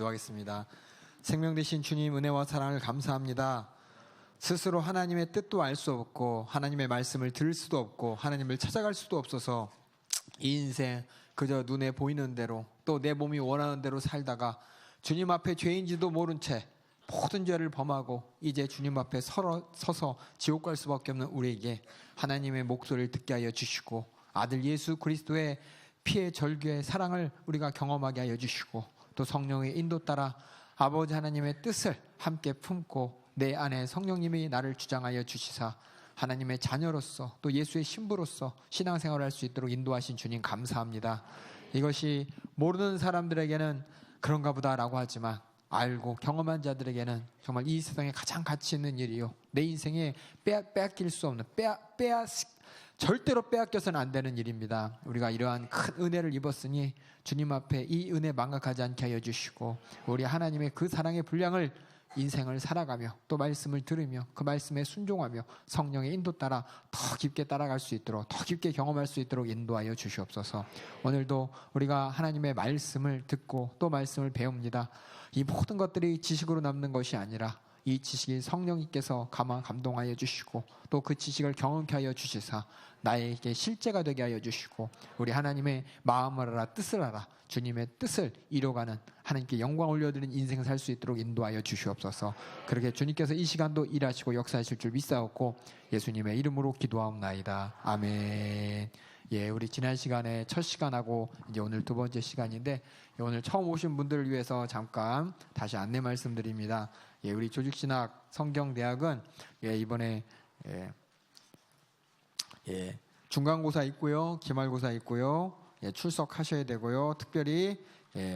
기도하겠습니다. 생명 되신 주님 은혜와 사랑을 감사합니다. 스스로 하나님의 뜻도 알 수 없고 하나님의 말씀을 들을 수도 없고 하나님을 찾아갈 수도 없어서 이 인생 그저 눈에 보이는 대로 또 내 몸이 원하는 대로 살다가 주님 앞에 죄인지도 모른 채 모든 죄를 범하고 이제 주님 앞에 서서 지옥 갈 수밖에 없는 우리에게 하나님의 목소리를 듣게 하여 주시고 아들 예수 그리스도의 피의 절규의 사랑을 우리가 경험하게 하여 주시고 또 성령의 인도 따라 아버지 하나님의 뜻을 함께 품고 내 안에 성령님이 나를 주장하여 주시사 하나님의 자녀로서 또 예수의 신부로서 신앙생활을 할 수 있도록 인도하신 주님 감사합니다. 이것이 모르는 사람들에게는 그런가 보다라고 하지만 알고 경험한 자들에게는 정말 이 세상에 가장 가치 있는 일이요, 내 인생에 빼앗길 수 없는 절대로 빼앗겨서는 안 되는 일입니다. 우리가 이러한 큰 은혜를 입었으니 주님 앞에 이 은혜 망각하지 않게 하여 주시고 우리 하나님의 그 사랑의 분량을 인생을 살아가며 또 말씀을 들으며 그 말씀에 순종하며 성령의 인도 따라 더 깊게 따라갈 수 있도록 더 깊게 경험할 수 있도록 인도하여 주시옵소서. 오늘도 우리가 하나님의 말씀을 듣고 또 말씀을 배웁니다. 이 모든 것들이 지식으로 남는 것이 아니라 이 지식이 성령님께서 감동하여 주시고 또 그 지식을 경험케 하여 주시사 나에게 실제가 되게 하여 주시고 우리 하나님의 마음을 알아 뜻을 알아 주님의 뜻을 이뤄가는 하나님께 영광 올려드리는 인생 살 수 있도록 인도하여 주시옵소서. 그렇게 주님께서 이 시간도 일하시고 역사하실 줄 믿사옵고 예수님의 이름으로 기도하옵나이다. 아멘. 예, 우리 지난 시간에 첫 시간하고 이제 오늘 두 번째 시간인데 오늘 처음 오신 분들을 위해서 잠깐 다시 안내 말씀드립니다. 예, 우리 조직신학 성경대학은 이번에 중간고사 있고요, 기말고사 있고요, 출석하셔야 되고요. 특별히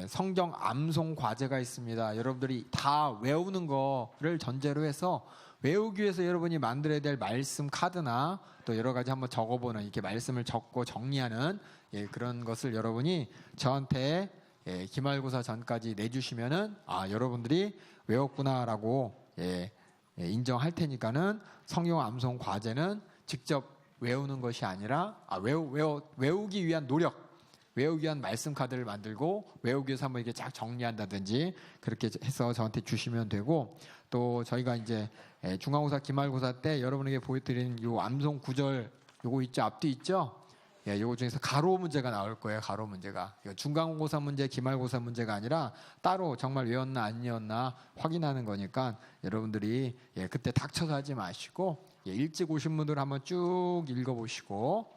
성경 암송 과제가 있습니다. 여러분들이 다 외우는 거를 전제로 해서 외우기 위해서 여러분이 만들어야 될 말씀 카드나 또 여러 가지 한번 적어보는 이렇게 말씀을 적고 정리하는 그런 것을 여러분이 저한테 기말고사 전까지 내주시면은 여러분들이 외웠구나라고 인정할 테니까는 성경 암송 과제는 직접 외우는 것이 아니라 외우기 위한 노력, 외우기 위한 말씀 카드를 만들고 외우기 위해서 한번 이렇게 쫙 정리한다든지 그렇게 해서 저한테 주시면 되고 또 저희가 이제 중간고사 기말고사 때 여러분에게 보여드린 요 암송 구절 요거 있죠, 앞뒤 있죠. 요거 중에서 가로 문제가 나올 거예요. 가로 문제가 중간고사 문제, 기말고사 문제가 아니라 따로 정말 외웠나 안 외웠나 확인하는 거니까 여러분들이 그때 닥쳐서 하지 마시고 일찍 오신 분들 한번 쭉 읽어보시고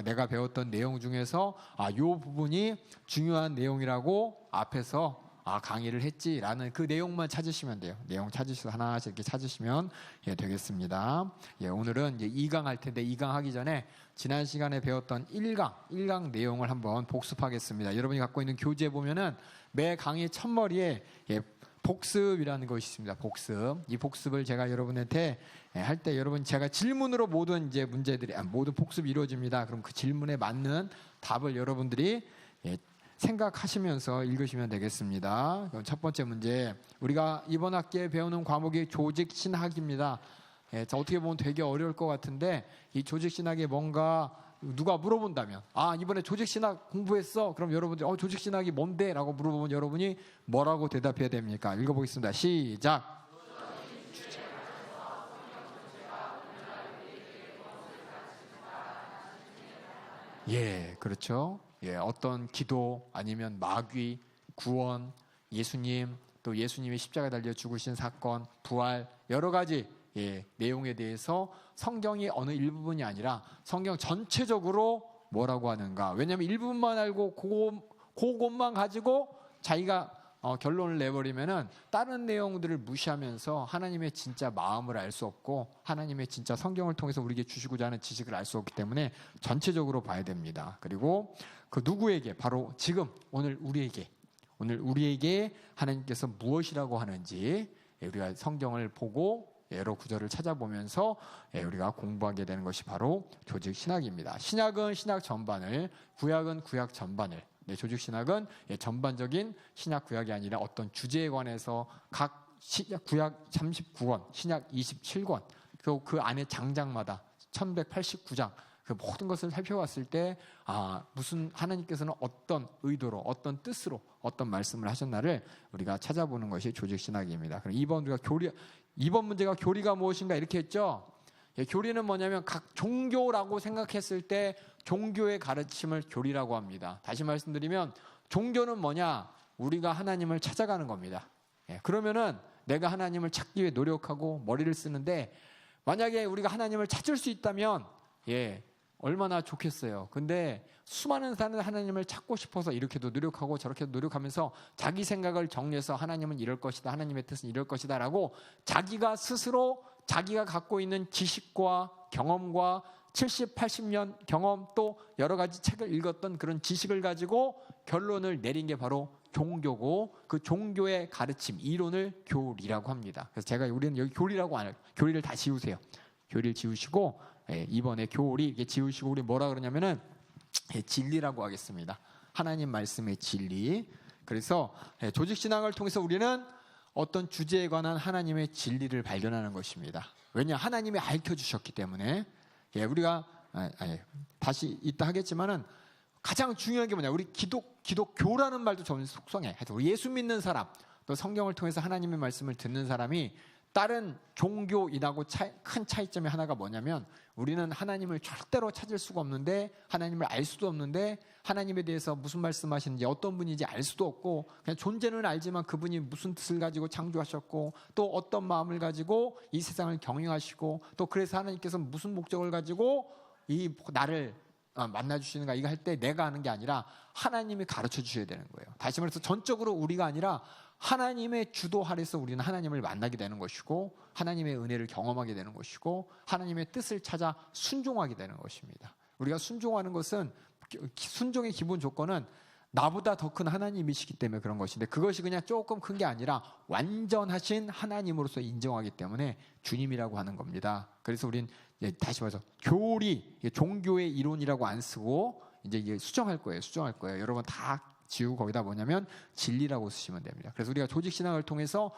내가 배웠던 내용 중에서 요 부분이 중요한 내용이라고 앞에서 강의를 했지라는 그 내용만 찾으시면 돼요. 내용 찾으셔서 하나씩 이렇게 찾으시면 되겠습니다. 오늘은 이제 2강 할 텐데 2강 하기 전에 지난 시간에 배웠던 1강 내용을 한번 복습하겠습니다. 여러분이 갖고 있는 교재에 보면은 매 강의 첫머리에 복습이라는 것이 있습니다. 복습. 이 복습을 제가 여러분한테 할 때 여러분 제가 질문으로 모든 이제 문제들이 모든 복습이 이루어집니다. 그럼 그 질문에 맞는 답을 여러분들이 생각하시면서 읽으시면 되겠습니다. 그럼 첫 번째 문제, 우리가 이번 학기에 배우는 과목이 조직신학입니다. 어떻게 보면 되게 어려울 것 같은데 이 조직신학이 뭔가 누가 물어본다면 이번에 조직신학 공부했어? 그럼 여러분들이 조직신학이 뭔데? 라고 물어보면 여러분이 뭐라고 대답해야 됩니까? 읽어보겠습니다. 시작. 그렇죠. 어떤 기도 아니면 마귀, 구원, 예수님, 또 예수님이 십자가에 달려 죽으신 사건, 부활, 여러 가지 내용에 대해서 성경이 어느 일부분이 아니라 성경 전체적으로 뭐라고 하는가. 왜냐하면 일부분만 알고 그것만 가지고 자기가 결론을 내버리면은 다른 내용들을 무시하면서 하나님의 진짜 마음을 알 수 없고 하나님의 진짜 성경을 통해서 우리에게 주시고자 하는 지식을 알 수 없기 때문에 전체적으로 봐야 됩니다. 그리고 그 누구에게, 바로 지금 오늘 우리에게 하나님께서 무엇이라고 하는지 우리가 성경을 보고 여러 구절을 찾아보면서 우리가 공부하게 되는 것이 바로 조직신학입니다. 신약은 신약 전반을, 구약은 구약 전반을, 조직신학은 전반적인 신약 구약이 아니라 어떤 주제에 관해서 각 구약 39권, 신약 27권, 그 안에 장장마다 1189장 그 모든 것을 살펴봤을 때 무슨 하나님께서는 어떤 의도로, 어떤 뜻으로, 어떤 말씀을 하셨나를 우리가 찾아보는 것이 조직신학입니다. 그럼 2번 문제가 교리가 무엇인가 이렇게 했죠. 교리는 뭐냐면 각 종교라고 생각했을 때 종교의 가르침을 교리라고 합니다. 다시 말씀드리면 종교는 뭐냐? 우리가 하나님을 찾아가는 겁니다. 그러면은 내가 하나님을 찾기 위해 노력하고 머리를 쓰는데 만약에 우리가 하나님을 찾을 수 있다면 얼마나 좋겠어요. 근데 수많은 사람은 하나님을 찾고 싶어서 이렇게도 노력하고 저렇게도 노력하면서 자기 생각을 정리해서 하나님은 이럴 것이다, 하나님의 뜻은 이럴 것이다 라고 자기가 스스로 자기가 갖고 있는 지식과 경험과 70, 80년 경험 또 여러 가지 책을 읽었던 그런 지식을 가지고 결론을 내린 게 바로 종교고 그 종교의 가르침, 이론을 교리라고 합니다. 그래서 제가 우리는 여기 교리라고 안 해요. 교리를 다 지우세요. 교리를 지우시고 이번에 교리 이게 지우시고 우리 뭐라 그러냐면은 진리라고 하겠습니다. 하나님 말씀의 진리. 그래서 조직신앙을 통해서 우리는 어떤 주제에 관한 하나님의 진리를 발견하는 것입니다. 왜냐? 하나님이 알려주셨기 때문에. 우리가 다시 이따 하겠지만은 가장 중요한 게 뭐냐? 우리 기독교라는 말도 좀 속성해. 우리 예수 믿는 사람, 또 성경을 통해서 하나님의 말씀을 듣는 사람이 다른 종교인하고 큰 차이점이 하나가 뭐냐면 우리는 하나님을 절대로 찾을 수가 없는데 하나님을 알 수도 없는데 하나님에 대해서 무슨 말씀하시는지 어떤 분인지 알 수도 없고 그냥 존재는 알지만 그분이 무슨 뜻을 가지고 창조하셨고 또 어떤 마음을 가지고 이 세상을 경영하시고 또 그래서 하나님께서 무슨 목적을 가지고 이 나를 만나주시는가 이거 할 때 내가 하는 게 아니라 하나님이 가르쳐 주셔야 되는 거예요. 다시 말해서 전적으로 우리가 아니라 하나님의 주도 아래서 우리는 하나님을 만나게 되는 것이고 하나님의 은혜를 경험하게 되는 것이고 하나님의 뜻을 찾아 순종하게 되는 것입니다. 우리가 순종하는 것은 순종의 기본 조건은 나보다 더 큰 하나님이시기 때문에 그런 것인데 그것이 그냥 조금 큰 게 아니라 완전하신 하나님으로서 인정하기 때문에 주님이라고 하는 겁니다. 그래서 우린 다시 말해서 교리, 종교의 이론이라고 안 쓰고 이제 수정할 거예요. 여러분 다 지우고 거기다 뭐냐면 진리라고 쓰시면 됩니다. 그래서 우리가 조직신앙을 통해서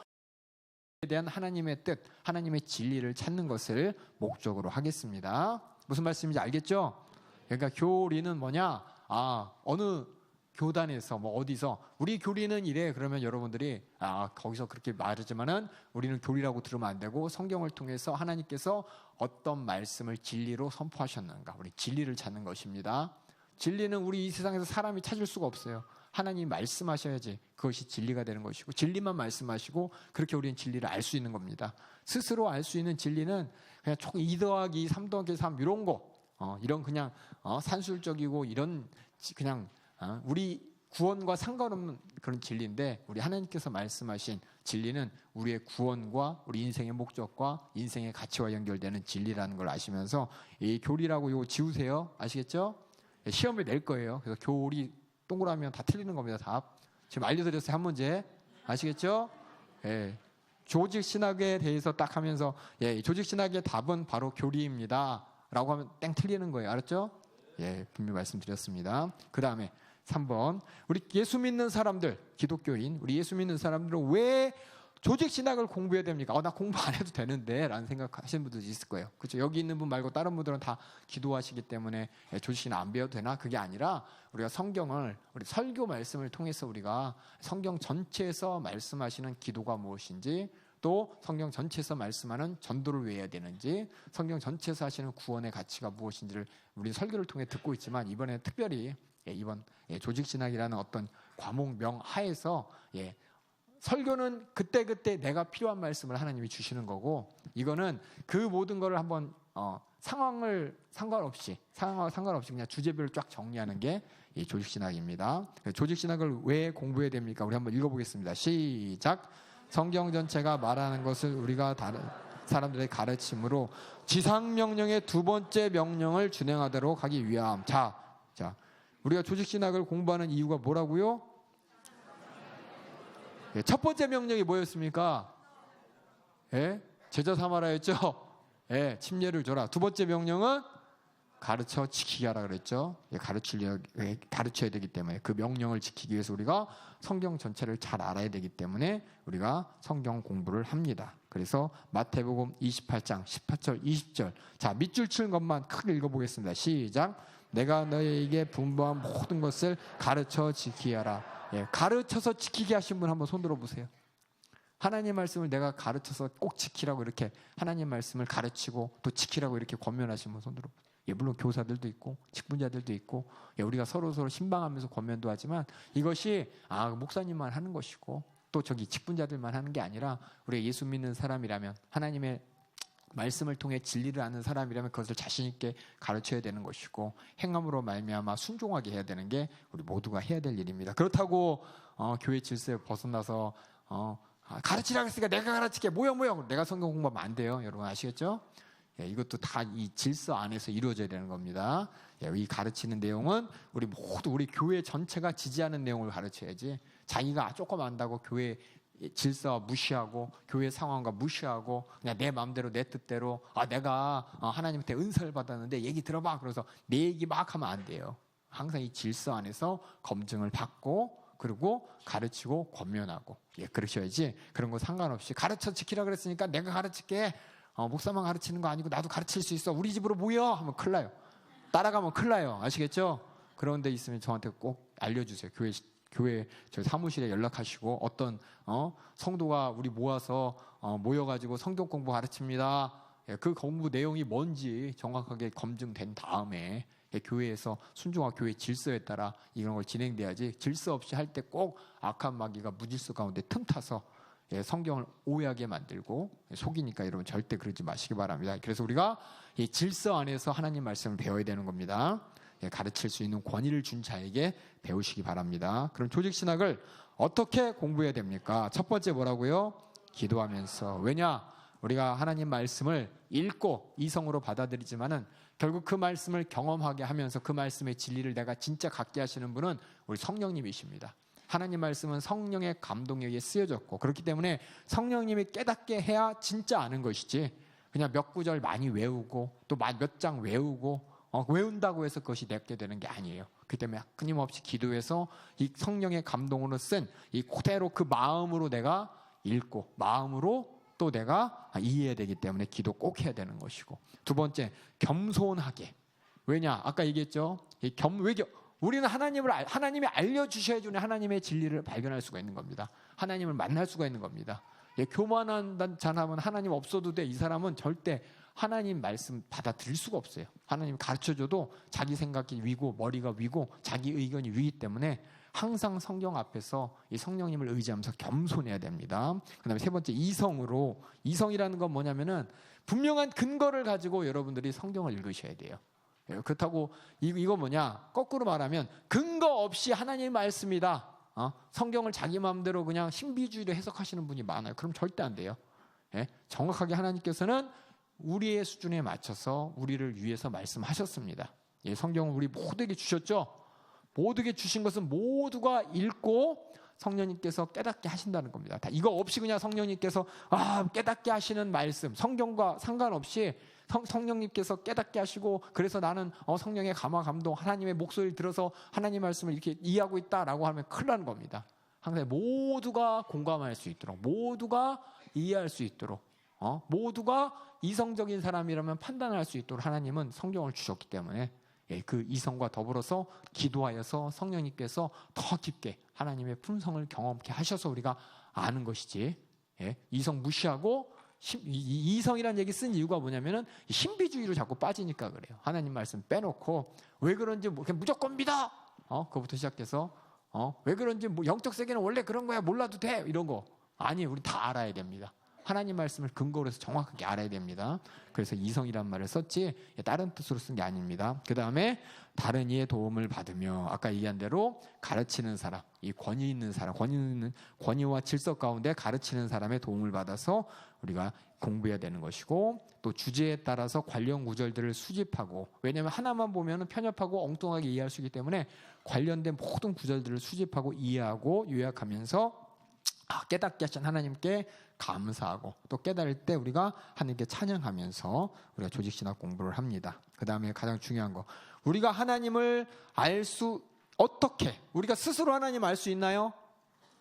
에 대한 하나님의 뜻, 하나님의 진리를 찾는 것을 목적으로 하겠습니다. 무슨 말씀인지 알겠죠? 그러니까 교리는 뭐냐? 어느 교단에서 어디서 우리 교리는 이래 그러면 여러분들이 거기서 그렇게 말하지만은 우리는 교리라고 들으면 안 되고 성경을 통해서 하나님께서 어떤 말씀을 진리로 선포하셨는가 우리 진리를 찾는 것입니다. 진리는 우리 이 세상에서 사람이 찾을 수가 없어요. 하나님이 말씀하셔야지 그것이 진리가 되는 것이고 진리만 말씀하시고 그렇게 우리는 진리를 알 수 있는 겁니다. 스스로 알 수 있는 진리는 그냥 총 2 더하기 3 더하기 3 이런 거 이런 그냥 산술적이고 이런 그냥 우리 구원과 상관없는 그런 진리인데 우리 하나님께서 말씀하신 진리는 우리의 구원과 우리 인생의 목적과 인생의 가치와 연결되는 진리라는 걸 아시면서 이 교리라고 이거 지우세요. 아시겠죠? 시험을 낼 거예요. 그래서 교리 동그라미면 다 틀리는 겁니다. 답. 지금 알려드렸어요. 한 문제. 아시겠죠? 조직신학에 대해서 딱 하면서 조직신학의 답은 바로 교리입니다. 라고 하면 땡 틀리는 거예요. 알았죠? 분명히 말씀드렸습니다. 그 다음에 3번 우리 예수 믿는 사람들 기독교인 우리 예수 믿는 사람들은 왜 조직신학을 공부해야 됩니까? 나 공부 안 해도 되는데 라는 생각하시는 분들이 있을 거예요. 그렇죠? 여기 있는 분 말고 다른 분들은 다 기도하시기 때문에 조직신학 안 배워도 되나? 그게 아니라 우리가 성경을 우리 설교 말씀을 통해서 우리가 성경 전체에서 말씀하시는 기도가 무엇인지 또 성경 전체에서 말씀하는 전도를 왜 해야 되는지 성경 전체에서 하시는 구원의 가치가 무엇인지를 우리 설교를 통해 듣고 있지만 이번에 특별히 이번 조직신학이라는 어떤 과목명 하에서 설교는 그때그때 내가 필요한 말씀을 하나님이 주시는 거고 이거는 그 모든 거를 한번 상황을 상관없이 그냥 주제별로 쫙 정리하는 게 이 조직신학입니다. 조직신학을 왜 공부해야 됩니까? 우리 한번 읽어보겠습니다. 시작. 성경 전체가 말하는 것을 우리가 다른 사람들의 가르침으로 지상명령의 2번째 명령을 준행하도록 하기 위함. 자, 우리가 조직신학을 공부하는 이유가 뭐라고요? 첫 번째 명령이 뭐였습니까? 제자 삼아라였죠? 침례를 줘라. 2번째 명령은 가르쳐 지키게 하라 그랬죠? 가르쳐야 되기 때문에 그 명령을 지키기 위해서 우리가 성경 전체를 잘 알아야 되기 때문에 우리가 성경 공부를 합니다. 그래서 마태복음 28장 18절 20절 자 밑줄 치는 것만 크게 읽어보겠습니다. 시작. 내가 너희에게 분부한 모든 것을 가르쳐 지키게 하라. 예, 가르쳐서 지키게 하신 분 한번 손 들어보세요. 하나님 말씀을 내가 가르쳐서 꼭 지키라고 이렇게 하나님 말씀을 가르치고 또 지키라고 이렇게 권면하신 분 손 들어보세요. 예, 물론 교사들도 있고 직분자들도 있고 예, 우리가 서로 신방하면서 권면도 하지만 이것이 목사님만 하는 것이고 또 저기 직분자들만 하는 게 아니라 우리가 예수 믿는 사람이라면 하나님의 말씀을 통해 진리를 아는 사람이라면 그것을 자신 있게 가르쳐야 되는 것이고 행함으로 말미암아 순종하게 해야 되는 게 우리 모두가 해야 될 일입니다. 그렇다고 교회 질서에 벗어나서 가르치라고 했으니까 내가 가르칠게 모여 내가 성경 공부하면 안 돼요. 여러분 아시겠죠? 예, 이것도 다 이 질서 안에서 이루어져야 되는 겁니다. 예, 이 가르치는 내용은 우리 모두 우리 교회 전체가 지지하는 내용을 가르쳐야지 자기가 조금 안다고 교회 질서 무시하고 교회 상황과 무시하고 그냥 내 마음대로 내 뜻대로 내가 하나님한테 은사를 받았는데 얘기 들어봐 그래서 내 얘기 막 하면 안 돼요. 항상 이 질서 안에서 검증을 받고 그리고 가르치고 권면하고 예, 그러셔야지 그런 거 상관없이 가르쳐 지키라 그랬으니까 내가 가르칠게 목사만 가르치는 거 아니고 나도 가르칠 수 있어 우리 집으로 모여 하면 큰일 나요. 따라가면 큰일 나요. 아시겠죠? 그런 데 있으면 저한테 꼭 알려주세요. 교회 저희 사무실에 연락하시고 어떤 성도가 우리 모아서 모여가지고 성경 공부 가르칩니다. 예, 그 공부 내용이 뭔지 정확하게 검증된 다음에 예, 교회에서 순종과 교회 질서에 따라 이런 걸 진행돼야지 질서 없이 할 때 꼭 악한 마귀가 무질서 가운데 틈타서 예, 성경을 오해하게 만들고 속이니까 여러분 절대 그러지 마시기 바랍니다. 그래서 우리가 이 질서 안에서 하나님 말씀을 배워야 되는 겁니다. 예, 가르칠 수 있는 권위를 준 자에게 배우시기 바랍니다. 그럼 조직신학을 어떻게 공부해야 됩니까? 첫 번째 뭐라고요? 기도하면서. 왜냐? 우리가 하나님 말씀을 읽고 이성으로 받아들이지만은 결국 그 말씀을 경험하게 하면서 그 말씀의 진리를 내가 진짜 갖게 하시는 분은 우리 성령님이십니다. 하나님 말씀은 성령의 감동에 의해 쓰여졌고 그렇기 때문에 성령님이 깨닫게 해야 진짜 아는 것이지 그냥 몇 구절 많이 외우고 또 몇 장 외우고 외운다고 해서 그것이 내게 되는 게 아니에요. 그렇기 때문에 끊임없이 기도해서 이 성령의 감동으로 쓴 이 그대로 그 마음으로 내가 읽고 마음으로 또 내가 이해해야 되기 때문에 기도 꼭 해야 되는 것이고 두 번째 겸손하게. 왜냐? 아까 얘기했죠. 우리는 하나님이 알려주셔야지 하나님의 진리를 발견할 수가 있는 겁니다. 하나님을 만날 수가 있는 겁니다. 교만한 사람은 하나님 없어도 돼. 이 사람은 절대 하나님 말씀 받아들일 수가 없어요. 하나님 가르쳐줘도 자기 생각이 위고 머리가 위고 자기 의견이 위기 때문에 항상 성경 앞에서 이 성령님을 의지하면서 겸손해야 됩니다. 그 다음에 세 번째 이성으로. 이성이라는 건 뭐냐면은 분명한 근거를 가지고 여러분들이 성경을 읽으셔야 돼요. 그렇다고 이거 뭐냐? 거꾸로 말하면 근거 없이 하나님 말씀이다. 성경을 자기 마음대로 그냥 신비주의로 해석하시는 분이 많아요. 그럼 절대 안 돼요. 예? 정확하게 하나님께서는 우리의 수준에 맞춰서 우리를 위해서 말씀하셨습니다. 예, 성경을 우리 모두에게 주셨죠. 모두에게 주신 것은 모두가 읽고 성령님께서 깨닫게 하신다는 겁니다. 다 이거 없이 그냥 성령님께서 깨닫게 하시는 말씀 성경과 상관없이 성령님께서 깨닫게 하시고 그래서 나는 성령의 감화 감동 하나님의 목소리를 들어서 하나님 말씀을 이렇게 이해하고 있다라고 하면 큰일 나는 겁니다. 항상 모두가 공감할 수 있도록 모두가 이해할 수 있도록 모두가 이성적인 사람이라면 판단할 수 있도록 하나님은 성경을 주셨기 때문에 그 이성과 더불어서 기도하여서 성령님께서 더 깊게 하나님의 품성을 경험케 하셔서 우리가 아는 것이지 이성 무시하고 이성이라는 얘기 쓴 이유가 뭐냐면은 신비주의로 자꾸 빠지니까 그래요. 하나님 말씀 빼놓고 왜 그런지 무조건 믿어 그거부터 시작해서 왜 그런지 영적 세계는 원래 그런 거야 몰라도 돼 이런 거 아니 우리 다 알아야 됩니다. 하나님 말씀을 근거로 해서 정확하게 알아야 됩니다. 그래서 이성이란 말을 썼지 다른 뜻으로 쓴 게 아닙니다. 그 다음에 다른 이의 도움을 받으며 아까 얘기한 대로 가르치는 사람, 이 권위 있는 사람, 권위와 질서 가운데 가르치는 사람의 도움을 받아서 우리가 공부해야 되는 것이고 또 주제에 따라서 관련 구절들을 수집하고 왜냐하면 하나만 보면 편협하고 엉뚱하게 이해할 수 있기 때문에 관련된 모든 구절들을 수집하고 이해하고 요약하면서 깨닫게 하신 하나님께 감사하고 또 깨달을 때 우리가 하나님께 찬양하면서 우리가 조직신학 공부를 합니다. 그 다음에 가장 중요한 거 우리가 하나님을 어떻게 우리가 스스로 하나님 알 수 있나요?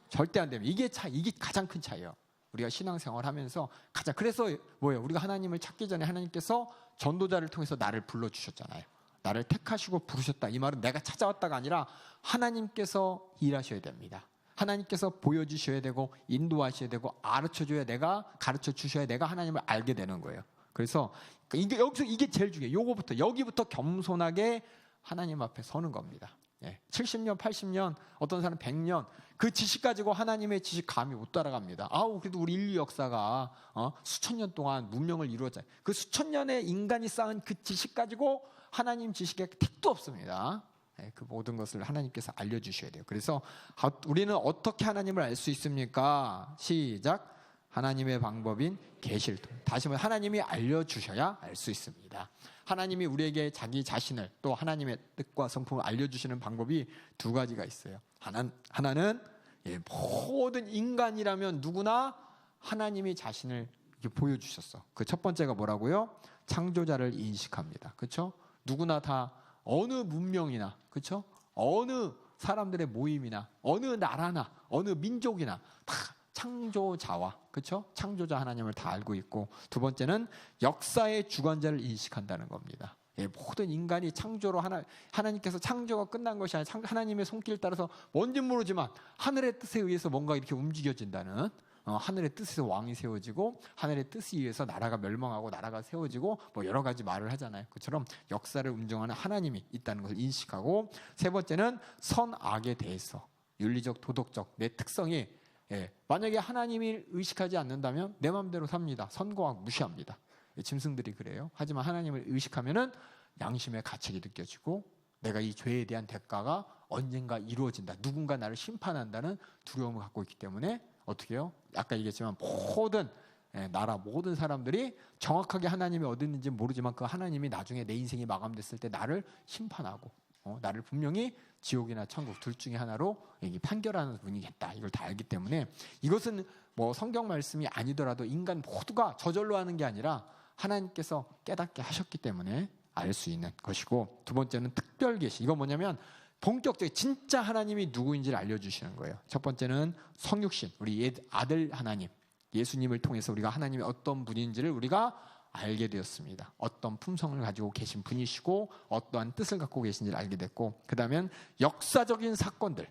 절대 안 됩니다. 이게 가장 큰 차이예요. 우리가 신앙생활 하면서 가장, 그래서 뭐예요? 우리가 하나님을 찾기 전에 하나님께서 전도자를 통해서 나를 불러주셨잖아요. 나를 택하시고 부르셨다. 이 말은 내가 찾아왔다가 아니라 하나님께서 일하셔야 됩니다. 하나님께서 보여주셔야 되고 인도하셔야 되고 가르쳐줘야, 내가 가르쳐 주셔야 내가 하나님을 알게 되는 거예요. 그래서 여기서 이게 제일 중요해요. 여기부터 겸손하게 하나님 앞에 서는 겁니다. 70년, 80년, 어떤 사람 100년 그 지식 가지고 하나님의 지식 감히 못 따라갑니다. 그래도 우리 인류 역사가 수천 년 동안 문명을 이루었잖아요. 그 수천 년의 인간이 쌓은 그 지식 가지고 하나님 지식에 택도 없습니다. 그 모든 것을 하나님께서 알려주셔야 돼요. 그래서 우리는 어떻게 하나님을 알 수 있습니까? 시작. 하나님의 방법인 계시를 통해. 다시 말해 하나님이 알려주셔야 알 수 있습니다. 하나님이 우리에게 자기 자신을 또 하나님의 뜻과 성품을 알려주시는 방법이 두 가지가 있어요. 하나는 모든 인간이라면 누구나 하나님이 자신을 보여주셨어. 그 첫 번째가 뭐라고요? 창조자를 인식합니다. 그렇죠? 누구나 다 어느 문명이나, 그렇죠? 어느 사람들의 모임이나 어느 나라나 어느 민족이나 다 창조자와, 그렇죠? 창조자 하나님을 다 알고 있고, 두 번째는 역사의 주관자를 인식한다는 겁니다. 모든 인간이 창조로 하나님께서 창조가 끝난 것이 아니라 하나님의 손길 따라서 뭔지 모르지만 하늘의 뜻에 의해서 뭔가 이렇게 움직여진다는, 하늘의 뜻에서 왕이 세워지고 하늘의 뜻에 의해서 나라가 멸망하고 나라가 세워지고 뭐 여러 가지 말을 하잖아요. 그처럼 역사를 운영하는 하나님이 있다는 것을 인식하고, 세 번째는 선악에 대해서 윤리적, 도덕적 내 특성이, 만약에 하나님을 의식하지 않는다면 내 마음대로 삽니다. 선과 악 무시합니다. 짐승들이 그래요. 하지만 하나님을 의식하면은 양심의 가책이 느껴지고 내가 이 죄에 대한 대가가 언젠가 이루어진다. 누군가 나를 심판한다는 두려움을 갖고 있기 때문에 어떻게 해요? 아까 얘기했지만 모든 나라 모든 사람들이 정확하게 하나님이 어디 있는지 모르지만 그 하나님이 나중에 내 인생이 마감됐을 때 나를 심판하고 나를 분명히 지옥이나 천국 둘 중에 하나로 판결하는 분이겠다. 이걸 다 알기 때문에 이것은 뭐 성경 말씀이 아니더라도 인간 모두가 저절로 하는 게 아니라 하나님께서 깨닫게 하셨기 때문에 알 수 있는 것이고, 두 번째는 특별 계시. 이건 뭐냐면 본격적인 진짜 하나님이 누구인지를 알려주시는 거예요. 첫 번째는 성육신, 우리 아들 하나님, 예수님을 통해서 우리가 하나님이 어떤 분인지를 우리가 알게 되었습니다. 어떤 품성을 가지고 계신 분이시고 어떠한 뜻을 갖고 계신지를 알게 됐고, 그 다음엔 역사적인 사건들,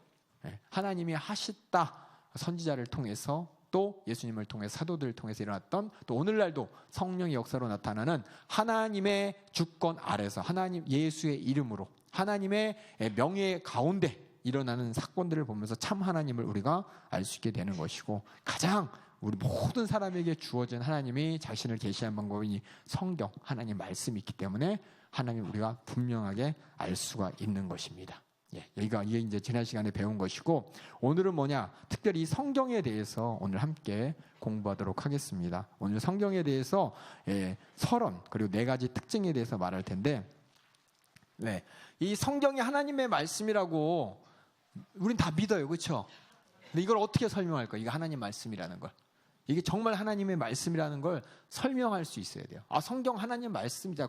하나님이 하셨다. 선지자를 통해서 또 예수님을 통해서 사도들을 통해서 일어났던, 또 오늘날도 성령의 역사로 나타나는 하나님의 주권 아래서 하나님 예수의 이름으로 하나님의 명예 가운데 일어나는 사건들을 보면서 참 하나님을 우리가 알 수 있게 되는 것이고, 가장 우리 모든 사람에게 주어진 하나님이 자신을 계시한 방법이 성경, 하나님 말씀이 있기 때문에 하나님 우리가 분명하게 알 수가 있는 것입니다. 이게 이제 지난 시간에 배운 것이고, 오늘은 뭐냐? 특별히 성경에 대해서 오늘 함께 공부하도록 하겠습니다. 오늘 성경에 대해서 서론 그리고 4가지 특징에 대해서 말할 텐데, 이 성경이 하나님의 말씀이라고 우린 다 믿어요, 그렇죠? 근데 이걸 어떻게 설명할까? 이거 하나님 말씀이라는 걸, 이게 정말 하나님의 말씀이라는 걸 설명할 수 있어야 돼요. 성경 하나님 말씀이다.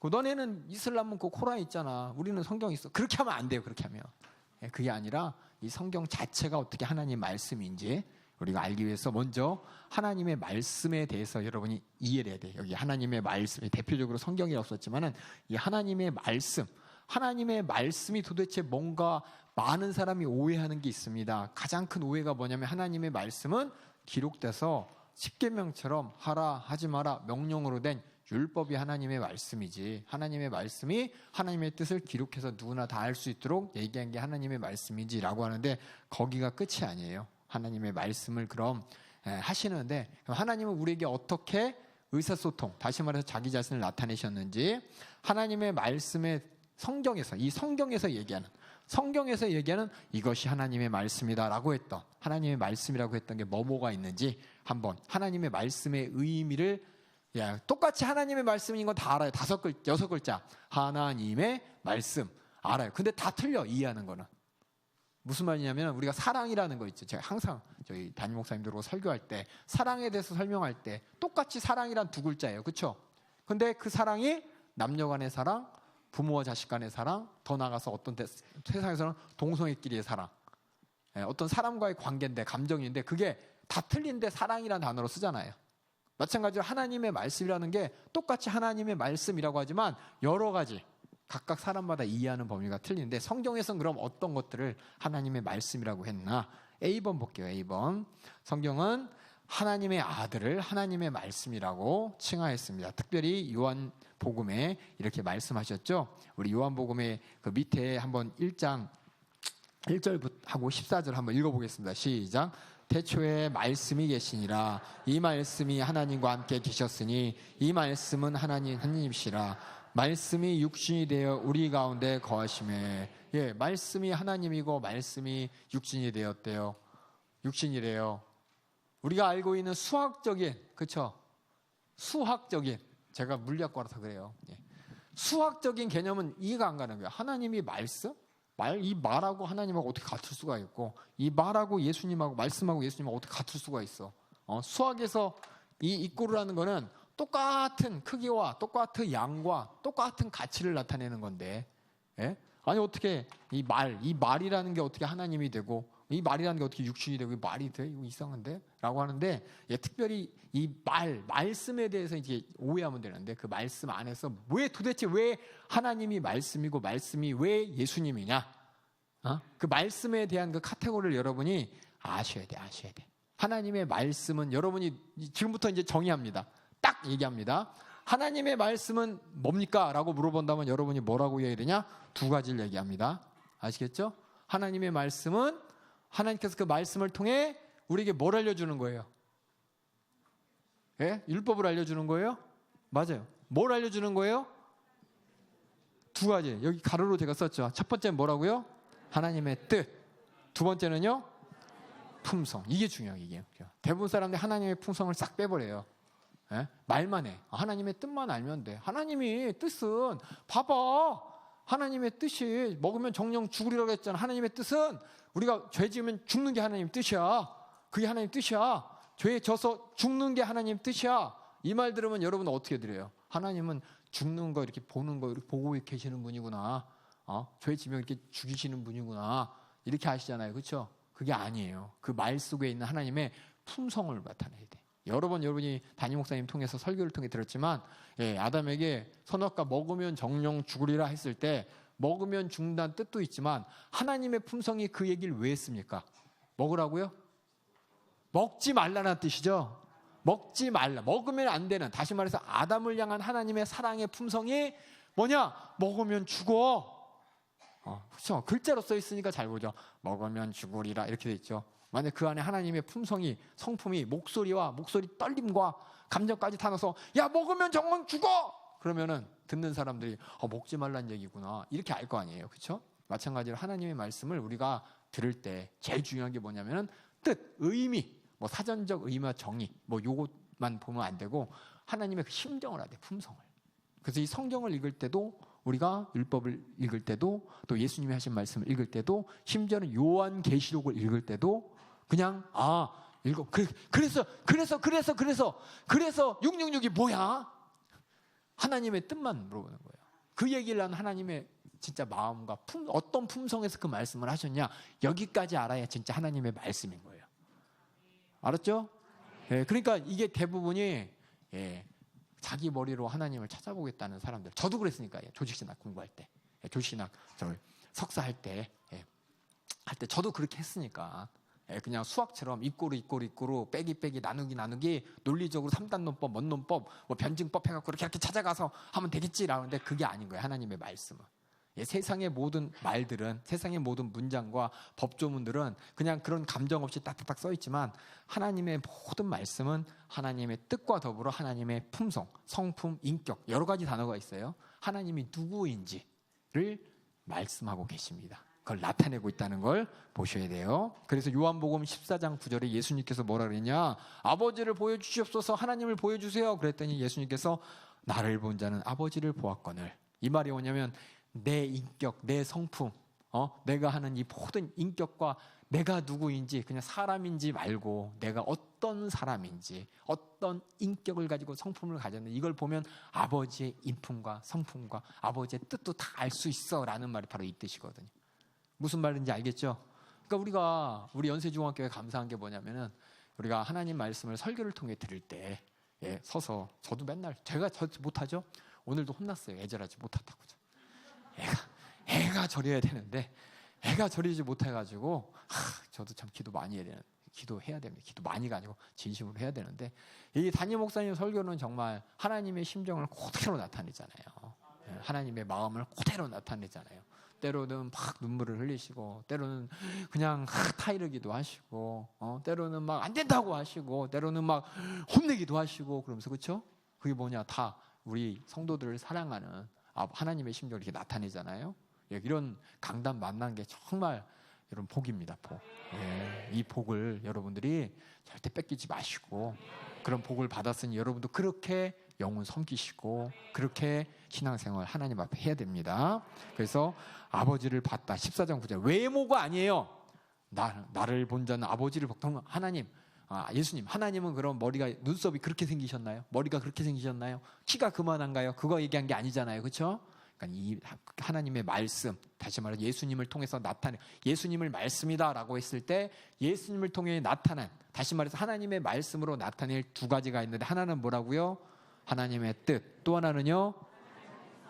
너네는 이슬람은 그 코란에 있잖아. 우리는 성경 있어. 그렇게 하면 안 돼요. 그렇게 하면. 그게 아니라 이 성경 자체가 어떻게 하나님 말씀인지 우리가 알기 위해서 먼저 하나님의 말씀에 대해서 여러분이 이해를 해야 돼요. 여기 하나님의 말씀, 대표적으로 성경이라고 썼지만은 이 하나님의 말씀이 도대체 뭔가 많은 사람이 오해하는 게 있습니다. 가장 큰 오해가 뭐냐면 하나님의 말씀은 기록돼서 십계명처럼 하라 하지 마라 명령으로 된 율법이 하나님의 말씀이지, 하나님의 말씀이 하나님의 뜻을 기록해서 누구나 다 알 수 있도록 얘기한 게 하나님의 말씀이지 라고 하는데, 거기가 끝이 아니에요. 하나님의 말씀을 그럼 하시는데, 하나님은 우리에게 어떻게 의사소통, 다시 말해서 자기 자신을 나타내셨는지 하나님의 말씀에 성경에서 얘기하는 이것이 하나님의 말씀이다 라고 했던, 하나님의 말씀이라고 했던 게 뭐가 있는지 한번 하나님의 말씀의 의미를, 똑같이 하나님의 말씀인 건 다 알아요. 6글자 하나님의 말씀 알아요. 근데 다 틀려, 이해하는 거는. 무슨 말이냐면 우리가 사랑이라는 거 있죠. 제가 항상 저희 담임 목사님들하고 설교할 때 사랑에 대해서 설명할 때 똑같이 사랑이란 2글자예요. 그렇죠? 근데 그 사랑이 남녀 간의 사랑, 부모와 자식 간의 사랑, 더 나아가서 어떤 세상에서는 동성애끼리의 사랑, 어떤 사람과의 관계인데, 감정인데, 그게 다 틀린데 사랑이라는 단어로 쓰잖아요. 마찬가지로 하나님의 말씀이라는 게 똑같이 하나님의 말씀이라고 하지만 여러 가지 각각 사람마다 이해하는 범위가 틀린데 성경에서는 그럼 어떤 것들을 하나님의 말씀이라고 했나? A번 볼게요. A번. 성경은 하나님의 아들을 하나님의 말씀이라고 칭하였습니다. 특별히 요한복음에 이렇게 말씀하셨죠. 우리 요한복음의 그 밑에 한번 1장 1절하고 14절 한번 읽어보겠습니다. 시작. 태초에 말씀이 계시니라. 이 말씀이 하나님과 함께 계셨으니 이 말씀은 하나님이시라. 말씀이 육신이 되어 우리 가운데 거하심에. 예, 말씀이 하나님이고 말씀이 육신이 되었대요. 육신이래요. 우리가 알고 있는 수학적인, 그렇죠? 수학적인, 제가 물리학과라서 그래요. 예. 수학적인 개념은 이해가 안 가는 거예요. 하나님이 말씀? 이 말하고 하나님하고 어떻게 같을 수가 있고, 이 말하고 예수님하고 말씀하고 예수님하고 어떻게 같을 수가 있어? 수학에서 이 이꼬르라는 거는 똑같은 크기와 똑같은 양과 똑같은 가치를 나타내는 건데, 예? 아니 어떻게 이 말이라는 게 어떻게 하나님이 되고, 이 말이라는 게 어떻게 육신이 되고, 이 말이 돼? 이거 이상한데? 라고 하는데, 예, 특별히 이 말씀에 대해서 이제 오해하면 되는데, 그 말씀 안에서 도대체 왜 하나님이 말씀이고, 말씀이 왜 예수님이냐? 그 말씀에 대한 그 카테고리를 여러분이 아셔야 돼. 하나님의 말씀은 여러분이 지금부터 이제 정의합니다. 딱 얘기합니다. 하나님의 말씀은 뭡니까? 라고 물어본다면 여러분이 뭐라고 얘기해야 되냐? 두 가지를 얘기합니다. 아시겠죠? 하나님의 말씀은 하나님께서 그 말씀을 통해 우리에게 뭘 알려주는 거예요? 예? 율법을 알려주는 거예요? 맞아요. 뭘 알려주는 거예요? 두 가지. 여기 가로로 제가 썼죠. 첫 번째는 뭐라고요? 하나님의 뜻. 두 번째는요? 품성. 이게 중요해요. 이게. 대부분 사람들이 하나님의 품성을 싹 빼버려요. 예? 말만 해. 하나님의 뜻만 알면 돼. 하나님의 뜻은 봐봐. 하나님의 뜻이 먹으면 정령 죽으리라고 했잖아. 하나님의 뜻은 우리가 죄 지으면 죽는 게 하나님 뜻이야. 그게 하나님 뜻이야. 죄에 져서 죽는 게 하나님 뜻이야. 이 말 들으면 여러분은 어떻게 들어요? 하나님은 죽는 거 이렇게 보는 거 이렇게 보고 계시는 분이구나. 죄 지면 이렇게 죽이시는 분이구나. 이렇게 아시잖아요. 그렇죠? 그게 아니에요. 그 말 속에 있는 하나님의 품성을 나타내야 돼. 여러 번 여러분이 담임 목사님 통해서 설교를 통해 들었지만, 예, 아담에게 선악과 먹으면 정령 죽으리라 했을 때 먹으면 죽는다는 뜻도 있지만 하나님의 품성이 그 얘기를 왜 했습니까? 먹으라고요? 먹지 말라는 뜻이죠. 먹지 말라. 먹으면 안 되는, 다시 말해서 아담을 향한 하나님의 사랑의 품성이 뭐냐? 먹으면 죽어. 그렇죠? 글자로 써 있으니까 잘 보죠. 먹으면 죽으리라 이렇게 돼 있죠. 만약 그 안에 하나님의 품성이, 성품이 목소리 떨림과 감정까지 다 넣어서 야 먹으면 정말 죽어! 그러면은 듣는 사람들이 먹지 말란 얘기구나 이렇게 알 거 아니에요. 그렇죠? 마찬가지로 하나님의 말씀을 우리가 들을 때 제일 중요한 게 뭐냐면은 뜻, 의미, 뭐 사전적 의미와 정의 뭐 요것만 보면 안 되고 하나님의 그 심정을 알아야 돼. 품성을. 그래서 이 성경을 읽을 때도, 우리가 율법을 읽을 때도, 또 예수님이 하신 말씀을 읽을 때도, 심지어는 요한계시록을 읽을 때도 그냥 읽어. 그래서 666이 뭐야? 하나님의 뜻만 물어보는 거예요. 그 얘기를 한 하나님의 진짜 마음과 어떤 품성에서 그 말씀을 하셨냐, 여기까지 알아야 진짜 하나님의 말씀인 거예요. 알았죠? 예, 그러니까 이게 대부분이 자기 머리로 하나님을 찾아보겠다는 사람들. 저도 그랬으니까 조직신학 공부할 때, 조직신학 석사 할 때 저도 그렇게 했으니까. 그냥 수학처럼 이꼬르 빼기 나누기 논리적으로 3단론법, 원론법, 뭐 변증법 해갖고 이렇게 찾아가서 하면 되겠지라고 하는데 그게 아닌 거예요. 하나님의 말씀은. 세상의 모든 말들은, 세상의 모든 문장과 법조문들은 그냥 그런 감정 없이 딱딱딱 써 있지만 하나님의 모든 말씀은 하나님의 뜻과 더불어 하나님의 품성, 성품, 인격 여러 가지 단어가 있어요. 하나님이 누구인지를 말씀하고 계십니다. 그걸 나타내고 있다는 걸 보셔야 돼요. 그래서 요한복음 14장 9절에 예수님께서 뭐라 그랬냐? 아버지를 보여주시옵소서. 하나님을 보여주세요. 그랬더니 예수님께서 나를 본 자는 아버지를 보았거늘. 이 말이 뭐냐면 내 인격, 내 성품, 내가 하는 이 모든 인격과 내가 누구인지, 그냥 사람인지 말고 내가 어떤 사람인지, 어떤 인격을 가지고 성품을 가졌는지 이걸 보면 아버지의 인품과 성품과 아버지의 뜻도 다 알 수 있어 라는 말이 바로 이 뜻이거든요. 무슨 말인지 알겠죠? 그러니까 우리 연세중학교에 감사한 게 뭐냐면은 우리가 하나님 말씀을 설교를 통해 들을 때 서서 저도 맨날 제가 못하죠. 오늘도 혼났어요. 애절하지 못하다고. 애가 절여야 되는데 애가 절이지 못해가지고 저도 참 기도 많이 해야 되는. 기도해야 됩니다. 기도 많이가 아니고 진심으로 해야 되는데 이 담임 목사님 설교는 정말 하나님의 심정을 그대로 나타내잖아요. 하나님의 마음을 그대로 나타내잖아요. 때로는 막 눈물을 흘리시고 때로는 그냥 타이르기도 하시고 때로는 막 안 된다고 하시고 때로는 막 혼내기도 하시고 그러면서 그렇죠? 그게 뭐냐 다 우리 성도들을 사랑하는 하나님의 심정을 이렇게 나타내잖아요. 이런 강단 만난 게 정말 여러분 복입니다. 복. 이 복을 여러분들이 절대 뺏기지 마시고 그런 복을 받았으니 여러분도 그렇게 영혼 섬기시고 그렇게 신앙생활 하나님 앞에 해야 됩니다. 그래서 아버지를 봤다 14장 9절 외모가 아니에요. 나를 본 자는 아버지를 봤다. 하나님 예수님 하나님은 그럼 머리가 눈썹이 그렇게 생기셨나요? 머리가 그렇게 생기셨나요? 키가 그만한가요? 그거 얘기한 게 아니잖아요. 그렇죠? 그러니까 이 하나님의 말씀 다시 말해 예수님을 통해서 나타내 예수님을 말씀이다라고 했을 때 예수님을 통해 나타난 다시 말해서 하나님의 말씀으로 나타낼 두 가지가 있는데 하나는 뭐라고요? 하나님의 뜻 또 하나는요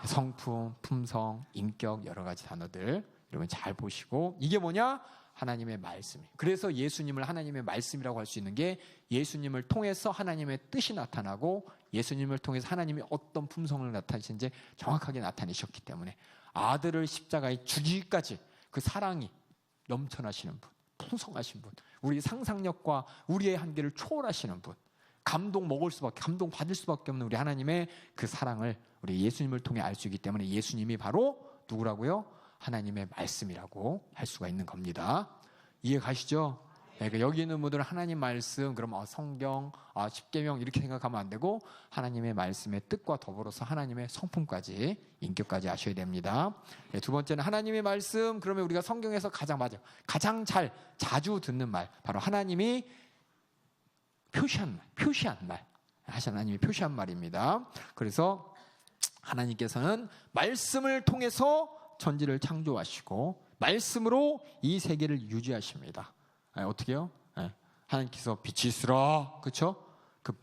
성품, 품성, 인격 여러 가지 단어들 여러분 잘 보시고 이게 뭐냐? 하나님의 말씀. 그래서 예수님을 하나님의 말씀이라고 할 수 있는 게 예수님을 통해서 하나님의 뜻이 나타나고 예수님을 통해서 하나님이 어떤 품성을 나타내시는지 정확하게 나타내셨기 때문에 아들을 십자가에 죽이기까지 그 사랑이 넘쳐나시는 분, 풍성하신 분, 우리 상상력과 우리의 한계를 초월하시는 분, 감동 받을 수밖에 없는 우리 하나님의 그 사랑을 우리 예수님을 통해 알 수 있기 때문에 예수님이 바로 누구라고요? 하나님의 말씀이라고 할 수가 있는 겁니다. 이해 가시죠? 그러니까 여기 있는 분들은 하나님 말씀 그럼 성경, 십계명 이렇게 생각하면 안 되고 하나님의 말씀의 뜻과 더불어서 하나님의 성품까지 인격까지 아셔야 됩니다. 두 번째는 하나님의 말씀 그러면 우리가 성경에서 가장 자주 듣는 말 바로 하나님이 표시한 말 하나님이 표시한 말입니다. 그래서 하나님께서는 말씀을 통해서 천지를 창조하시고 말씀으로 이 세계를 유지하십니다. 어떻게요? 하나님께서 빛이 있으라, 그렇죠? 그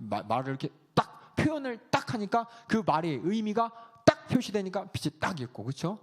말을 이렇게 딱 표현을 딱 하니까 그 말의 의미가 딱 표시되니까 빛이 딱 있고, 그렇죠?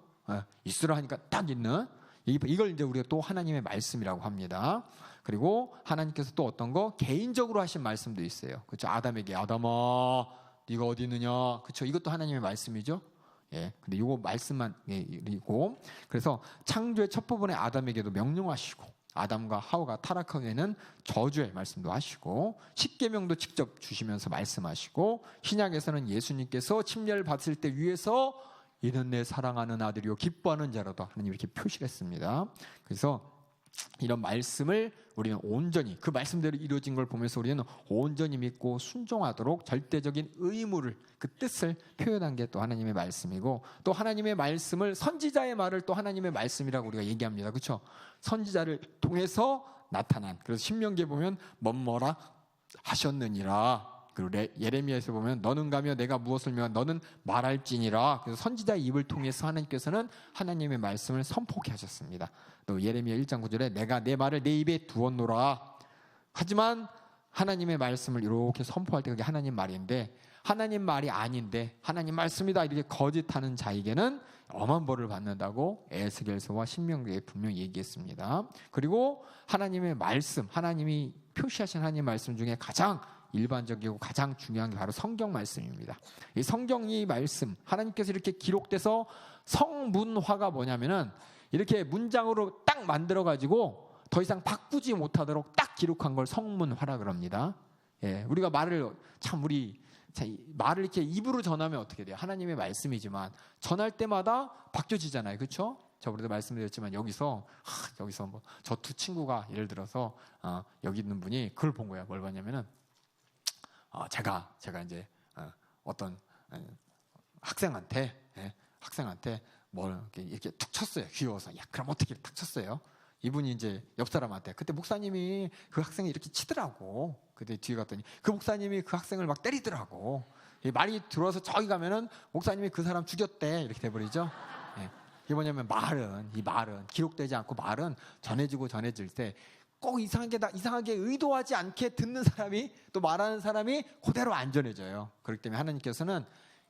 있으라 하니까 딱 있는 이걸 이제 우리가 또 하나님의 말씀이라고 합니다. 그리고 하나님께서 또 어떤 거 개인적으로 하신 말씀도 있어요, 그렇죠? 아담에게 아담아, 네가 어디 있느냐, 그렇죠? 이것도 하나님의 말씀이죠. 근데 이거 말씀만 이고 그래서 창조의 첫 부분에 아담에게도 명령하시고 아담과 하와가 타락한 후에는 저주의 말씀도 하시고 십계명도 직접 주시면서 말씀하시고 신약에서는 예수님께서 침례를 받을 때 위에서 이는 내 사랑하는 아들이요 기뻐하는 자라도 하나님 이렇게 표시를 했습니다. 그래서 이런 말씀을 우리는 온전히 그 말씀대로 이루어진 걸 보면서 우리는 온전히 믿고 순종하도록 절대적인 의무를 그 뜻을 표현한 게 또 하나님의 말씀이고 또 하나님의 말씀을 선지자의 말을 또 하나님의 말씀이라고 우리가 얘기합니다. 그렇죠? 선지자를 통해서 나타난 그래서 신명기에 보면 뭐뭐라 하셨느니라 그리고 예레미야에서 보면 너는 가며 내가 무엇을 명한 너는 말할지니라 그래서 선지자의 입을 통해서 하나님께서는 하나님의 말씀을 선포케 하셨습니다. 또 예레미야 1장 9절에 내가 내 말을 내 입에 두었노라 하지만 하나님의 말씀을 이렇게 선포할 때 그게 하나님 말인데 하나님 말이 아닌데 하나님 말씀이다 이렇게 거짓하는 자에게는 엄한 벌을 받는다고 에스겔서와 신명기에 분명히 얘기했습니다. 그리고 하나님의 말씀 하나님이 표시하신 하나님의 말씀 중에 가장 일반적이고 가장 중요한 게 바로 성경 말씀입니다. 이 성경이 말씀 하나님께서 이렇게 기록돼서 성문화가 뭐냐면은 이렇게 문장으로 딱 만들어 가지고 더 이상 바꾸지 못하도록 딱 기록한 걸 성문화라 그럽니다. 우리가 말을 이렇게 입으로 전하면 어떻게 돼요? 하나님의 말씀이지만 전할 때마다 바뀌어지잖아요, 그렇죠? 저번에도 말씀드렸지만 여기서 뭐 저 두 친구가 예를 들어서 여기 있는 분이 그걸 본 거야. 뭘 봤냐면은 제가 이제 어떤 학생한테 뭘 이렇게 툭 쳤어요. 귀여워서. 야, 그럼 어떻게 탁 쳤어요? 이분이 이제 옆 사람한테 그때 목사님이 그 학생이 이렇게 치더라고. 그때 뒤에 갔더니 그 목사님이 그 학생을 막 때리더라고. 말이 들어와서 저기 가면은 목사님이 그 사람 죽였대 이렇게 돼버리죠. 이게 뭐냐면 이 말은 기록되지 않고 말은 전해지고 전해질 때 꼭 이상하게 의도하지 않게 듣는 사람이 또 말하는 사람이 그대로 안전해져요. 그렇기 때문에 하나님께서는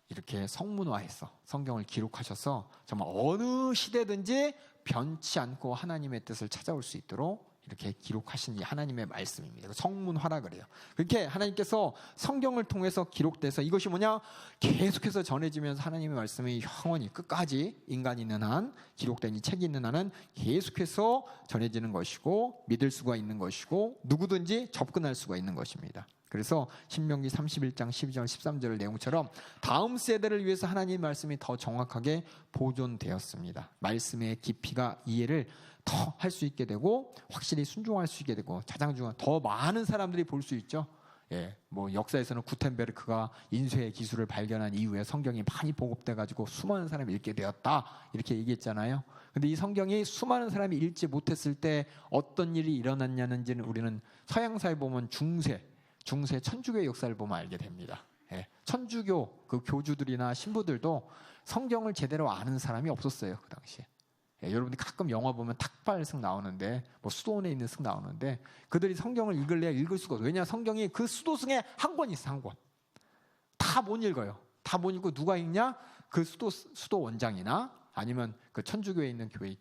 이렇게 성문화해서 성경을 기록하셔서 정말 어느 시대든지 변치 않고 하나님의 뜻을 찾아올 수 있도록 이렇게 기록하신 이 하나님의 말씀입니다. 성문화라 그래요. 그렇게 하나님께서 성경을 통해서 기록돼서 이것이 뭐냐? 계속해서 전해지면서 하나님의 말씀이 영원히 끝까지 인간이 있는 한, 기록된 이 책이 있는 한은 계속해서 전해지는 것이고 믿을 수가 있는 것이고 누구든지 접근할 수가 있는 것입니다. 그래서 신명기 31장 12절 13절 내용처럼 다음 세대를 위해서 하나님의 말씀이 더 정확하게 보존되었습니다. 말씀의 깊이가 이해를 더 할 수 있게 되고 확실히 순종할 수 있게 되고 가장 중요한 더 많은 사람들이 볼 수 있죠. 뭐 역사에서는 구텐베르크가 인쇄의 기술을 발견한 이후에 성경이 많이 보급돼 가지고 수많은 사람이 읽게 되었다 이렇게 얘기했잖아요. 근데 이 성경이 수많은 사람이 읽지 못했을 때 어떤 일이 일어났냐는지는 우리는 서양사에 보면 중세 천주교의 역사를 보면 알게 됩니다. 천주교 그 교주들이나 신부들도 성경을 제대로 아는 사람이 없었어요. 그 당시에. 여러분들이 가끔 영화 보면 탁발승 나오는데 뭐 수도원에 있는 승 나오는데 그들이 성경을 읽을래야 읽을 수가 없어요. 왜냐 성경이 그 수도승에 한 권 있어. 한 권. 다 못 읽어요. 다 못 읽고 누가 읽냐? 그 수도 원장이나 아니면 그 천주교에 있는 교회의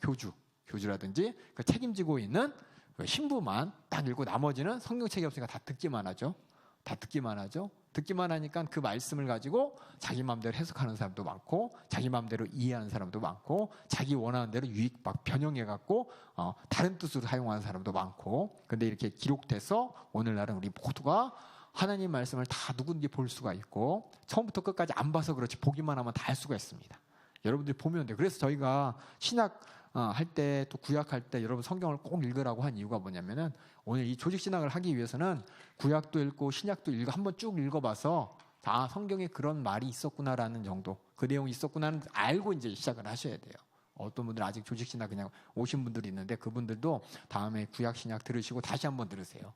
교주라든지 그 책임지고 있는 그 신부만 딱 읽고 나머지는 성경책이 없으니까 다 듣기만 하죠. 듣기만 하니까 그 말씀을 가지고 자기 마음대로 해석하는 사람도 많고 자기 마음대로 이해하는 사람도 많고 자기 원하는 대로 막 변형해갖고 다른 뜻으로 사용하는 사람도 많고 근데 이렇게 기록돼서 오늘날은 우리 모두가 하나님 말씀을 다 누구든지 볼 수가 있고 처음부터 끝까지 안 봐서 그렇지 보기만 하면 다 할 수가 있습니다. 여러분들이 보면 돼요. 그래서 저희가 신약 할 때 또 구약할 때 여러분 성경을 꼭 읽으라고 한 이유가 뭐냐면은 오늘 이 조직신학을 하기 위해서는 구약도 읽고 신약도 읽고 한번 쭉 읽어봐서 성경에 그런 말이 있었구나라는 정도 그 내용이 있었구나는 알고 이제 시작을 하셔야 돼요. 어떤 분들은 아직 조직신학 그냥 오신 분들이 있는데 그분들도 다음에 구약 신약 들으시고 다시 한번 들으세요.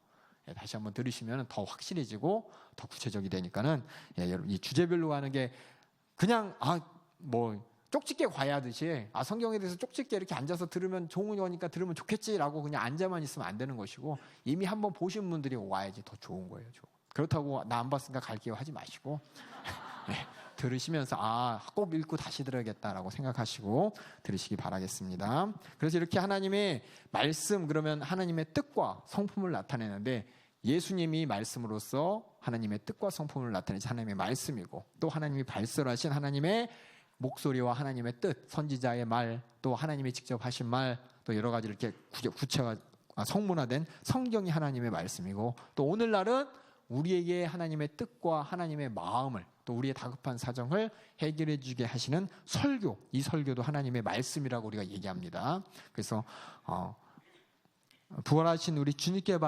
다시 한번 들으시면 더 확실해지고 더 구체적이 되니까는 여러분 이 주제별로 하는 게 그냥 쪽집게 과외하듯이 성경에 대해서 쪽집게 이렇게 앉아서 들으면 좋은 거니까 들으면 좋겠지라고 그냥 앉아만 있으면 안 되는 것이고 이미 한번 보신 분들이 와야지 더 좋은 거예요. 그렇다고 나 안 봤으니까 갈게요 하지 마시고 들으시면서 꼭 읽고 다시 들어야겠다라고 생각하시고 들으시기 바라겠습니다. 그래서 이렇게 하나님의 말씀 그러면 하나님의 뜻과 성품을 나타내는데 예수님이 말씀으로써 하나님의 뜻과 성품을 나타내신 하나님의 말씀이고 또 하나님이 발설하신 하나님의 목소리와 하나님의 뜻, 선지자의 말, 또 하나님이 직접 하신 말, 또 여러 가지 이렇게 구체화 성문화된 성경이 하나님의 말씀이고 또 오늘날은 우리에게 하나님의 뜻과 하나님의 마음을 또 우리의 다급한 사정을 해결해 주게 하시는 설교, 이 설교도 하나님의 말씀이라고 우리가 얘기합니다. 그래서 부활하신 우리 주님께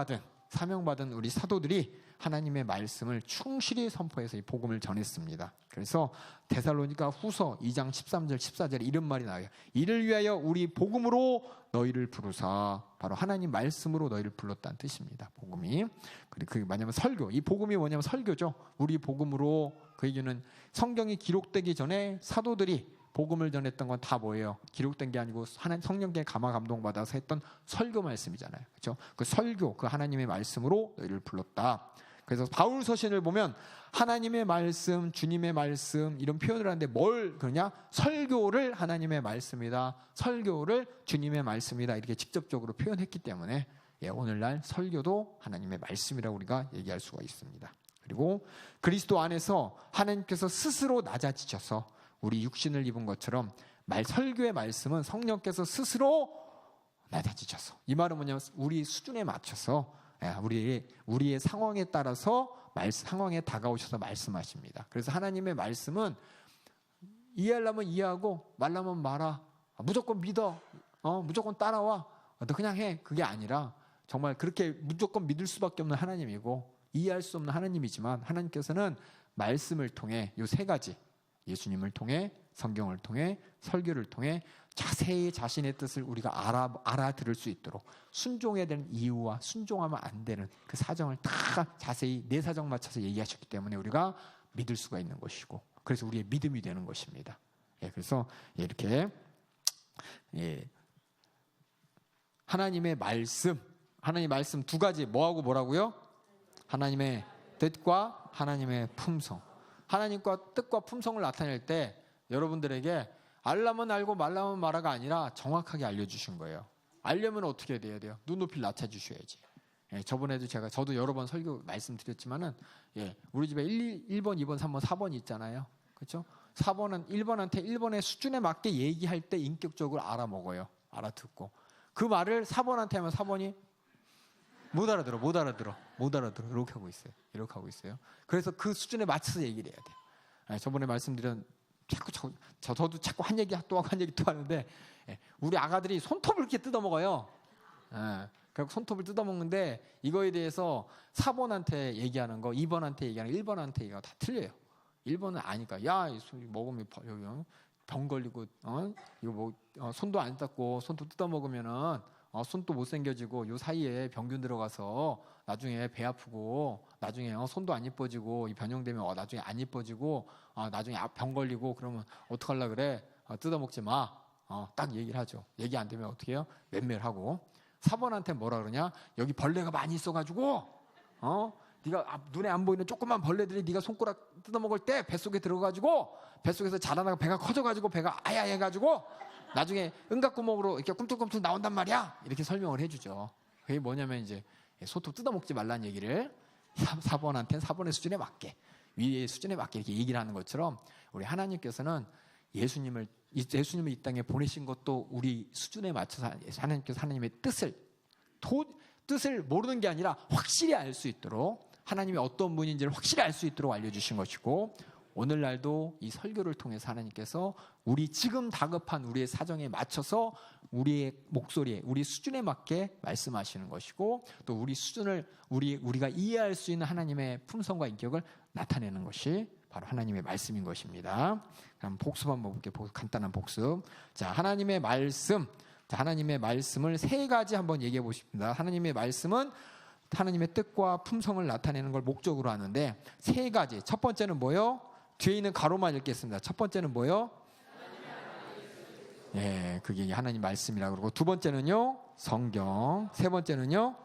사명받은 우리 사도들이 하나님의 말씀을 충실히 선포해서 이 복음을 전했습니다. 그래서 데살로니가 후서 2장 13절 14절에 이런 말이 나와요. 이를 위하여 우리 복음으로 너희를 부르사 바로 하나님 말씀으로 너희를 불렀다는 뜻입니다. 복음이. 그리고 그게 뭐냐면 설교. 이 복음이 뭐냐면 설교죠. 우리 복음으로 그 얘기는 성경이 기록되기 전에 사도들이 복음을 전했던 건 다 뭐예요? 기록된 게 아니고 성령께 감화 감동받아서 했던 설교 말씀이잖아요. 그렇죠? 그 설교, 그 하나님의 말씀으로 너희를 불렀다. 그래서 바울 서신을 보면 하나님의 말씀, 주님의 말씀 이런 표현을 하는데 뭘 그러냐? 설교를 하나님의 말씀이다. 설교를 주님의 말씀이다. 이렇게 직접적으로 표현했기 때문에 오늘날 설교도 하나님의 말씀이라고 우리가 얘기할 수가 있습니다. 그리고 그리스도 안에서 하나님께서 스스로 낮아지셔서 우리 육신을 입은 것처럼 설교의 말씀은 성령께서 스스로 낮아지셔서 이 말은 뭐냐면 우리 수준에 맞춰서 우리의 상황에 따라서 상황에 다가오셔서 말씀하십니다. 그래서 하나님의 말씀은 이해하려면 이해하고 말라면 말아 무조건 믿어 무조건 따라와 너 그냥 해 그게 아니라 정말 그렇게 무조건 믿을 수밖에 없는 하나님이고 이해할 수 없는 하나님이지만 하나님께서는 말씀을 통해 이 세 가지 예수님을 통해 성경을 통해 설교를 통해 자세히 자신의 뜻을 우리가 알아들을 수 있도록 순종해야 되는 이유와 순종하면 안 되는 그 사정을 다 자세히 내 사정 맞춰서 얘기하셨기 때문에 우리가 믿을 수가 있는 것이고 그래서 우리의 믿음이 되는 것입니다. 그래서 이렇게 하나님의 말씀 하나님 말씀 두 가지 뭐하고 뭐라고요? 하나님의 뜻과 하나님의 품성. 하나님과 뜻과 품성을 나타낼 때 여러분들에게 알라면 알고 말라면 말아가 아니라 정확하게 알려주신 거예요. 알려면 어떻게 돼야 돼요? 눈높이를 낮춰주셔야지. 예, 저번에도 저도 여러 번 설교 말씀드렸지만은, 예, 우리 집에 1번, 2번, 3번, 4번이 있잖아요. 그렇죠? 4번은 1번한테 1번의 수준에 맞게 얘기할 때 인격적으로 알아먹어요. 알아듣고. 그 말을 4번한테 하면 4번이 못 알아들어. 이렇게 하고 있어요. 그래서 그 수준에 맞춰서 얘기를 해야 돼요. 예, 저번에 말씀드린 저도 자꾸 한 얘기 또 하고 한 얘기 또 하는데, 예, 우리 아가들이 손톱을 이렇게 뜯어먹어요. 예, 그리고 손톱을 뜯어먹는데 이거에 대해서 4번한테 얘기하는 거, 2번한테 얘기하는 거, 1번한테 얘기하는 거 다 틀려요. 1번은 아니까, 야, 이 먹으면 병 걸리고, 이거 손도 안 닦고 손톱 뜯어먹으면은 손도 못 생겨지고 요 사이에 병균 들어가서 나중에 배 아프고, 나중에 손도 안 이뻐지고, 이 변형되면 나중에 안 이뻐지고, 나중에 병 걸리고 그러면 어떡하려 그래? 뜯어먹지 마. 딱 얘기를 하죠. 얘기 안 되면 어떻게 해요? 외면하고. 4번한테 뭐라 그러냐? 여기 벌레가 많이 있어가지고, 네가 눈에 안 보이는 조그만 벌레들이 네가 손가락 뜯어먹을 때 뱃속에 들어가지고, 뱃속에서 자라나가 배가 커져가지고 배가 아야해가지고 나중에 응갑구멍으로 이렇게 꿈틀꿈틀 나온단 말이야. 이렇게 설명을 해주죠. 그게 뭐냐면 이제 손톱 뜯어먹지 말라는 얘기를 4번한테는 4번의 수준에 맞게, 위의 수준에 맞게 이렇게 얘기를 하는 것처럼, 우리 하나님께서는 예수님을 이 땅에 보내신 것도 우리 수준에 맞춰서 하나님께서 하나님의 뜻을 모르는 게 아니라 확실히 알 수 있도록, 하나님이 어떤 분인지를 확실히 알 수 있도록 알려주신 것이고, 오늘날도 이 설교를 통해서 하나님께서 우리 지금 다급한 우리의 사정에 맞춰서 우리의 목소리에, 우리 수준에 맞게 말씀하시는 것이고, 또 우리 수준을 우리가 이해할 수 있는 하나님의 품성과 인격을 나타내는 것이 바로 하나님의 말씀인 것입니다. 그럼 복습 한번 볼게요. 간단한 복습. 자, 하나님의 말씀. 자, 하나님의 말씀을 세 가지 한번 얘기해 보십니다. 하나님의 말씀은 하나님의 뜻과 품성을 나타내는 걸 목적으로 하는데, 세 가지. 첫 번째는 뭐요? 뒤에 있는 가로만 읽겠습니다. 첫 번째는 뭐요? 예, 그게 하나님 말씀이라고 그러고, 두 번째는요, 성경. 세 번째는요,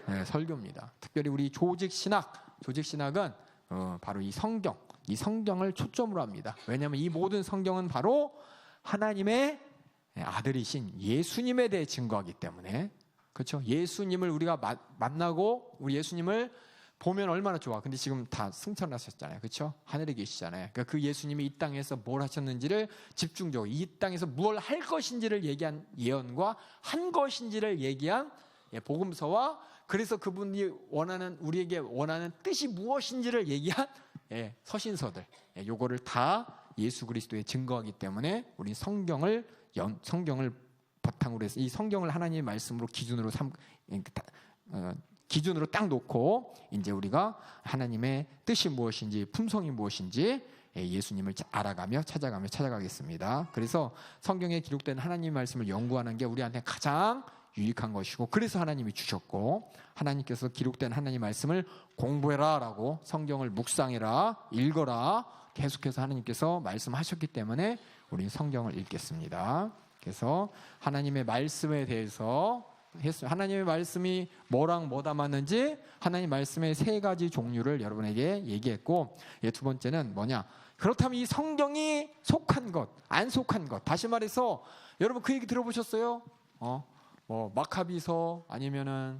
예, 설교입니다. 특별히 우리 조직신학은 바로 이 성경을 초점으로 합니다. 왜냐하면 이 모든 성경은 바로 하나님의 아들이신 예수님에 대해 증거하기 때문에. 그렇죠? 예수님을 우리가 만나고 우리 예수님을 보면 얼마나 좋아. 근데 지금 다 승천하셨잖아요. 그렇죠? 하늘에 계시잖아요. 그러니까 그 예수님이 이 땅에서 뭘 하셨는지를 집중적으로, 이 땅에서 무엇을 할 것인지를 얘기한 예언과 한 것인지를 얘기한 복음서와, 그래서 그분이 우리에게 원하는 뜻이 무엇인지를 얘기한 서신서들, 요거를 다 예수 그리스도의 증거하기 때문에 우리 성경을 바탕으로 해서 이 성경을 하나님의 말씀으로 기준으로 딱 놓고, 이제 우리가 하나님의 뜻이 무엇인지, 품성이 무엇인지 예수님을 알아가며 찾아가겠습니다. 그래서 성경에 기록된 하나님의 말씀을 연구하는 게 우리한테 가장 유익한 것이고, 그래서 하나님이 주셨고, 하나님께서 기록된 하나님의 말씀을 공부해라 라고, 성경을 묵상해라, 읽어라, 계속해서 하나님께서 말씀하셨기 때문에 우리는 성경을 읽겠습니다. 그래서 하나님의 말씀에 대해서 하나님의 말씀이 뭐랑 뭐 담았는지, 하나님의 말씀의 세 가지 종류를 여러분에게 얘기했고, 두 번째는 뭐냐? 그렇다면 이 성경이 속한 것, 안 속한 것. 다시 말해서 여러분 그 얘기 들어보셨어요? 뭐 마카비서, 아니면은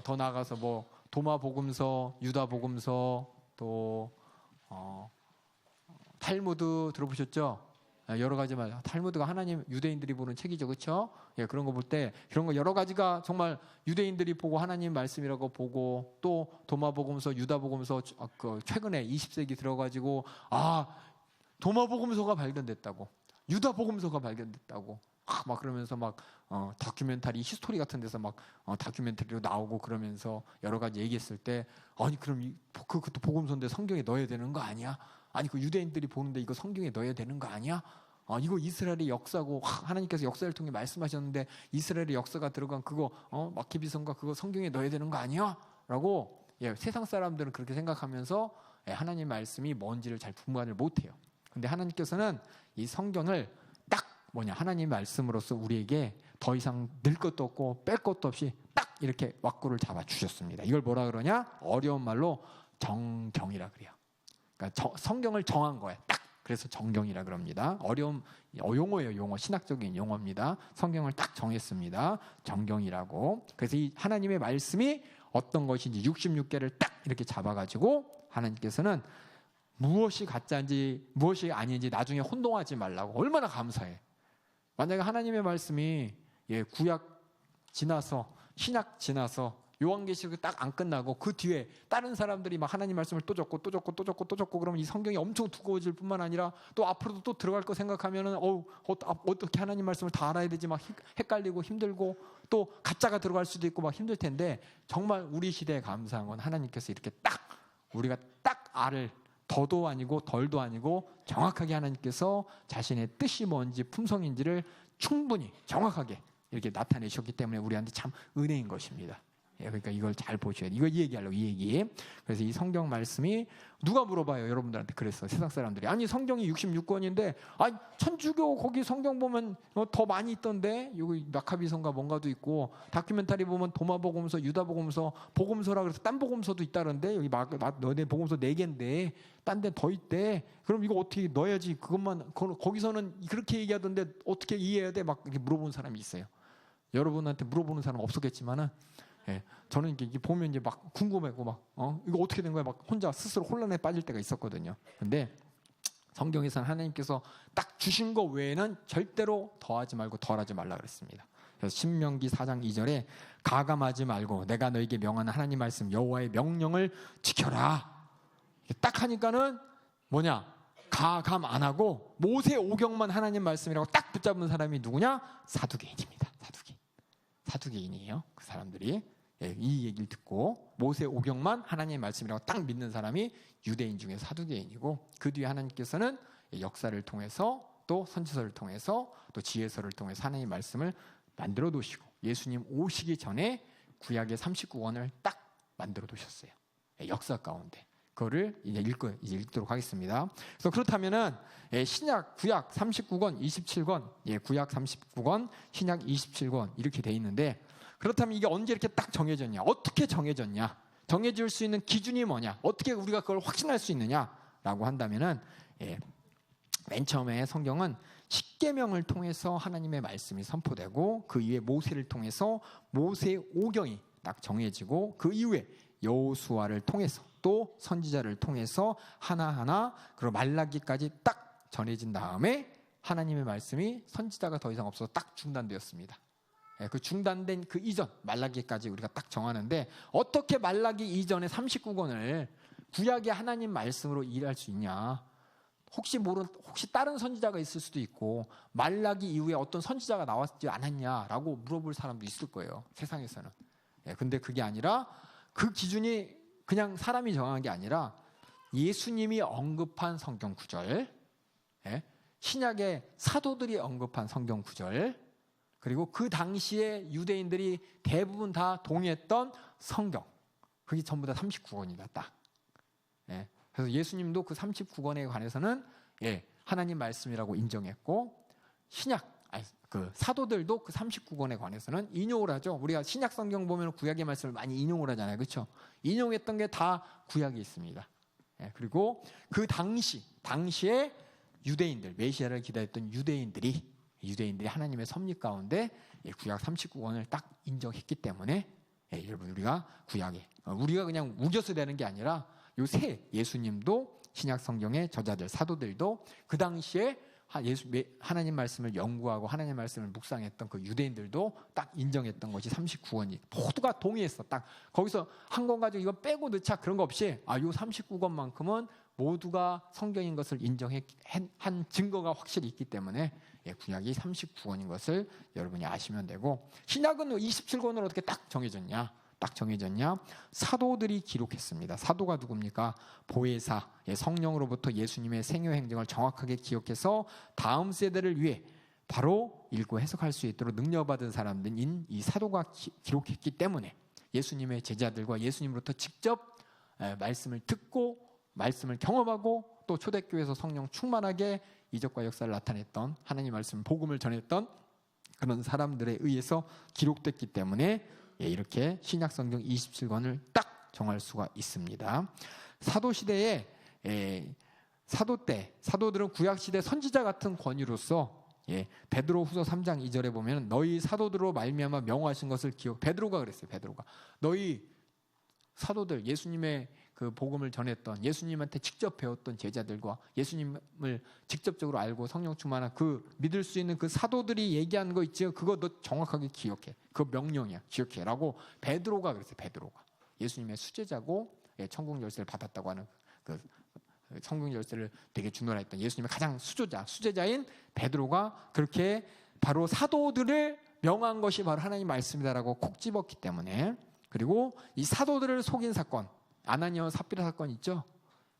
더 나아가서 뭐 도마복음서, 유다복음서, 또 탈무드 들어보셨죠? 여러 가지 말. 탈무드가 하나님 유대인들이 보는 책이죠, 그렇죠? 예, 그런 거 볼 때 그런 거 여러 가지가 정말 유대인들이 보고 하나님 말씀이라고 보고, 또 도마복음서, 유다복음서, 최근에 20세기 들어가지고 도마복음서가 발견됐다고, 유다복음서가 발견됐다고, 막 그러면서 막 다큐멘터리, 히스토리 같은 데서 막 다큐멘터리로 나오고 그러면서 여러 가지 얘기했을 때, 아니 그럼 그것도 복음서인데 성경에 넣어야 되는 거 아니야? 아니 그 유대인들이 보는데 이거 성경에 넣어야 되는 거 아니야? 이거 이스라엘의 역사고, 하나님께서 역사를 통해 말씀하셨는데 이스라엘의 역사가 들어간 그거 마키비성가 그거 성경에 넣어야 되는 거 아니야? 라고 세상 사람들은 그렇게 생각하면서 하나님 말씀이 뭔지를 잘 분간을 못해요. 근데 하나님께서는 이 성경을 딱 하나님 말씀으로서 우리에게 더 이상 늘 것도 없고 뺄 것도 없이 딱 이렇게 왁구를 잡아 주셨습니다. 이걸 뭐라 그러냐? 어려운 말로 정경이라 그래요. 그러니까 성경을 정한 거예요. 딱. 그래서 정경이라 그럽니다. 어려운 용어예요. 용어. 신학적인 용어입니다. 성경을 딱 정했습니다. 정경이라고. 그래서 이 하나님의 말씀이 어떤 것인지 66개를 딱 이렇게 잡아가지고 하나님께서는 무엇이 가짜인지 무엇이 아닌지 나중에 혼동하지 말라고. 얼마나 감사해. 만약에 하나님의 말씀이 구약 지나서 신약 지나서 요한계시록이 딱 안 끝나고 그 뒤에 다른 사람들이 막 하나님 말씀을 또 적고 또 적고 또 적고 또 적고 그러면 이 성경이 엄청 두꺼워질 뿐만 아니라 또 앞으로도 또 들어갈 거 생각하면은 어떻게 하나님 말씀을 다 알아야 되지 막 헷갈리고 힘들고 또 가짜가 들어갈 수도 있고 막 힘들 텐데 정말 우리 시대에 감사한 건 하나님께서 이렇게 딱 우리가 딱 알을 더도 아니고 덜도 아니고 정확하게 하나님께서 자신의 뜻이 뭔지 품성인지를 충분히 정확하게 이렇게 나타내셨기 때문에 우리한테 참 은혜인 것입니다. 그러니까 이걸 잘 보셔야 돼요. 이거 이 얘기하려고 이 얘기. 그래서 이 성경 말씀이 누가 물어봐요? 여러분들한테 그랬어. 세상 사람들이. 아니 성경이 66권인데 천주교 거기 성경 보면 더 많이 있던데 여기 마카비서인가 뭔가도 있고 다큐멘터리 보면 도마복음서, 유다복음서, 복음서라 그래서 딴 복음서도 있다는데 여기 너네 복음서 4개인데 딴 데 더 있대. 그럼 이거 어떻게 넣어야지? 그것만 거기서는 그렇게 얘기하던데 어떻게 이해해야 돼? 막 이렇게 물어보는 사람이 있어요. 여러분한테 물어보는 사람 없었겠지만은 저는 이게 보면 이제 막 궁금하고 막 이거 어떻게 된 거야? 막 혼자 스스로 혼란에 빠질 때가 있었거든요. 근데 성경에서는 하나님께서 딱 주신 거 외에는 절대로 더하지 말고 덜하지 말라 그랬습니다. 그래서 신명기 4장 2절에 가감하지 말고 내가 너에게 명하는 하나님 말씀 여호와의 명령을 지켜라. 딱 하니까는 뭐냐? 가감 안 하고 모세 오경만 하나님 말씀이라고 딱 붙잡은 사람이 누구냐? 사두개인입니다. 사두개인이에요. 그 사람들이 이 얘기를 듣고 모세 오경만 하나님의 말씀이라고 딱 믿는 사람이 유대인 중에 사두개인이고 그 뒤에 하나님께서는 역사를 통해서 또 선지서를 통해서 또 지혜서를 통해서 하나님의 말씀을 만들어 두시고 예수님 오시기 전에 구약의 39권을 딱 만들어 두셨어요. 역사 가운데. 그거를 이제 읽도록 하겠습니다. 그래서 그렇다면은 신약, 구약 39권, 27권, 구약 39권, 신약 27권 이렇게 돼 있는데 그렇다면 이게 언제 이렇게 딱 정해졌냐? 어떻게 정해졌냐? 정해질 수 있는 기준이 뭐냐? 어떻게 우리가 그걸 확신할 수 있느냐라고 한다면은 맨 처음에 성경은 십계명을 통해서 하나님의 말씀이 선포되고 그 이후에 모세를 통해서 모세 오경이 딱 정해지고 그 이후에 여호수아를 통해서 또 선지자를 통해서 하나하나 그리고 말라기까지 딱 전해진 다음에 하나님의 말씀이 선지자가 더 이상 없어서 딱 중단되었습니다. 그 중단된 그 이전 말라기까지 우리가 딱 정하는데 어떻게 말라기 이전에 39권을 구약의 하나님 말씀으로 이해할 수 있냐? 혹시 다른 선지자가 있을 수도 있고 말라기 이후에 어떤 선지자가 나왔지 않았냐라고 물어볼 사람도 있을 거예요. 세상에서는. 근데 그게 아니라 그 기준이 그냥 사람이 정한 게 아니라 예수님이 언급한 성경 구절, 신약의 사도들이 언급한 성경 구절, 그리고 그 당시에 유대인들이 대부분 다 동의했던 성경, 그게 전부 다 39권이다 딱. 그래서 예수님도 그 39권에 관해서는 하나님 말씀이라고 인정했고 그 사도들도 그 39권에 관해서는 인용을 하죠. 우리가 신약 성경 보면 구약의 말씀을 많이 인용을 하잖아요. 그렇죠? 인용했던 게 다 구약에 있습니다. 그리고 그 당시에 유대인들, 메시아를 기다렸던 유대인들이 하나님의 섭리 가운데 구약 39권을 딱 인정했기 때문에 여러분 우리가 그냥 우겨서 되는 게 아니라 요새 예수님도 신약 성경의 저자들 사도들도 그 당시에 하나님 말씀을 연구하고 하나님 말씀을 묵상했던 그 유대인들도 딱 인정했던 것이 39권이 모두가 동의했어. 딱 거기서 한 권 가지고 이거 빼고 넣자 그런 거 없이 요 39권만큼은 모두가 성경인 것을 인정한 증거가 확실히 있기 때문에 구약이 39권인 것을 여러분이 아시면 되고 신약은 27권으로 어떻게 딱 정해졌냐? 사도들이 기록했습니다. 사도가 누굽니까? 보혜사, 성령으로부터 예수님의 생애 행정을 정확하게 기억해서 다음 세대를 위해 바로 읽고 해석할 수 있도록 능력받은 사람들인 이 사도가 기록했기 때문에 예수님의 제자들과 예수님으로부터 직접 말씀을 듣고 말씀을 경험하고 또 초대교회에서 성령 충만하게 이적과 역사를 나타냈던 하나님 말씀 복음을 전했던 그런 사람들에 의해서 기록됐기 때문에 이렇게 신약 성경 27권을 딱 정할 수가 있습니다. 사도 시대에 사도 때 사도들은 구약 시대 선지자 같은 권위로서 베드로후서 3장 2절에 보면 너희 사도들로 말미암아 명하신 것을 베드로가 그랬어요. 베드로가 너희 사도들 예수님의 그 복음을 전했던 예수님한테 직접 배웠던 제자들과 예수님을 직접적으로 알고 성령 충만한 그 믿을 수 있는 그 사도들이 얘기한 거 있죠. 그거 너 정확하게 기억해. 그거 명령이야. 기억해라고 베드로가 그랬어요. 베드로가 예수님의 수제자고 천국 열쇠를 받았다고 하는 그 천국 열쇠를 되게 중요했던 예수님의 가장 수제자인 베드로가 그렇게 바로 사도들을 명한 것이 바로 하나님 말씀이다라고 콕 집었기 때문에 그리고 이 사도들을 속인 사건 아나니아와 삽비라 사건 있죠.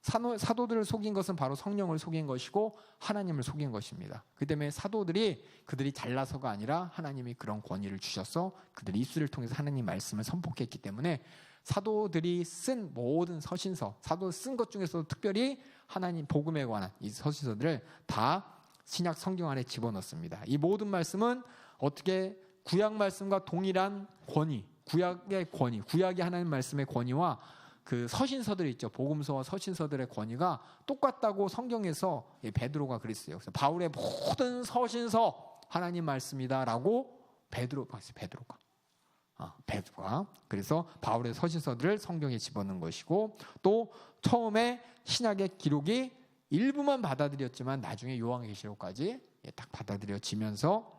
사도들을 속인 것은 바로 성령을 속인 것이고 하나님을 속인 것입니다. 그 때문에 사도들이 그들이 잘나서가 아니라 하나님이 그런 권위를 주셔서 그들이 입술을 통해서 하나님 말씀을 선포했기 때문에 사도들이 쓴 모든 서신서, 사도 쓴 것 중에서도 특별히 하나님 복음에 관한 이 서신서들을 다 신약 성경 안에 집어넣습니다. 이 모든 말씀은 어떻게 구약 말씀과 동일한 권위, 구약의 권위, 구약이 하나님 말씀의 권위와 그 서신서들 있죠. 복음서와 서신서들의 권위가 똑같다고 성경에서 베드로가 그랬어요. 그래서 바울의 모든 서신서 하나님 말씀이다라고 베드로가 그래서 바울의 서신서들을 성경에 집어넣은 것이고 또 처음에 신약의 기록이 일부만 받아들였지만 나중에 요한계시록까지 딱 받아들여지면서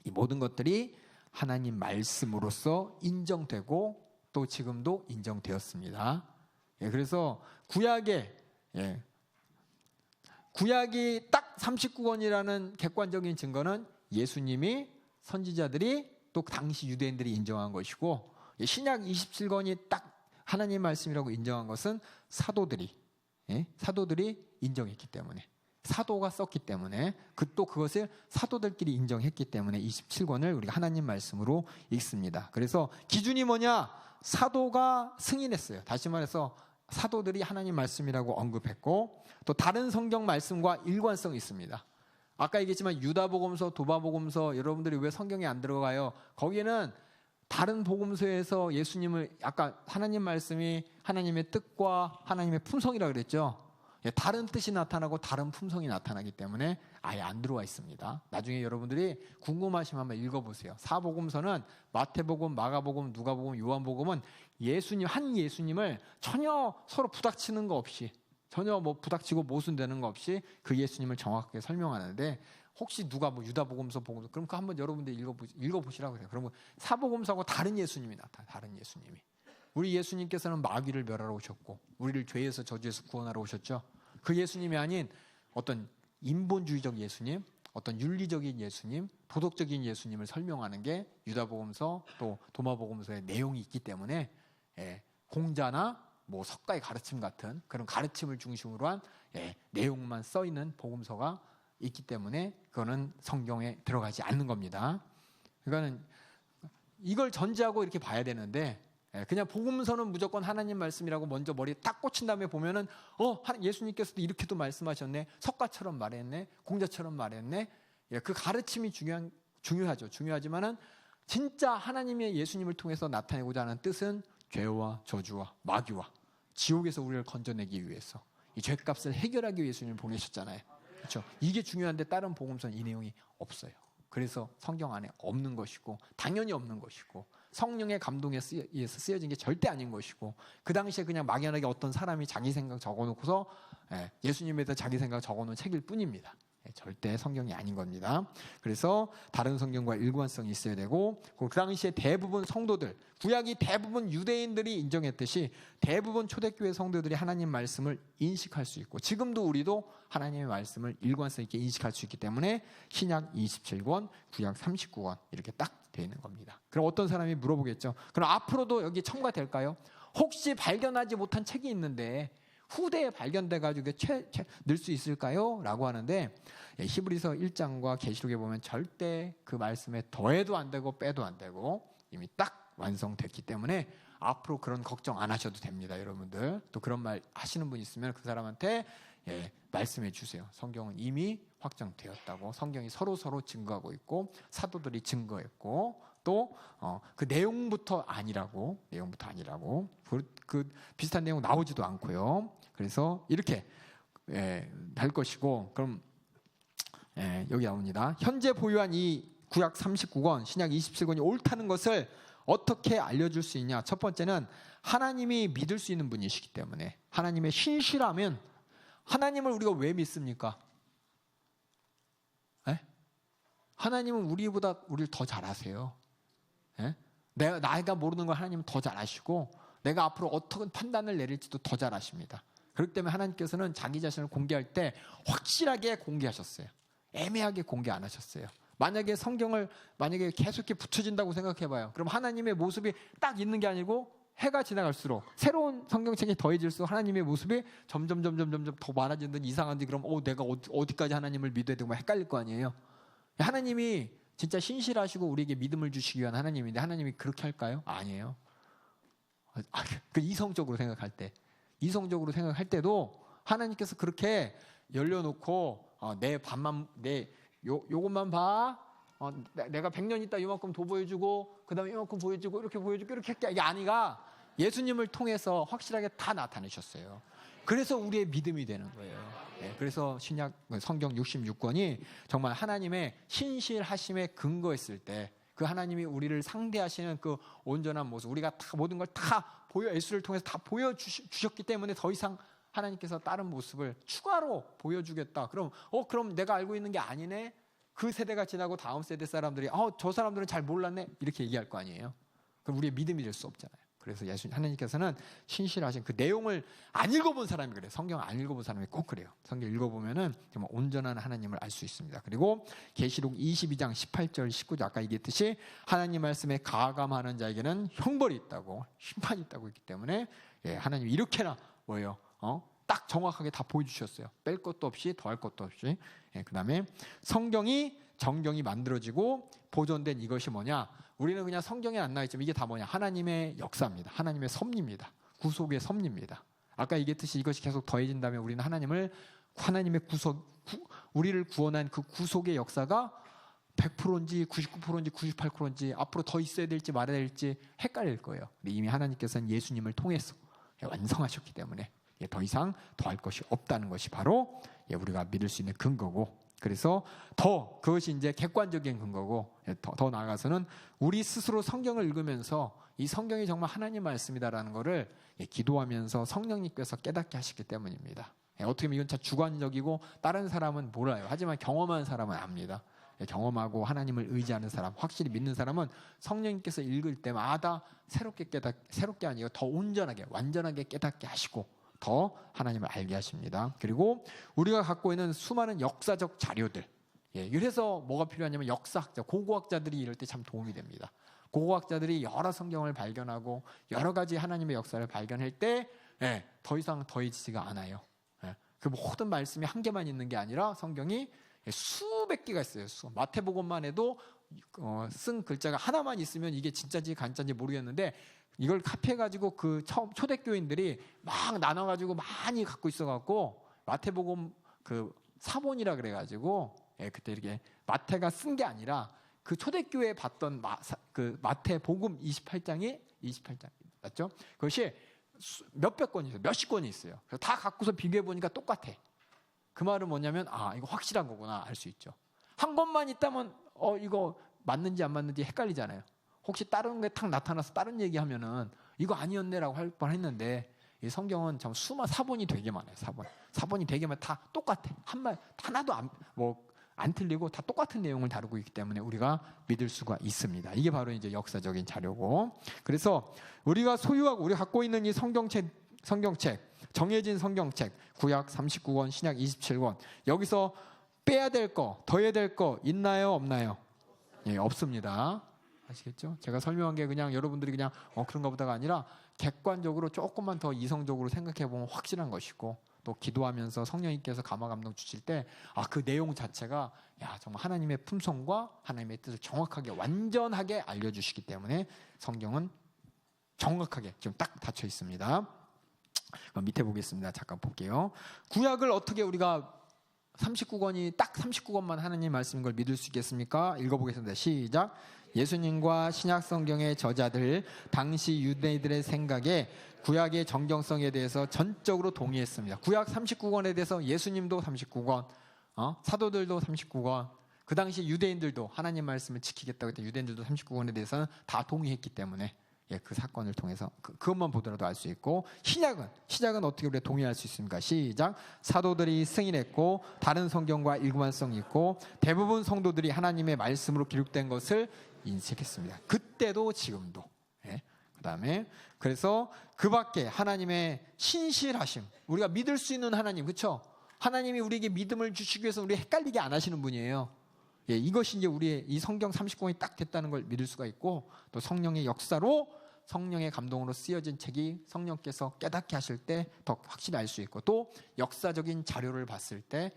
이 모든 것들이 하나님 말씀으로서 인정되고 또 지금도 인정되었습니다. 그래서 구약이 딱 39권이라는 객관적인 증거는 예수님이 선지자들이 또 당시 유대인들이 인정한 것이고 신약 27권이 딱 하나님 말씀이라고 인정한 것은 사도들이 인정했기 때문에 사도가 썼기 때문에 또 그것을 사도들끼리 인정했기 때문에 27권을 우리가 하나님 말씀으로 읽습니다. 그래서 기준이 뭐냐? 사도가 승인했어요. 다시 말해서 사도들이 하나님 말씀이라고 언급했고 또 다른 성경 말씀과 일관성이 있습니다. 아까 얘기했지만 유다복음서, 도마복음서 여러분들이 왜 성경에 안 들어가요? 거기에는 다른 복음서에서 예수님을 아까 하나님 말씀이 하나님의 뜻과 하나님의 품성이라고 그랬죠. 다른 뜻이 나타나고 다른 품성이 나타나기 때문에 아예 안 들어와 있습니다. 나중에 여러분들이 궁금하시면 한번 읽어보세요. 사복음서는 마태복음, 마가복음, 누가복음, 요한복음은 한 예수님을 전혀 서로 부닥치는 거 없이 전혀 부닥치고 모순되는 거 없이 그 예수님을 정확하게 설명하는데 혹시 누가 유다복음서 복음서 그럼 그 한번 여러분들 읽어보시라고 해요. 그러면 사복음서하고 다른 예수님이 나타나요. 다른 예수님이. 우리 예수님께서는 마귀를 멸하러 오셨고 우리를 죄에서 저주에서 구원하러 오셨죠. 그 예수님이 아닌 어떤 인본주의적 예수님, 어떤 윤리적인 예수님, 도덕적인 예수님을 설명하는 게 유다복음서 또 도마복음서의 내용이 있기 때문에 공자나 석가의 가르침 같은 그런 가르침을 중심으로 한 내용만 써 있는 복음서가 있기 때문에 그거는 성경에 들어가지 않는 겁니다. 그러니까는 이걸 전제하고 이렇게 봐야 되는데 그냥 복음서는 무조건 하나님 말씀이라고 먼저 머리에 딱 꽂힌 다음에 보면은 예수님께서도 이렇게도 말씀하셨네, 석가처럼 말했네, 공자처럼 말했네. 그 가르침이 중요하죠. 중요하지만은 진짜 하나님의 예수님을 통해서 나타내고자 하는 뜻은 죄와 저주와 마귀와 지옥에서 우리를 건져내기 위해서 이 죄값을 해결하기 위해 예수님을 보내셨잖아요. 그렇죠? 이게 중요한데 다른 복음서는 이 내용이 없어요. 그래서 성경 안에 없는 것이고 당연히 없는 것이고 성령의 감동에 의해서 쓰여진 게 절대 아닌 것이고 그 당시에 그냥 막연하게 어떤 사람이 자기 생각 적어놓고서 예수님에 대해 자기 생각 적어놓은 책일 뿐입니다. 절대 성경이 아닌 겁니다. 그래서 다른 성경과 일관성이 있어야 되고 그 당시에 대부분 성도들, 구약이 대부분 유대인들이 인정했듯이 대부분 초대교회 성도들이 하나님 말씀을 인식할 수 있고 지금도 우리도 하나님의 말씀을 일관성 있게 인식할 수 있기 때문에 신약 27권, 구약 39권 이렇게 딱 되어 있는 겁니다. 그럼 어떤 사람이 물어보겠죠. 그럼 앞으로도 여기 첨가될까요? 혹시 발견하지 못한 책이 있는데 후대에 발견돼가지고 넣을 수 있을까요? 라고 하는데 히브리서 1장과 계시록에 보면 절대 그 말씀에 더해도 안 되고 빼도 안 되고 이미 딱 완성됐기 때문에 앞으로 그런 걱정 안 하셔도 됩니다. 여러분들 또 그런 말 하시는 분 있으면 그 사람한테 말씀해 주세요. 성경은 이미 확정되었다고 성경이 서로 증거하고 있고 사도들이 증거했고 또 그 내용부터 아니라고 그 비슷한 내용 나오지도 않고요. 그래서 이렇게 할 것이고, 그럼 여기 나옵니다. 현재 보유한 이 구약 39권, 신약 27권이 옳다는 것을 어떻게 알려줄 수 있냐? 첫 번째는 하나님이 믿을 수 있는 분이시기 때문에, 하나님의 신실하면, 하나님을 우리가 왜 믿습니까? 하나님은 우리보다 우리를 더 잘 아세요. 나이가 모르는 걸 하나님은 더 잘 아시고, 내가 앞으로 어떤 판단을 내릴지도 더 잘 아십니다. 그렇기 때문에 하나님께서는 자기 자신을 공개할 때 확실하게 공개하셨어요. 애매하게 공개 안 하셨어요. 만약에 성경을 계속 이렇게 붙여진다고 생각해봐요. 그럼 하나님의 모습이 딱 있는 게 아니고 해가 지나갈수록 새로운 성경책이 더해질수록 하나님의 모습이 점점 더 많아지는 이상한데, 그럼 내가 어디까지 하나님을 믿어야 되고 헷갈릴 거 아니에요. 하나님이 진짜 신실하시고 우리에게 믿음을 주시기 위한 하나님인데 하나님이 그렇게 할까요? 아니에요. 이성적으로 생각할 때도 하나님께서 그렇게 열려놓고 요것만 봐. 내가 100년 있다 이만큼 더 보여주고, 그 다음에 이만큼 보여주고, 이렇게 보여주고, 이렇게 할게. 이게 아니라 예수님을 통해서 확실하게 다 나타내셨어요. 그래서 우리의 믿음이 되는 거예요. 그래서 신약 성경 66권이 정말 하나님의 신실하심에 근거했을 때, 그 하나님이 우리를 상대하시는 그 온전한 모습, 우리가 다 모든 걸 다 예수를 통해서 다 보여주셨기 때문에 더 이상 하나님께서 다른 모습을 추가로 보여주겠다. 그럼 내가 알고 있는 게 아니네. 그 세대가 지나고 다음 세대 사람들이 저 사람들은 잘 몰랐네 이렇게 얘기할 거 아니에요. 그럼 우리의 믿음이 될 수 없잖아요. 그래서 하나님께서는 신실하신 그 내용을 안 읽어본 사람이 그래요. 성경 안 읽어본 사람이 꼭 그래요. 성경 읽어보면은 정말 온전한 하나님을 알 수 있습니다. 그리고 계시록 22장 18절 19절 아까 얘기했듯이 하나님 말씀에 가감하는 자에게는 형벌이 있다고, 심판이 있다고 했기 때문에 하나님이 이렇게나 뭐예요? 딱 정확하게 다 보여주셨어요. 뺄 것도 없이 더할 것도 없이. 그 다음에 성경이 정경이 만들어지고 보존된 이것이 뭐냐? 우리는 그냥 성경에 안 나와 있지만 이게 다 뭐냐? 하나님의 역사입니다. 하나님의 섭리입니다. 구속의 섭리입니다. 아까 얘기했듯이 이것이 계속 더해진다면 우리는 하나님의 우리를 구원한 그 구속의 역사가 100%인지 99%인지 98%인지 앞으로 더 있어야 될지 말아야 될지 헷갈릴 거예요. 근데 이미 하나님께서는 예수님을 통해서 완성하셨기 때문에 더 이상 더할 것이 없다는 것이 바로 우리가 믿을 수 있는 근거고, 그래서 그것이 이제 객관적인 근거고, 더 나아가서는 우리 스스로 성경을 읽으면서 이 성경이 정말 하나님 말씀이다라는 것을 기도하면서 성령님께서 깨닫게 하시기 때문입니다. 어떻게 보면 이건 참 주관적이고 다른 사람은 몰라요. 하지만 경험한 사람은 압니다. 경험하고 하나님을 의지하는 사람, 확실히 믿는 사람은 성령님께서 읽을 때마다 새롭게 아니고 더 온전하게, 완전하게 깨닫게 하시고 더 하나님을 알게 하십니다. 그리고 우리가 갖고 있는 수많은 역사적 자료들, 그래서 뭐가 필요하냐면 역사학자, 고고학자들이 이럴 때 참 도움이 됩니다. 고고학자들이 여러 성경을 발견하고 여러 가지 하나님의 역사를 발견할 때 더 이상 더해지지가 않아요. 그 모든 말씀이 한 개만 있는 게 아니라 성경이 수백 개가 있어요. 마태복음만 해도 쓴 글자가 하나만 있으면 이게 진짜인지 가짜인지 모르겠는데, 이걸 카피해가지고 그 초대교인들이 막 나눠가지고 많이 갖고 있어갖고 마태복음 그 사본이라 그래가지고 그때 이렇게 마태가 쓴 게 아니라 그 초대교회에 봤던 그 마태복음 28장 맞죠? 그것이 몇백 권이 있어요. 몇십 권이 있어요. 그래서 다 갖고서 비교해 보니까 똑같아. 그 말은 뭐냐면 이거 확실한 거구나 알 수 있죠. 한 권만 있다면 이거 맞는지 안 맞는지 헷갈리잖아요. 혹시 다른 게 탁 나타나서 다른 얘기하면은 이거 아니었네라고 할 뻔했는데, 이 성경은 참 사본이 되게 많아요. 사본이 되게 많아. 다 똑같아. 한 말 하나도 안 틀리고 다 똑같은 내용을 다루고 있기 때문에 우리가 믿을 수가 있습니다. 이게 바로 이제 역사적인 자료고, 그래서 우리가 소유하고 우리 갖고 있는 이 성경책 정해진 성경책 구약 39권, 신약 27권, 여기서 빼야 될 거, 더해야 될 거 있나요, 없나요? 없습니다. 아시겠죠? 제가 설명한 게 그냥 여러분들이 그냥 그런가 보다가 아니라 객관적으로 조금만 더 이성적으로 생각해 보면 확실한 것이고, 또 기도하면서 성령님께서 감화 감동 주실 때 그 내용 자체가 정말 하나님의 품성과 하나님의 뜻을 정확하게 완전하게 알려주시기 때문에 성경은 정확하게 지금 딱 닫혀 있습니다. 밑에 보겠습니다. 잠깐 볼게요. 구약을 어떻게 우리가 39권이 딱 39권만 하나님 말씀인 걸 믿을 수 있겠습니까? 읽어보겠습니다. 시작. 예수님과 신약 성경의 저자들 당시 유대인들의 생각에 구약의 정정성에 대해서 전적으로 동의했습니다. 구약 39권에 대해서 예수님도 39권, 사도들도 39권, 그 당시 유대인들도 하나님 말씀을 지키겠다고 했던 유대인들도 39권에 대해서는 다 동의했기 때문에 그 사건을 통해서 그것만 보더라도 알 수 있고, 신약은 어떻게 우리가 동의할 수 있습니까? 시작. 사도들이 승인했고 다른 성경과 일관성이 있고 대부분 성도들이 하나님의 말씀으로 기록된 것을 인식했습니다. 그때도 지금도. 그 다음에 그래서 그 밖에 하나님의 신실하심, 우리가 믿을 수 있는 하나님, 그렇죠? 하나님이 우리에게 믿음을 주시기 위해서 우리 헷갈리게 안 하시는 분이에요. 이것이 이제 우리의 이 성경 30권이 딱 됐다는 걸 믿을 수가 있고, 또 성령의 역사로 성령의 감동으로 쓰여진 책이 성령께서 깨닫게 하실 때 더 확실히 알 수 있고, 또 역사적인 자료를 봤을 때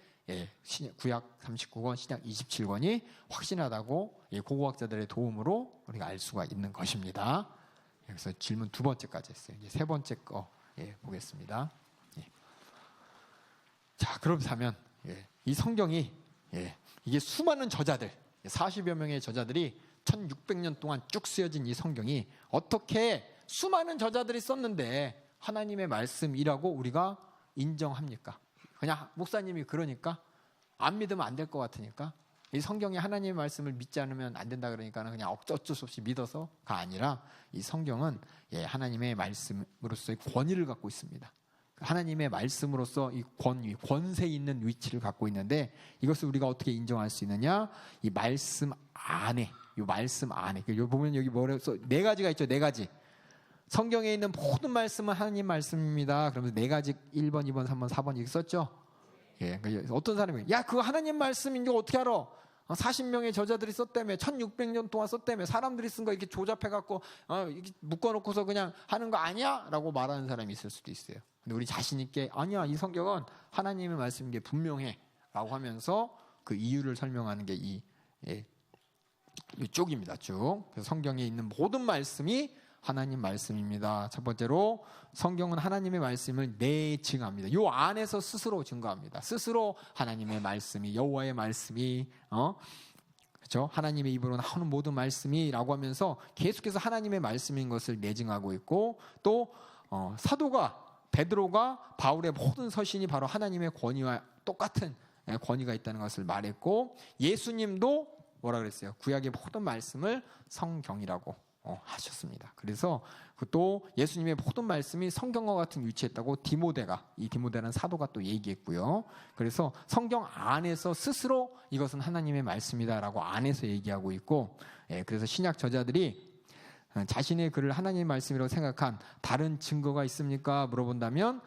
구약 39권, 신약 27권이 확신하다고 고고학자들의 도움으로 우리가 알 수가 있는 것입니다. 그래서 질문 두 번째까지 했어요. 이제 세 번째 거 보겠습니다. 자, 그렇다면 이 성경이 이게 수많은 저자들, 40여 명의 저자들이 1600년 동안 쭉 쓰여진 이 성경이 어떻게 수많은 저자들이 썼는데 하나님의 말씀이라고 우리가 인정합니까? 그냥 목사님이 그러니까, 안 믿으면 안 될 것 같으니까, 이 성경에 하나님의 말씀을 믿지 않으면 안 된다 그러니까 그냥 어쩔 수 없이 믿어서가 아니라, 이 성경은 하나님의 말씀으로서의 권위를 갖고 있습니다. 하나님의 말씀으로서 이 권세 있는 위치를 갖고 있는데, 이것을 우리가 어떻게 인정할 수 있느냐? 이 말씀 안에, 여기 보면 여기 뭐라고 써? 네 가지가 있죠. 네 가지. 성경에 있는 모든 말씀은 하나님 말씀입니다. 그러면서 네 가지 1번, 2번, 3번, 4번 이렇게 썼죠. 그러니까 어떤 사람이 야, 그거 하나님 말씀인 줄 어떻게 알아? 40명의 저자들이 썼다며, 1600년 동안 썼다며, 사람들이 쓴 거 이렇게 조잡해갖고 이렇게 묶어놓고서 그냥 하는 거 아니야? 라고 말하는 사람이 있을 수도 있어요. 근데 우리 자신 있게 아니야, 이 성경은 하나님의 말씀인 게 분명해 라고 하면서 그 이유를 설명하는 게 이쪽입니다. 쭉. 그래서 성경에 있는 모든 말씀이 하나님 말씀입니다. 첫 번째로 성경은 하나님의 말씀을 내증합니다. 요 안에서 스스로 증거합니다. 스스로 하나님의 말씀이, 여호와의 말씀이, 그렇죠? 하나님의 입으로 나오는 모든 말씀이라고 하면서 계속해서 하나님의 말씀인 것을 내증하고 있고, 또 사도가 베드로가 바울의 모든 서신이 바로 하나님의 권위와 똑같은 권위가 있다는 것을 말했고, 예수님도 뭐라 그랬어요? 구약의 모든 말씀을 성경이라고 하셨습니다. 그래서 또 예수님의 모든 말씀이 성경과 같은 위치에 있다고 디모데라는 사도가 또 얘기했고요. 그래서 성경 안에서 스스로 이것은 하나님의 말씀이다라고 안에서 얘기하고 있고, 그래서 신약 저자들이 자신의 글을 하나님의 말씀이라고 생각한 다른 증거가 있습니까? 물어본다면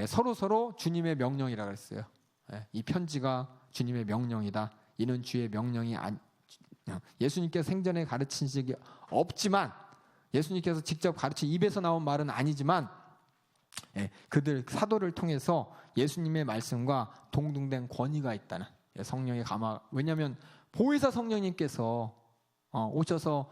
서로 주님의 명령이라고 했어요. 이 편지가 주님의 명령이다. 이는 주의 명령이 예수님께서 생전에 가르친 적이 없지만, 예수님께서 직접 가르친 입에서 나온 말은 아니지만, 그들 사도를 통해서 예수님의 말씀과 동등된 권위가 있다는 성령의 감화. 왜냐하면 보혜사 성령님께서 오셔서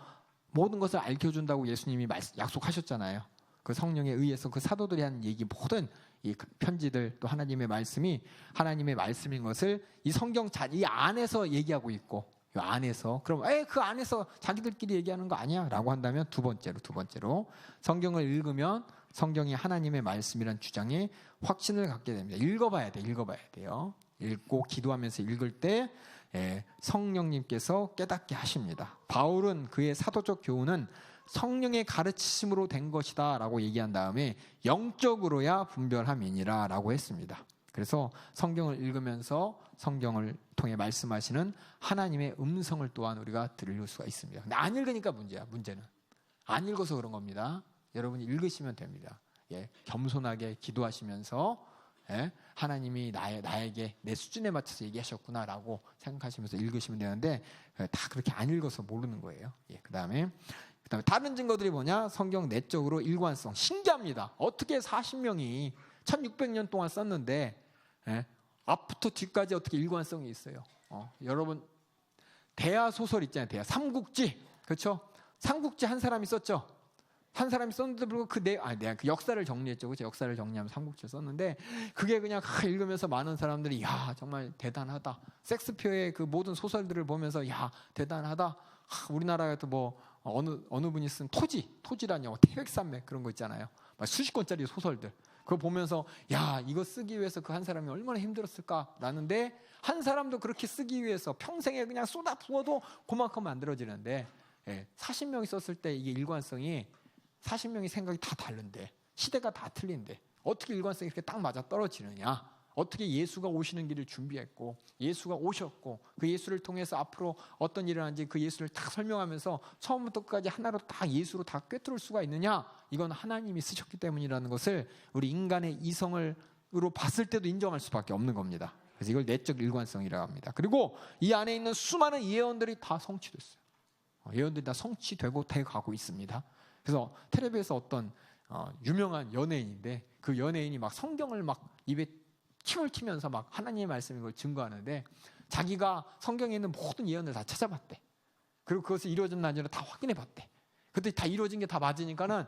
모든 것을 알려준다고 예수님이 약속하셨잖아요. 그 성령에 의해서 그 사도들이 한 얘기, 모든 이 편지들, 또 하나님의 말씀이 하나님의 말씀인 것을 이 성경 이 안에서 얘기하고 있고, 이 안에서, 그럼 그 안에서 자기들끼리 얘기하는 거 아니야? 라고 한다면 두 번째로 성경을 읽으면 성경이 하나님의 말씀이라는 주장에 확신을 갖게 됩니다. 읽어봐야 돼요. 읽고 기도하면서 읽을 때 성령님께서 깨닫게 하십니다. 바울은 그의 사도적 교훈은 성령의 가르치심으로 된 것이다 라고 얘기한 다음에 영적으로야 분별함이니라 라고 했습니다. 그래서 성경을 읽으면서 성경을 통해 말씀하시는 하나님의 음성을 또한 우리가 들을 수가 있습니다. 근데 안 읽으니까 문제는 안 읽어서 그런 겁니다. 여러분이 읽으시면 됩니다. 겸손하게 기도하시면서 하나님이 나에게 내 수준에 맞춰서 얘기하셨구나라고 생각하시면서 읽으시면 되는데, 다 그렇게 안 읽어서 모르는 거예요. 그다음에 다른 증거들이 뭐냐? 성경 내적으로 일관성. 신기합니다. 어떻게 40명이 1600년 동안 썼는데 앞부터 뒤까지 어떻게 일관성이 있어요? 여러분 대하 소설 있잖아요. 대하 삼국지, 그렇죠? 삼국지 한 사람이 썼죠. 한 사람이 썼는데 불구하고 내가 그 역사를 정리했죠. 그렇죠? 역사를 정리하면 삼국지를 썼는데 그게 그냥 읽으면서 많은 사람들이 야 정말 대단하다. 섹스피어의 그 모든 소설들을 보면서 야 대단하다. 우리나라에도 뭐 어느 분이 쓴 토지라뇨 태백산맥 그런 거 있잖아요. 막 수십 권짜리 소설들. 그거 보면서 야 이거 쓰기 위해서 그 한 사람이 얼마나 힘들었을까라는데 한 사람도 그렇게 쓰기 위해서 평생에 그냥 쏟아 부어도 그만큼 만들어지는데 40명이 썼을 때 이게 일관성이 40명이 생각이 다 다른데 시대가 다 틀린데 어떻게 일관성이 이렇게 딱 맞아 떨어지느냐. 어떻게 예수가 오시는 길을 준비했고 예수가 오셨고 그 예수를 통해서 앞으로 어떤 일을 하는지 그 예수를 딱 설명하면서 처음부터 끝까지 하나로 다 예수로 다 꿰뚫을 수가 있느냐. 이건 하나님이 쓰셨기 때문이라는 것을 우리 인간의 이성으로 봤을 때도 인정할 수밖에 없는 겁니다. 그래서 이걸 내적 일관성이라고 합니다. 그리고 이 안에 있는 수많은 예언들이 다 성취됐어요. 예언들이 다 성취되고 돼가고 있습니다. 그래서 텔레비에서 어떤 유명한 연예인인데 그 연예인이 막 성경을 막 입에 침을 튀면서 막 하나님의 말씀인 걸 증거하는데 자기가 성경에 있는 모든 예언을 다 찾아봤대. 그리고 그것을 이루어졌는지 다 확인해 봤대. 그때 다 이루어진 게 다 맞으니까는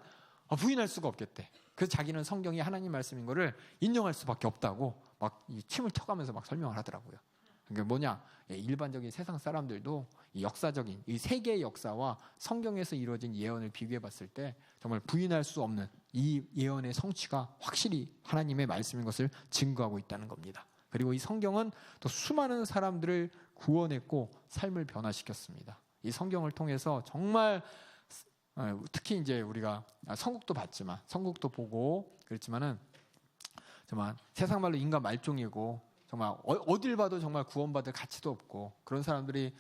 부인할 수가 없겠대. 그래서 자기는 성경이 하나님 말씀인 거를 인정할 수밖에 없다고 막 이 침을 튀어가면서 막 설명을 하더라고요. 그게 뭐냐? 일반적인 세상 사람들도 이 역사적인 이 세계의 역사와 성경에서 이루어진 예언을 비교해 봤을 때 정말 부인할 수 없는 이 예언의 성취가 확실히 하나님의 말씀인 것을 증거하고 있다는 겁니다. 그리고 이 성경은 또 수많은 사람들을 구원했고 삶을 변화시켰습니다. 이 성경을 통해서 정말 특히 이제 우리가 선국도 봤지만 선국도 보고 그렇지만은 정말 세상 말로 인간 말종이고 정말 어딜 봐도 정말 구원받을 가치도 없고 그런 사람들이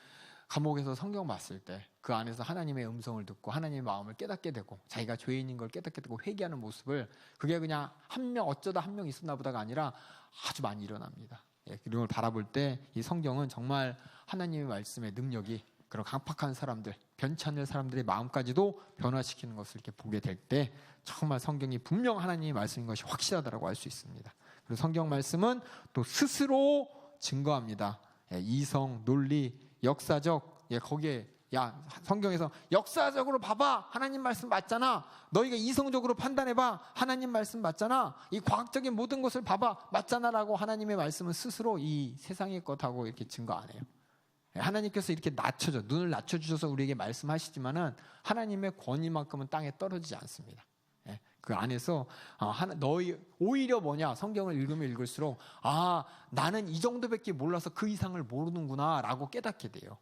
감옥에서 성경 봤을 때 그 안에서 하나님의 음성을 듣고 하나님의 마음을 깨닫게 되고 자기가 죄인인 걸 깨닫게 되고 회개하는 모습을 그게 그냥 한 명 어쩌다 한 명 있었나 보다가 아니라 아주 많이 일어납니다. 이런 걸 바라볼 때 이 성경은 정말 하나님의 말씀의 능력이 그런 강팍한 사람들, 변치 않는 사람들의 마음까지도 변화시키는 것을 이렇게 보게 될 때 정말 성경이 분명 하나님의 말씀인 것이 확실하다고 할 수 있습니다. 그리고 성경 말씀은 또 스스로 증거합니다. 이성, 논리, 역사적 거기에 성경에서 역사적으로 봐봐 하나님 말씀 맞잖아. 너희가 이성적으로 판단해봐 하나님 말씀 맞잖아. 이 과학적인 모든 것을 봐봐 맞잖아라고 하나님의 말씀은 스스로 이 세상의 것하고 이렇게 증거 안 해요. 하나님께서 이렇게 눈을 낮춰주셔서 우리에게 말씀하시지만은 하나님의 권위만큼은 땅에 떨어지지 않습니다. 그 안에서 너희 오히려 뭐냐 성경을 읽으면 읽을수록 나는 이 정도밖에 몰라서 그 이상을 모르는구나라고 깨닫게 돼요.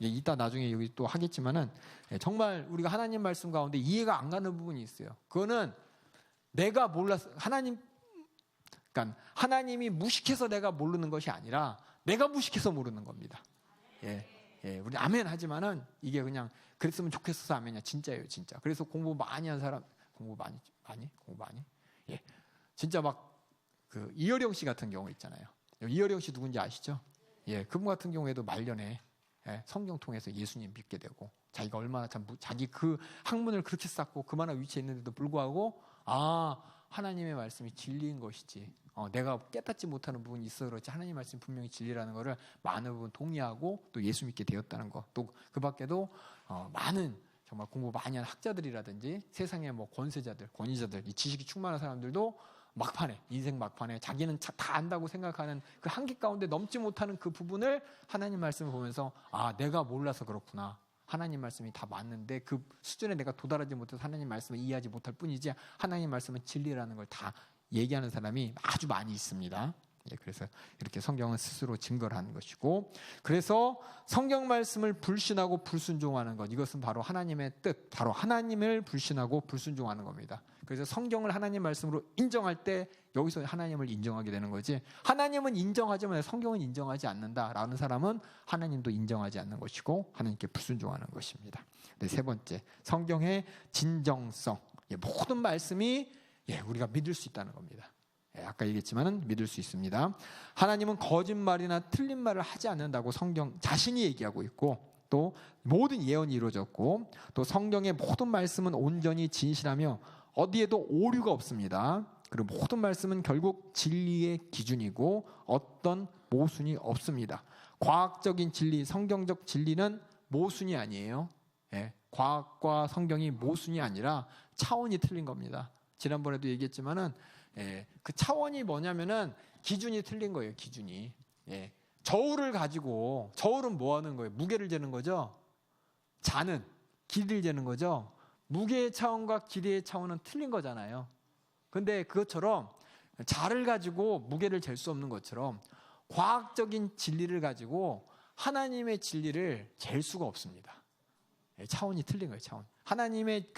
이따 나중에 여기 또 하겠지만은 정말 우리가 하나님 말씀 가운데 이해가 안 가는 부분이 있어요. 그거는 내가 몰라서 그러니까 하나님이 무식해서 내가 모르는 것이 아니라 내가 무식해서 모르는 겁니다. 우리 아멘 하지만은 이게 그냥 그랬으면 좋겠어서 아멘이야. 진짜예요, 진짜. 그래서 공부 많이 한 사람 공부 많이? 진짜 막 그 이어령 씨 같은 경우 있잖아요. 이어령 씨 누군지 아시죠? 그분 같은 경우에도 말년에 성경 통해서 예수님 믿게 되고 자기가 얼마나 자기 그 학문을 그렇게 쌓고 그만한 위치에 있는데도 불구하고 하나님의 말씀이 진리인 것이지 내가 깨닫지 못하는 부분이 있어 그렇지 하나님의 말씀이 분명히 진리라는 것을 많은 부분 동의하고 또 예수 믿게 되었다는 것. 또 그 밖에도 많은 정말 공부 많이 한 학자들이라든지 세상의 뭐 권위자들 이 지식이 충만한 사람들도 인생 막판에 자기는 다 안다고 생각하는 그 한계 가운데 넘지 못하는 그 부분을 하나님 말씀을 보면서 내가 몰라서 그렇구나. 하나님 말씀이 다 맞는데 그 수준에 내가 도달하지 못해서 하나님 말씀을 이해하지 못할 뿐이지 하나님 말씀은 진리라는 걸 다 얘기하는 사람이 아주 많이 있습니다. 그래서 이렇게 성경은 스스로 증거를 하는 것이고 그래서 성경 말씀을 불신하고 불순종하는 것 이것은 바로 하나님의 뜻 바로 하나님을 불신하고 불순종하는 겁니다. 그래서 성경을 하나님 말씀으로 인정할 때 여기서 하나님을 인정하게 되는 거지 하나님은 인정하지만 성경은 인정하지 않는다라는 사람은 하나님도 인정하지 않는 것이고 하나님께 불순종하는 것입니다. 세 번째 성경의 진정성 모든 말씀이 우리가 믿을 수 있다는 겁니다. 아까 얘기했지만은 믿을 수 있습니다. 하나님은 거짓말이나 틀린 말을 하지 않는다고 성경 자신이 얘기하고 있고 또 모든 예언이 이루어졌고 또 성경의 모든 말씀은 온전히 진실하며 어디에도 오류가 없습니다. 그리고 모든 말씀은 결국 진리의 기준이고 어떤 모순이 없습니다. 과학적인 진리, 성경적 진리는 모순이 아니에요. 과학과 성경이 모순이 아니라 차원이 틀린 겁니다. 지난번에도 얘기했지만은 그 차원이 뭐냐면은 기준이 틀린 거예요. 기준이. 저울을 가지고, 저울은 뭐 하는 거예요? 무게를 재는 거죠. 자는 길이를 재는 거죠. 무게의 차원과 길이의 차원은 틀린 거잖아요. 근데 그것처럼 자를 가지고 무게를 잴 수 없는 것처럼 과학적인 진리를 가지고 하나님의 진리를 잴 수가 없습니다. 차원이 틀린 거예요. 차원. 하나님의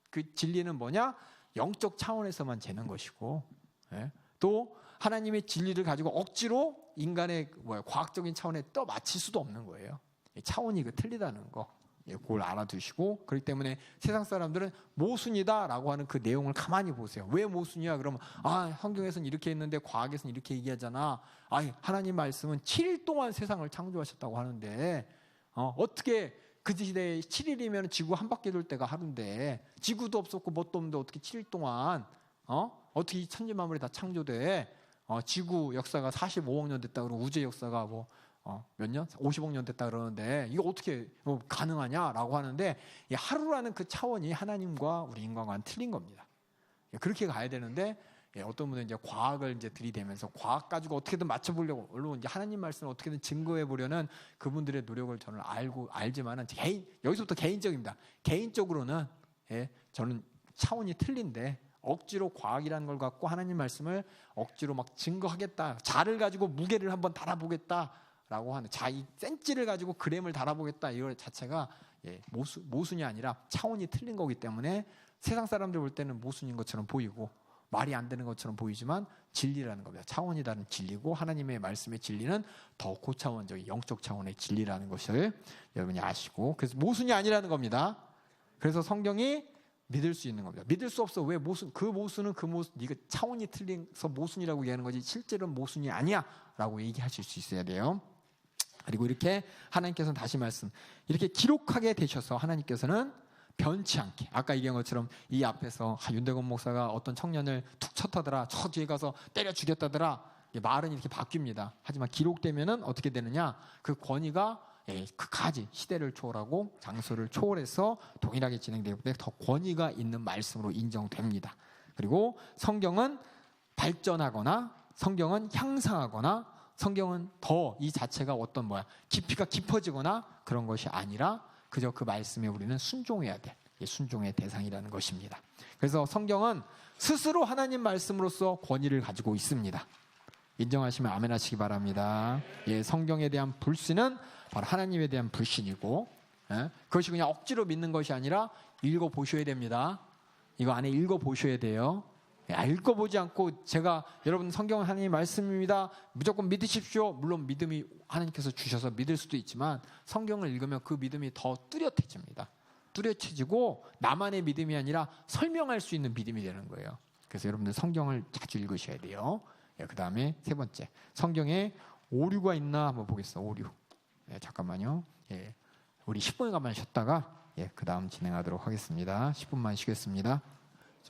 그 진리는 뭐냐? 영적 차원에서만 재는 것이고, 또 하나님의 진리를 가지고 억지로 인간의 과학적인 차원에 떠 맞출 수도 없는 거예요. 차원이 틀리다는 거. 그걸 알아두시고, 그렇기 때문에 세상 사람들은 모순이다라고 하는 그 내용을 가만히 보세요. 왜 모순이야? 그러면 성경에서는 이렇게 했는데 과학에서는 이렇게 얘기하잖아. 하나님 말씀은 7일 동안 세상을 창조하셨다고 하는데 어떻게 그 시대에 7일이면 지구 한 바퀴 돌 때가 하루인데 지구도 없었고 뭣도 없는데 어떻게 7일 동안 어떻게 천지 만물이 다 창조돼? 지구 역사가 45억 년 됐다 그러고 우주의 역사가 몇 년? 50억 년 됐다 그러는데 이거 어떻게 가능하냐라고 하는데, 이 하루라는 그 차원이 하나님과 우리 인간과는 틀린 겁니다. 그렇게 가야 되는데, 어떤 분은 이제 과학을 이제 들이대면서 과학 가지고 어떻게든 맞춰보려고, 물론 이제 하나님 말씀을 어떻게든 증거해 보려는 그분들의 노력을 저는 알지만은 여기서부터 개인적입니다. 개인적으로는 저는 차원이 틀린데 억지로 과학이라는 걸 갖고 하나님 말씀을 억지로 막 증거하겠다, 자를 가지고 무게를 한번 달아보겠다라고 하는, 이 센치를 가지고 그램을 달아보겠다, 이거 자체가 모순이 아니라 차원이 틀린 거기 때문에 세상 사람들 볼 때는 모순인 것처럼 보이고 말이 안 되는 것처럼 보이지만 진리라는 겁니다. 차원이 다른 진리고 하나님의 말씀의 진리는 더 고차원적인 영적 차원의 진리라는 것을 여러분이 아시고, 그래서 모순이 아니라는 겁니다. 그래서 성경이 믿을 수 있는 겁니다. 믿을 수 없어. 왜 모순? 그 모순은 그 모순, 네가 차원이 틀려서 모순이라고 얘기하는 거지 실제로는 모순이 아니야 라고 얘기하실 수 있어야 돼요. 그리고 이렇게 하나님께서는 다시 이렇게 기록하게 되셔서 하나님께서는 변치 않게, 아까 얘기한 것처럼 이 앞에서 윤대건 목사가 어떤 청년을 툭 쳤다더라, 저 뒤에 가서 때려 죽였다더라, 말은 이렇게 바뀝니다. 하지만 기록되면은 어떻게 되느냐? 그 권위가 그까지 시대를 초월하고 장소를 초월해서 동일하게 진행되기 때문에 더 권위가 있는 말씀으로 인정됩니다. 그리고 성경은 발전하거나 성경은 향상하거나 성경은 더 이 자체가 깊이가 깊어지거나 그런 것이 아니라 그저 그 말씀에 우리는 순종해야 돼. 순종의 대상이라는 것입니다. 그래서 성경은 스스로 하나님 말씀으로서 권위를 가지고 있습니다. 인정하시면 아멘 하시기 바랍니다. 성경에 대한 불신은 바로 하나님에 대한 불신이고, 그것이 그냥 억지로 믿는 것이 아니라 읽어보셔야 됩니다. 이거 안에 읽어보셔야 돼요. 읽어보지 않고 제가 여러분 성경은 하나님의 말씀입니다, 무조건 믿으십시오. 물론 믿음이 하나님께서 주셔서 믿을 수도 있지만 성경을 읽으면 그 믿음이 더 뚜렷해집니다. 뚜렷해지고 나만의 믿음이 아니라 설명할 수 있는 믿음이 되는 거예요. 그래서 여러분들 성경을 자주 읽으셔야 돼요. 그 다음에 세 번째, 성경에 오류가 있나 한번 보겠습니다. 오류. 잠깐만요. 우리 10분간만 쉬었다가 그 다음 진행하도록 하겠습니다. 10분만 쉬겠습니다.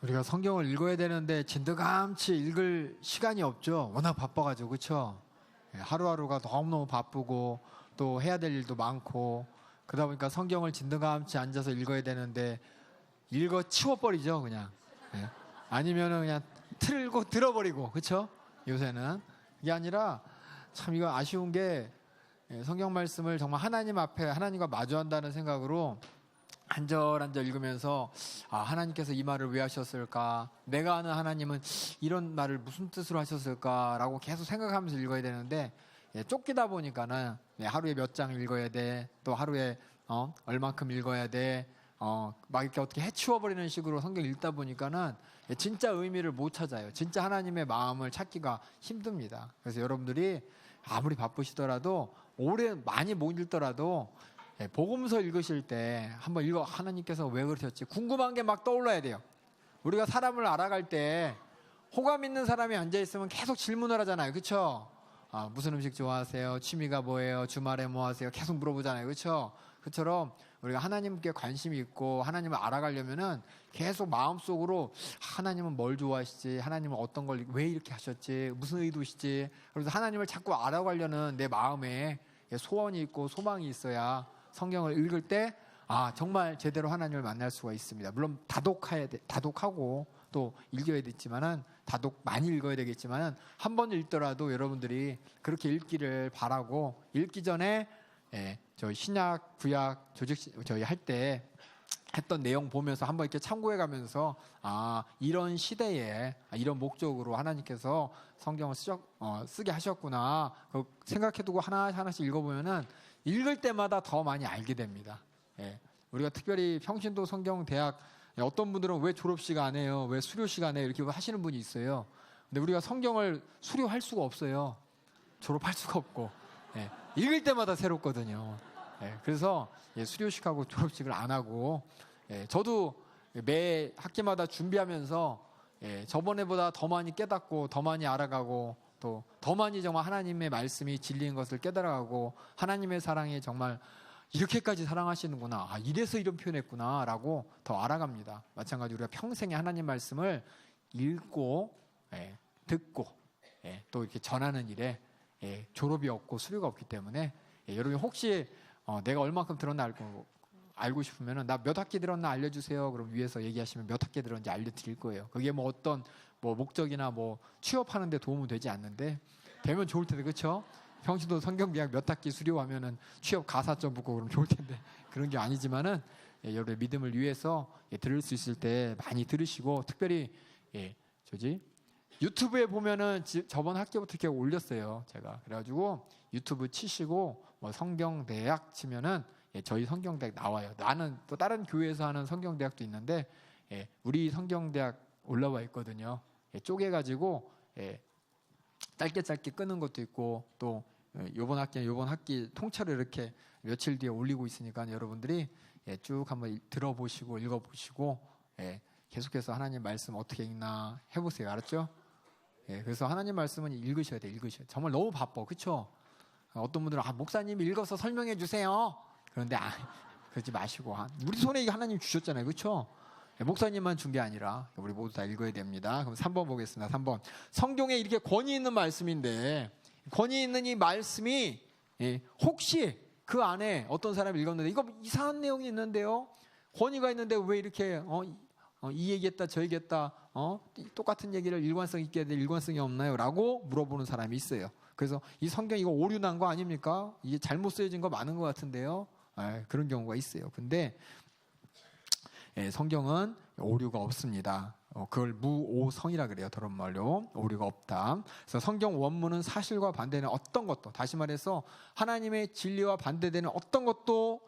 우리가 성경을 읽어야 되는데 진드감치 읽을 시간이 없죠. 워낙 바빠가지고, 그렇죠? 하루하루가 너무너무 바쁘고 또 해야 될 일도 많고 그러다 보니까 성경을 진드감치 앉아서 읽어야 되는데 읽어 치워버리죠, 그냥. 아니면은 그냥 틀고 들어버리고, 그렇죠? 요새는 이게 아니라 참 이거 아쉬운 게, 성경 말씀을 정말 하나님 앞에 하나님과 마주한다는 생각으로 한절 읽으면서 하나님께서 이 말을 왜 하셨을까? 내가 아는 하나님은 이런 말을 무슨 뜻으로 하셨을까라고 계속 생각하면서 읽어야 되는데, 쫓기다 보니까는 하루에 몇 장 읽어야 돼, 또 하루에 얼만큼 읽어야 돼, 막 이렇게 어떻게 해치워버리는 식으로 성경 읽다 보니까는 진짜 의미를 못 찾아요. 진짜 하나님의 마음을 찾기가 힘듭니다. 그래서 여러분들이 아무리 바쁘시더라도 오래 많이 못 읽더라도 복음서 읽으실 때 한번 하나님께서 왜 그러셨지? 궁금한 게 막 떠올라야 돼요. 우리가 사람을 알아갈 때 호감 있는 사람이 앉아있으면 계속 질문을 하잖아요. 그렇죠? 무슨 음식 좋아하세요? 취미가 뭐예요? 주말에 뭐 하세요? 계속 물어보잖아요. 그렇죠? 그처럼 우리가 하나님께 관심이 있고 하나님을 알아가려면은 계속 마음속으로 하나님은 뭘 좋아하시지? 하나님은 어떤 걸 왜 이렇게 하셨지? 무슨 의도시지? 그래서 하나님을 자꾸 알아가려는 내 마음에 소원이 있고 소망이 있어야 성경을 읽을 때 정말 제대로 하나님을 만날 수가 있습니다. 물론 다독하고 또 읽어야 되지만은 다독 많이 읽어야 되겠지만은 한 번 읽더라도 여러분들이 그렇게 읽기를 바라고, 읽기 전에 저 신약 구약 저희 할 때 했던 내용 보면서 한번 이렇게 참고해 가면서 이런 시대에 이런 목적으로 하나님께서 성경을 쓰게 하셨구나 생각해두고 하나씩 읽어보면은 읽을 때마다 더 많이 알게 됩니다. 우리가 특별히 평신도 성경대학 어떤 분들은 왜 졸업식 안 해요? 왜 수료식 안 해요? 이렇게 하시는 분이 있어요. 근데 우리가 성경을 수료할 수가 없어요. 졸업할 수가 없고 읽을 때마다 새롭거든요. 그래서 수료식하고 졸업식을 안 하고 저도 매 학기마다 준비하면서 저번에보다 더 많이 깨닫고 더 많이 알아가고 또 더 많이 정말 하나님의 말씀이 진리인 것을 깨달아가고 하나님의 사랑이 정말 이렇게까지 사랑하시는구나, 이래서 이런 표현했구나 라고 더 알아갑니다. 마찬가지로 우리가 평생에 하나님 말씀을 읽고 듣고 또 이렇게 전하는 일에 졸업이 없고 수료가 없기 때문에 여러분 혹시 내가 얼마큼 들었나 알고 싶으면 나 몇 학기 들었나 알려주세요. 그럼 위에서 얘기하시면 몇 학기 들었는지 알려드릴 거예요. 그게 뭐 어떤 목적이나 취업하는 데 도움은 되지 않는데 되면 좋을 텐데, 그렇죠? 평신도 성경대학 몇 학기 수료하면은 취업 가사점 붙고 그러면 좋을 텐데 그런 게 아니지만은 여러분의 믿음을 위해서 들을 수 있을 때 많이 들으시고, 특별히 유튜브에 보면은 저번 학기부터 이렇게 올렸어요. 제가 그래가지고 유튜브 치시고 성경대학 치면은 저희 성경대학 나와요. 나는 또 다른 교회에서 하는 성경대학도 있는데 우리 성경대학 올라와 있거든요. 쪼개가지고 짧게 끄는 것도 있고 또 요번 학기 통째로 이렇게 며칠 뒤에 올리고 있으니까 여러분들이 쭉 한번 들어보시고 읽어보시고 계속해서 하나님 말씀 어떻게 읽나 해보세요. 알았죠? 그래서 하나님 말씀은 읽으셔야 돼. 정말 너무 바빠, 그렇죠? 어떤 분들은 목사님이 읽어서 설명해 주세요. 그런데 그러지 마시고 우리 손에 이게 하나님 주셨잖아요, 그렇죠? 목사님만 준 게 아니라 우리 모두 다 읽어야 됩니다. 그럼 3번 보겠습니다. 3번. 성경에 이렇게 권위 있는 말씀인데 권위 있는 이 말씀이 혹시 그 안에 어떤 사람이 읽었는데 이거 이상한 내용이 있는데요, 권위가 있는데 왜 이렇게 이 얘기했다 저 얘기했다 똑같은 얘기를 일관성 있게 해야 일관성이 없나요? 라고 물어보는 사람이 있어요. 그래서 이 성경 이거 오류 난 거 아닙니까? 이게 잘못 쓰여진 거 많은 것 같은데요. 그런 경우가 있어요. 근데 성경은 오류가 없습니다. 그걸 무오성이라 그래요. 다른 말로 오류가 없다. 그래서 성경 원문은 사실과 반대는 어떤 것도, 다시 말해서 하나님의 진리와 반대되는 어떤 것도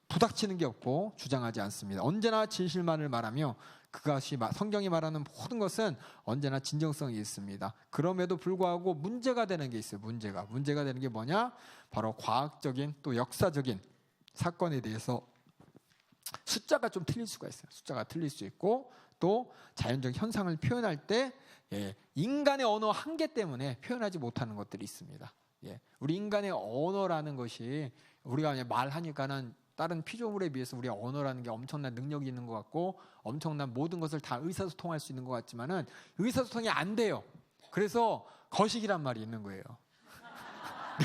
부닥치는 게 없고 주장하지 않습니다. 언제나 진실만을 말하며 그것이 성경이 말하는 모든 것은 언제나 진정성이 있습니다. 그럼에도 불구하고 문제가 되는 게 있어요. 문제가 되는 게 뭐냐? 바로 과학적인 또 역사적인 사건에 대해서 숫자가 좀 틀릴 수가 있어요. 숫자가 틀릴 수 있고 또 자연적 현상을 표현할 때 인간의 언어 한계 때문에 표현하지 못하는 것들이 있습니다. 우리 인간의 언어라는 것이 우리가 그냥 말하니까는 다른 피조물에 비해서 우리의 언어라는 게 엄청난 능력이 있는 것 같고 엄청난 모든 것을 다 의사소통할 수 있는 것 같지만은 의사소통이 안 돼요. 그래서 거식이란 말이 있는 거예요.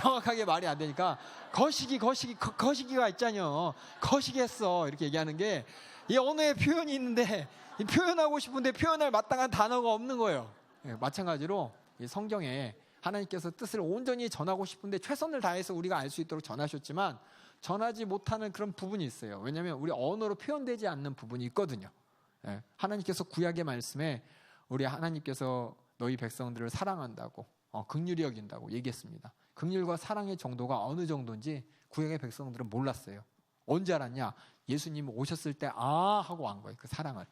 명확하게 말이 안 되니까 거시기가 있잖아요. 거시기했어 이렇게 얘기하는 게 이 언어의 표현이 있는데 표현하고 싶은데 표현할 마땅한 단어가 없는 거예요. 마찬가지로 이 성경에 하나님께서 뜻을 온전히 전하고 싶은데 최선을 다해서 우리가 알 수 있도록 전하셨지만 전하지 못하는 그런 부분이 있어요. 왜냐하면 우리 언어로 표현되지 않는 부분이 있거든요. 하나님께서 구약의 말씀에 우리 하나님께서 너희 백성들을 사랑한다고 긍휼히 여긴다고 얘기했습니다. 긍휼과 사랑의 정도가 어느 정도인지 구약의 백성들은 몰랐어요. 언제 알았냐? 예수님 오셨을 때 하고 안 거예요. 그 사랑을.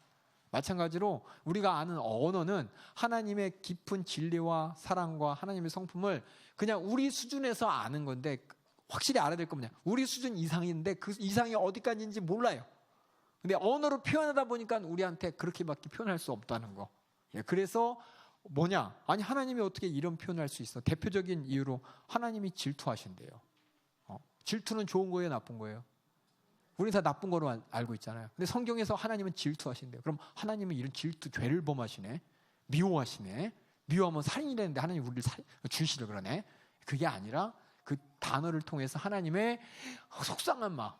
마찬가지로 우리가 아는 언어는 하나님의 깊은 진리와 사랑과 하나님의 성품을 그냥 우리 수준에서 아는 건데 확실히 알아야 될 겁니다. 우리 수준 이상인데 그 이상이 어디까지인지 몰라요. 근데 언어로 표현하다 보니까 우리한테 그렇게밖에 표현할 수 없다는 거. 그래서 뭐냐? 아니 하나님이 어떻게 이런 표현을 할 수 있어? 대표적인 이유로 하나님이 질투하신대요. 질투는 좋은 거예요, 나쁜 거예요? 우리는 다 나쁜 거로 알고 있잖아요. 근데 성경에서 하나님은 질투하신대요. 그럼 하나님은 이런 질투, 죄를 범하시네? 미워하시네? 미워하면 살인이라는데 하나님 우리를 주시려 그러네? 그게 아니라 그 단어를 통해서 하나님의 속상한 마음,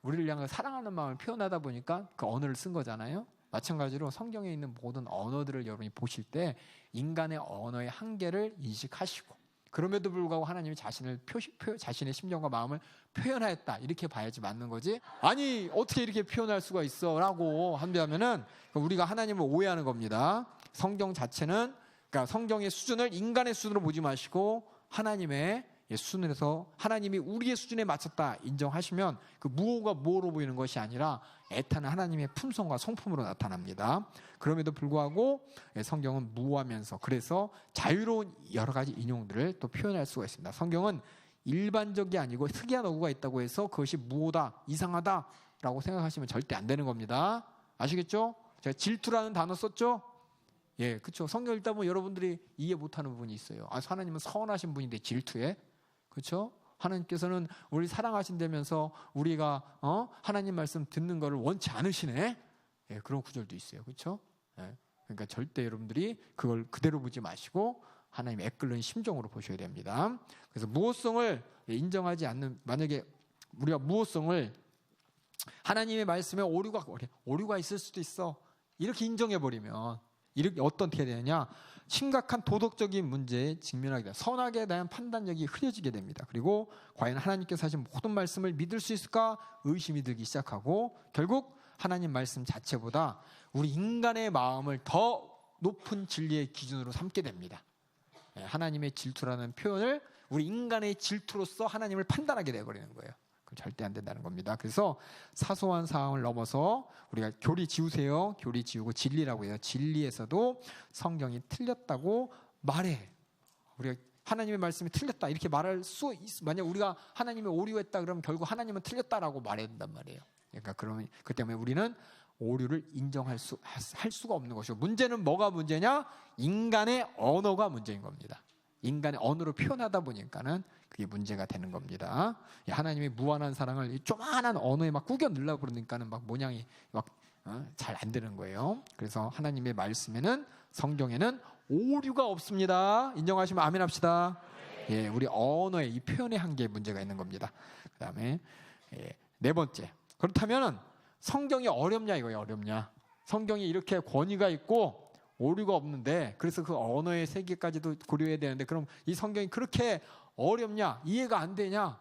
우리를 향해 사랑하는 마음을 표현하다 보니까 그 언어를 쓴 거잖아요. 마찬가지로 성경에 있는 모든 언어들을 여러분이 보실 때 인간의 언어의 한계를 인식하시고, 그럼에도 불구하고 하나님이 자신의 심정과 마음을 표현하였다, 이렇게 봐야지 맞는 거지. 아니 어떻게 이렇게 표현할 수가 있어 라고 한다면은 우리가 하나님을 오해하는 겁니다. 성경 자체는, 그러니까 성경의 수준을 인간의 수준으로 보지 마시고 하나님의 수준에서 하나님이 우리의 수준에 맞췄다 인정하시면 그 무호가 무호로 보이는 것이 아니라 애타는 하나님의 품성과 성품으로 나타납니다. 그럼에도 불구하고 성경은 무호하면서, 그래서 자유로운 여러 가지 인용들을 또 표현할 수가 있습니다. 성경은 일반적이 아니고 특이한 어구가 있다고 해서 그것이 무호다, 이상하다라고 생각하시면 절대 안 되는 겁니다. 아시겠죠? 제가 질투라는 단어 썼죠? 예, 그렇죠. 성경 읽다 보면 여러분들이 이해 못하는 부분이 있어요. 아, 하나님은 선하신 분인데 질투해? 그렇죠? 하나님께서는 우리 사랑하신다면서 우리가 하나님 말씀 듣는 것을 원치 않으시네. 예, 그런 구절도 있어요. 그렇죠? 예, 그러니까 절대 여러분들이 그걸 그대로 보지 마시고 하나님 애끓는 심정으로 보셔야 됩니다. 그래서 무호성을 인정하지 않는, 만약에 우리가 무호성을 하나님의 말씀에 오류가 있을 수도 있어, 이렇게 인정해버리면 이렇게 어떻게 되느냐, 심각한 도덕적인 문제에 직면하게 됩니다. 선악에 대한 판단력이 흐려지게 됩니다. 그리고 과연 하나님께서 하신 모든 말씀을 믿을 수 있을까 의심이 들기 시작하고, 결국 하나님 말씀 자체보다 우리 인간의 마음을 더 높은 진리의 기준으로 삼게 됩니다. 하나님의 질투라는 표현을 우리 인간의 질투로서 하나님을 판단하게 되어버리는 거예요. 그럼 절대 안 된다는 겁니다. 그래서 사소한 사항을 넘어서 우리가 교리 지우세요. 교리 지우고 진리라고 해요. 진리에서도 성경이 틀렸다고 말해. 우리가 하나님의 말씀이 틀렸다 이렇게 말할 수 있어. 만약 우리가 하나님의 오류했다 그러면 결국 하나님은 틀렸다라고 말해야 된단 말이에요. 그러니까 그러면 그 때문에 우리는 오류를 인정할 수가 없는 것이고, 문제는 뭐가 문제냐? 인간의 언어가 문제인 겁니다. 인간의 언어로 표현하다 보니까는 그게 문제가 되는 겁니다. 하나님의 무한한 사랑을 이 조만한 언어에 막 구겨 넣으려고 그러니까는 막 모양이 막 잘 안 되는 거예요. 그래서 하나님의 말씀에는, 성경에는 오류가 없습니다. 인정하시면 아멘 합시다. 예, 우리 언어의 이 표현의 한계에 문제가 있는 겁니다. 그 다음에 네 번째, 그렇다면 성경이 어렵냐 이거예요. 어렵냐? 성경이 이렇게 권위가 있고 오류가 없는데, 그래서 그 언어의 세계까지도 고려해야 되는데, 그럼 이 성경이 그렇게 어렵냐? 이해가 안 되냐?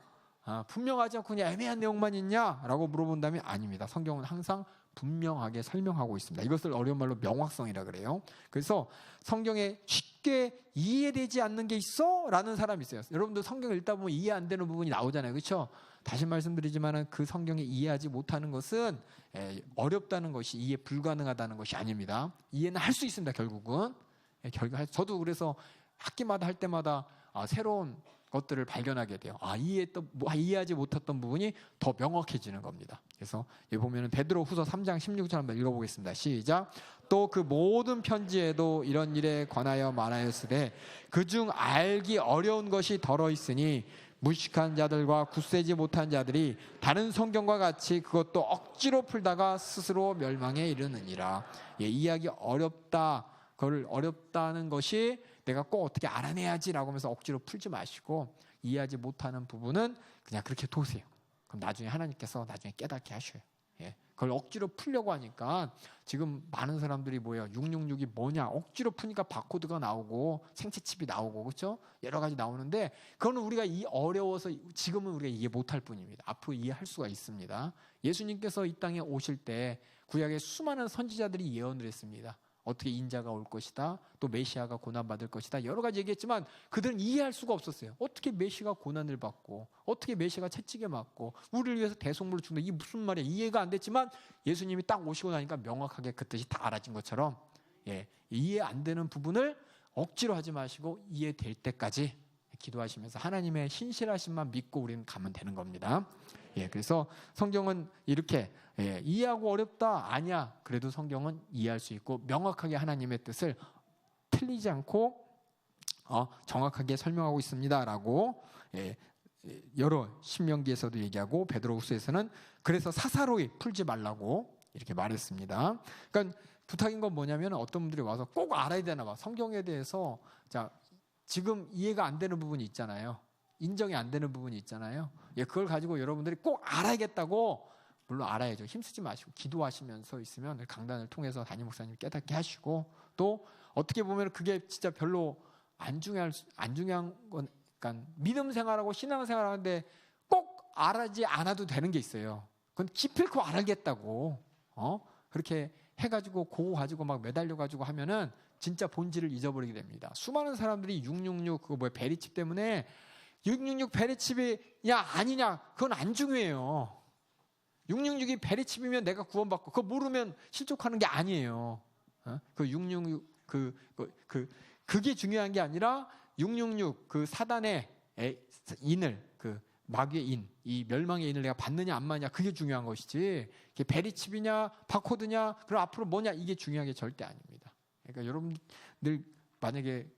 분명하지 않고 그냥 애매한 내용만 있냐? 라고 물어본다면 아닙니다. 성경은 항상 분명하게 설명하고 있습니다. 이것을 어려운 말로 명확성이라 그래요. 그래서 성경에 쉽게 이해되지 않는 게 있어? 라는 사람이 있어요. 여러분들 성경을 읽다 보면 이해 안 되는 부분이 나오잖아요. 그렇죠? 다시 말씀드리지만 그 성경에 이해하지 못하는 것은 어렵다는 것이, 이해 불가능하다는 것이 아닙니다. 이해는 할 수 있습니다. 결국은. 저도 그래서 학기마다 할 때마다 새로운 것들을 발견하게 돼요. 이해하지 못했던 부분이 더 명확해지는 겁니다. 그래서 여기 보면은 베드로후서 3장 16절 한번 읽어보겠습니다. 시작. 또 그 모든 편지에도 이런 일에 관하여 말하였으되 그중 알기 어려운 것이 덜어 있으니 무식한 자들과 굳세지 못한 자들이 다른 성경과 같이 그것도 억지로 풀다가 스스로 멸망에 이르느니라. 이해하기 어렵다, 그걸 어렵다는 것이 내가 꼭 어떻게 알아내야지라고 하면서 억지로 풀지 마시고, 이해하지 못하는 부분은 그냥 그렇게 두세요. 그럼 나중에 하나님께서 나중에 깨닫게 하셔요. 그걸 억지로 풀려고 하니까 지금 많은 사람들이 뭐예요? 666이 뭐냐? 억지로 푸니까 바코드가 나오고 생체칩이 나오고, 그렇죠? 여러 가지 나오는데 그거는 우리가 어려워서 지금은 우리가 이해 못할 뿐입니다. 앞으로 이해할 수가 있습니다. 예수님께서 이 땅에 오실 때 구약의 수많은 선지자들이 예언을 했습니다. 어떻게 인자가 올 것이다, 또 메시아가 고난받을 것이다, 여러 가지 얘기했지만 그들은 이해할 수가 없었어요. 어떻게 메시아가 고난을 받고, 어떻게 메시아가 채찍에 맞고 우리를 위해서 대속물을 죽는, 이게 무슨 말이야? 이해가 안 됐지만 예수님이 딱 오시고 나니까 명확하게 그 뜻이 다 알아진 것처럼, 이해 안 되는 부분을 억지로 하지 마시고 이해될 때까지 기도하시면서 하나님의 신실하심만 믿고 우리는 가면 되는 겁니다. 그래서 성경은 이렇게 이해하고 어렵다 아니야. 그래도 성경은 이해할 수 있고 명확하게 하나님의 뜻을 틀리지 않고 정확하게 설명하고 있습니다라고 여러 신명기에서도 얘기하고 베드로후서에서는 그래서 사사로이 풀지 말라고 이렇게 말했습니다. 그러니까 부탁인 건 뭐냐면, 어떤 분들이 와서 꼭 알아야 되나 봐. 성경에 대해서 지금 이해가 안 되는 부분이 있잖아요. 인정이 안 되는 부분이 있잖아요. 그걸 가지고 여러분들이 꼭 알아야겠다고 물론 알아야죠. 힘쓰지 마시고 기도하시면서 있으면 강단을 통해서 담임 목사님 깨닫게 하시고, 또 어떻게 보면 그게 진짜 별로 안 중요한 건, 그러니까 믿음 생활하고 신앙 생활하는데 꼭 알지 않아도 되는 게 있어요. 그건 기필코 알겠다고 그렇게 해가지고 그거 가지고 막 매달려가지고 하면은 진짜 본질을 잊어버리게 됩니다. 수많은 사람들이 666 그거 뭐야 베리칩 때문에 666 베리칩이 야 아니냐 그건 안 중요해요. 666이 베리칩이면 내가 구원받고 그거 모르면 실족하는 게 아니에요. 그 666 그게 중요한 게 아니라 666 그 사단의 인을 그 마귀의 인, 이 멸망의 인을 내가 받느냐 안 받느냐 그게 중요한 것이지 이게 베리칩이냐 바코드냐 그럼 앞으로 뭐냐 이게 중요한 게 절대 아닙니다. 그러니까 여러분들 만약에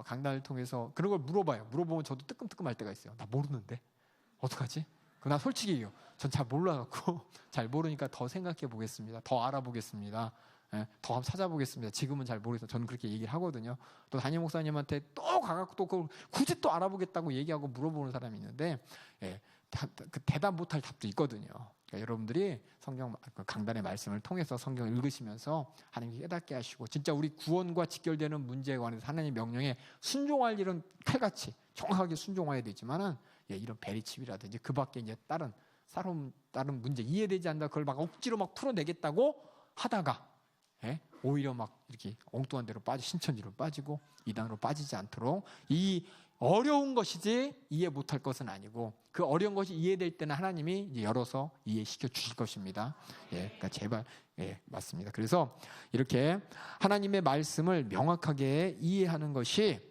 강단을 통해서 그런 걸 물어보면 저도 뜨끔뜨끔할 때가 있어요. 나 모르는데 어떡하지? 나 솔직히 얘기해요. 전 잘 몰라갖고 잘 모르니까 더 생각해 보겠습니다. 더 알아보겠습니다. 더 한번 찾아보겠습니다. 지금은 잘 모르겠어요. 저는 그렇게 얘기를 하거든요. 또 담임 목사님한테 또 가갖고 또 그걸 굳이 또 알아보겠다고 얘기하고 물어보는 사람이 있는데 그 대답 못할 답도 있거든요. 그러니까 여러분들이 성경 강단의 말씀을 통해서 성경을 읽으시면서 하나님께 깨닫게 하시고 진짜 우리 구원과 직결되는 문제에 관해서 하나님의 명령에 순종할 일은 칼같이 정확하게 순종해야 되지만은 이런 베리칩이라든지 그 밖에 이제 다른 문제 이해되지 않는다 그걸 막 억지로 막 풀어내겠다고 하다가 오히려 막 이렇게 엉뚱한 데로 신천지로 빠지고 이단으로 빠지지 않도록 이 어려운 것이지 이해 못할 것은 아니고 그 어려운 것이 이해될 때는 하나님이 이제 열어서 이해시켜 주실 것입니다. 그러니까 제발 맞습니다. 그래서 이렇게 하나님의 말씀을 명확하게 이해하는 것이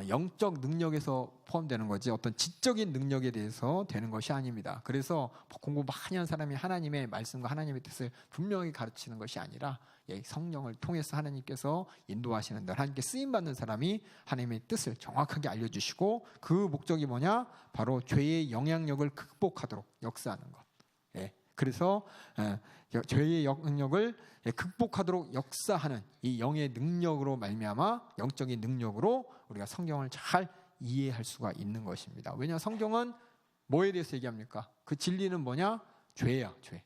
영적 능력에서 포함되는 거지 어떤 지적인 능력에 대해서 되는 것이 아닙니다. 그래서 공부 많이 한 사람이 하나님의 말씀과 하나님의 뜻을 분명히 가르치는 것이 아니라 성령을 통해서 하나님께서 인도하시는 날 하나님께 쓰임받는 사람이 하나님의 뜻을 정확하게 알려주시고 그 목적이 뭐냐? 바로 죄의 영향력을 극복하도록 역사하는 것. 그래서 죄의 영향력을 극복하도록 역사하는 이 영의 능력으로 말미암아 영적인 능력으로 우리가 성경을 잘 이해할 수가 있는 것입니다. 왜냐 성경은 뭐에 대해서 얘기합니까? 그 진리는 뭐냐? 죄야, 죄.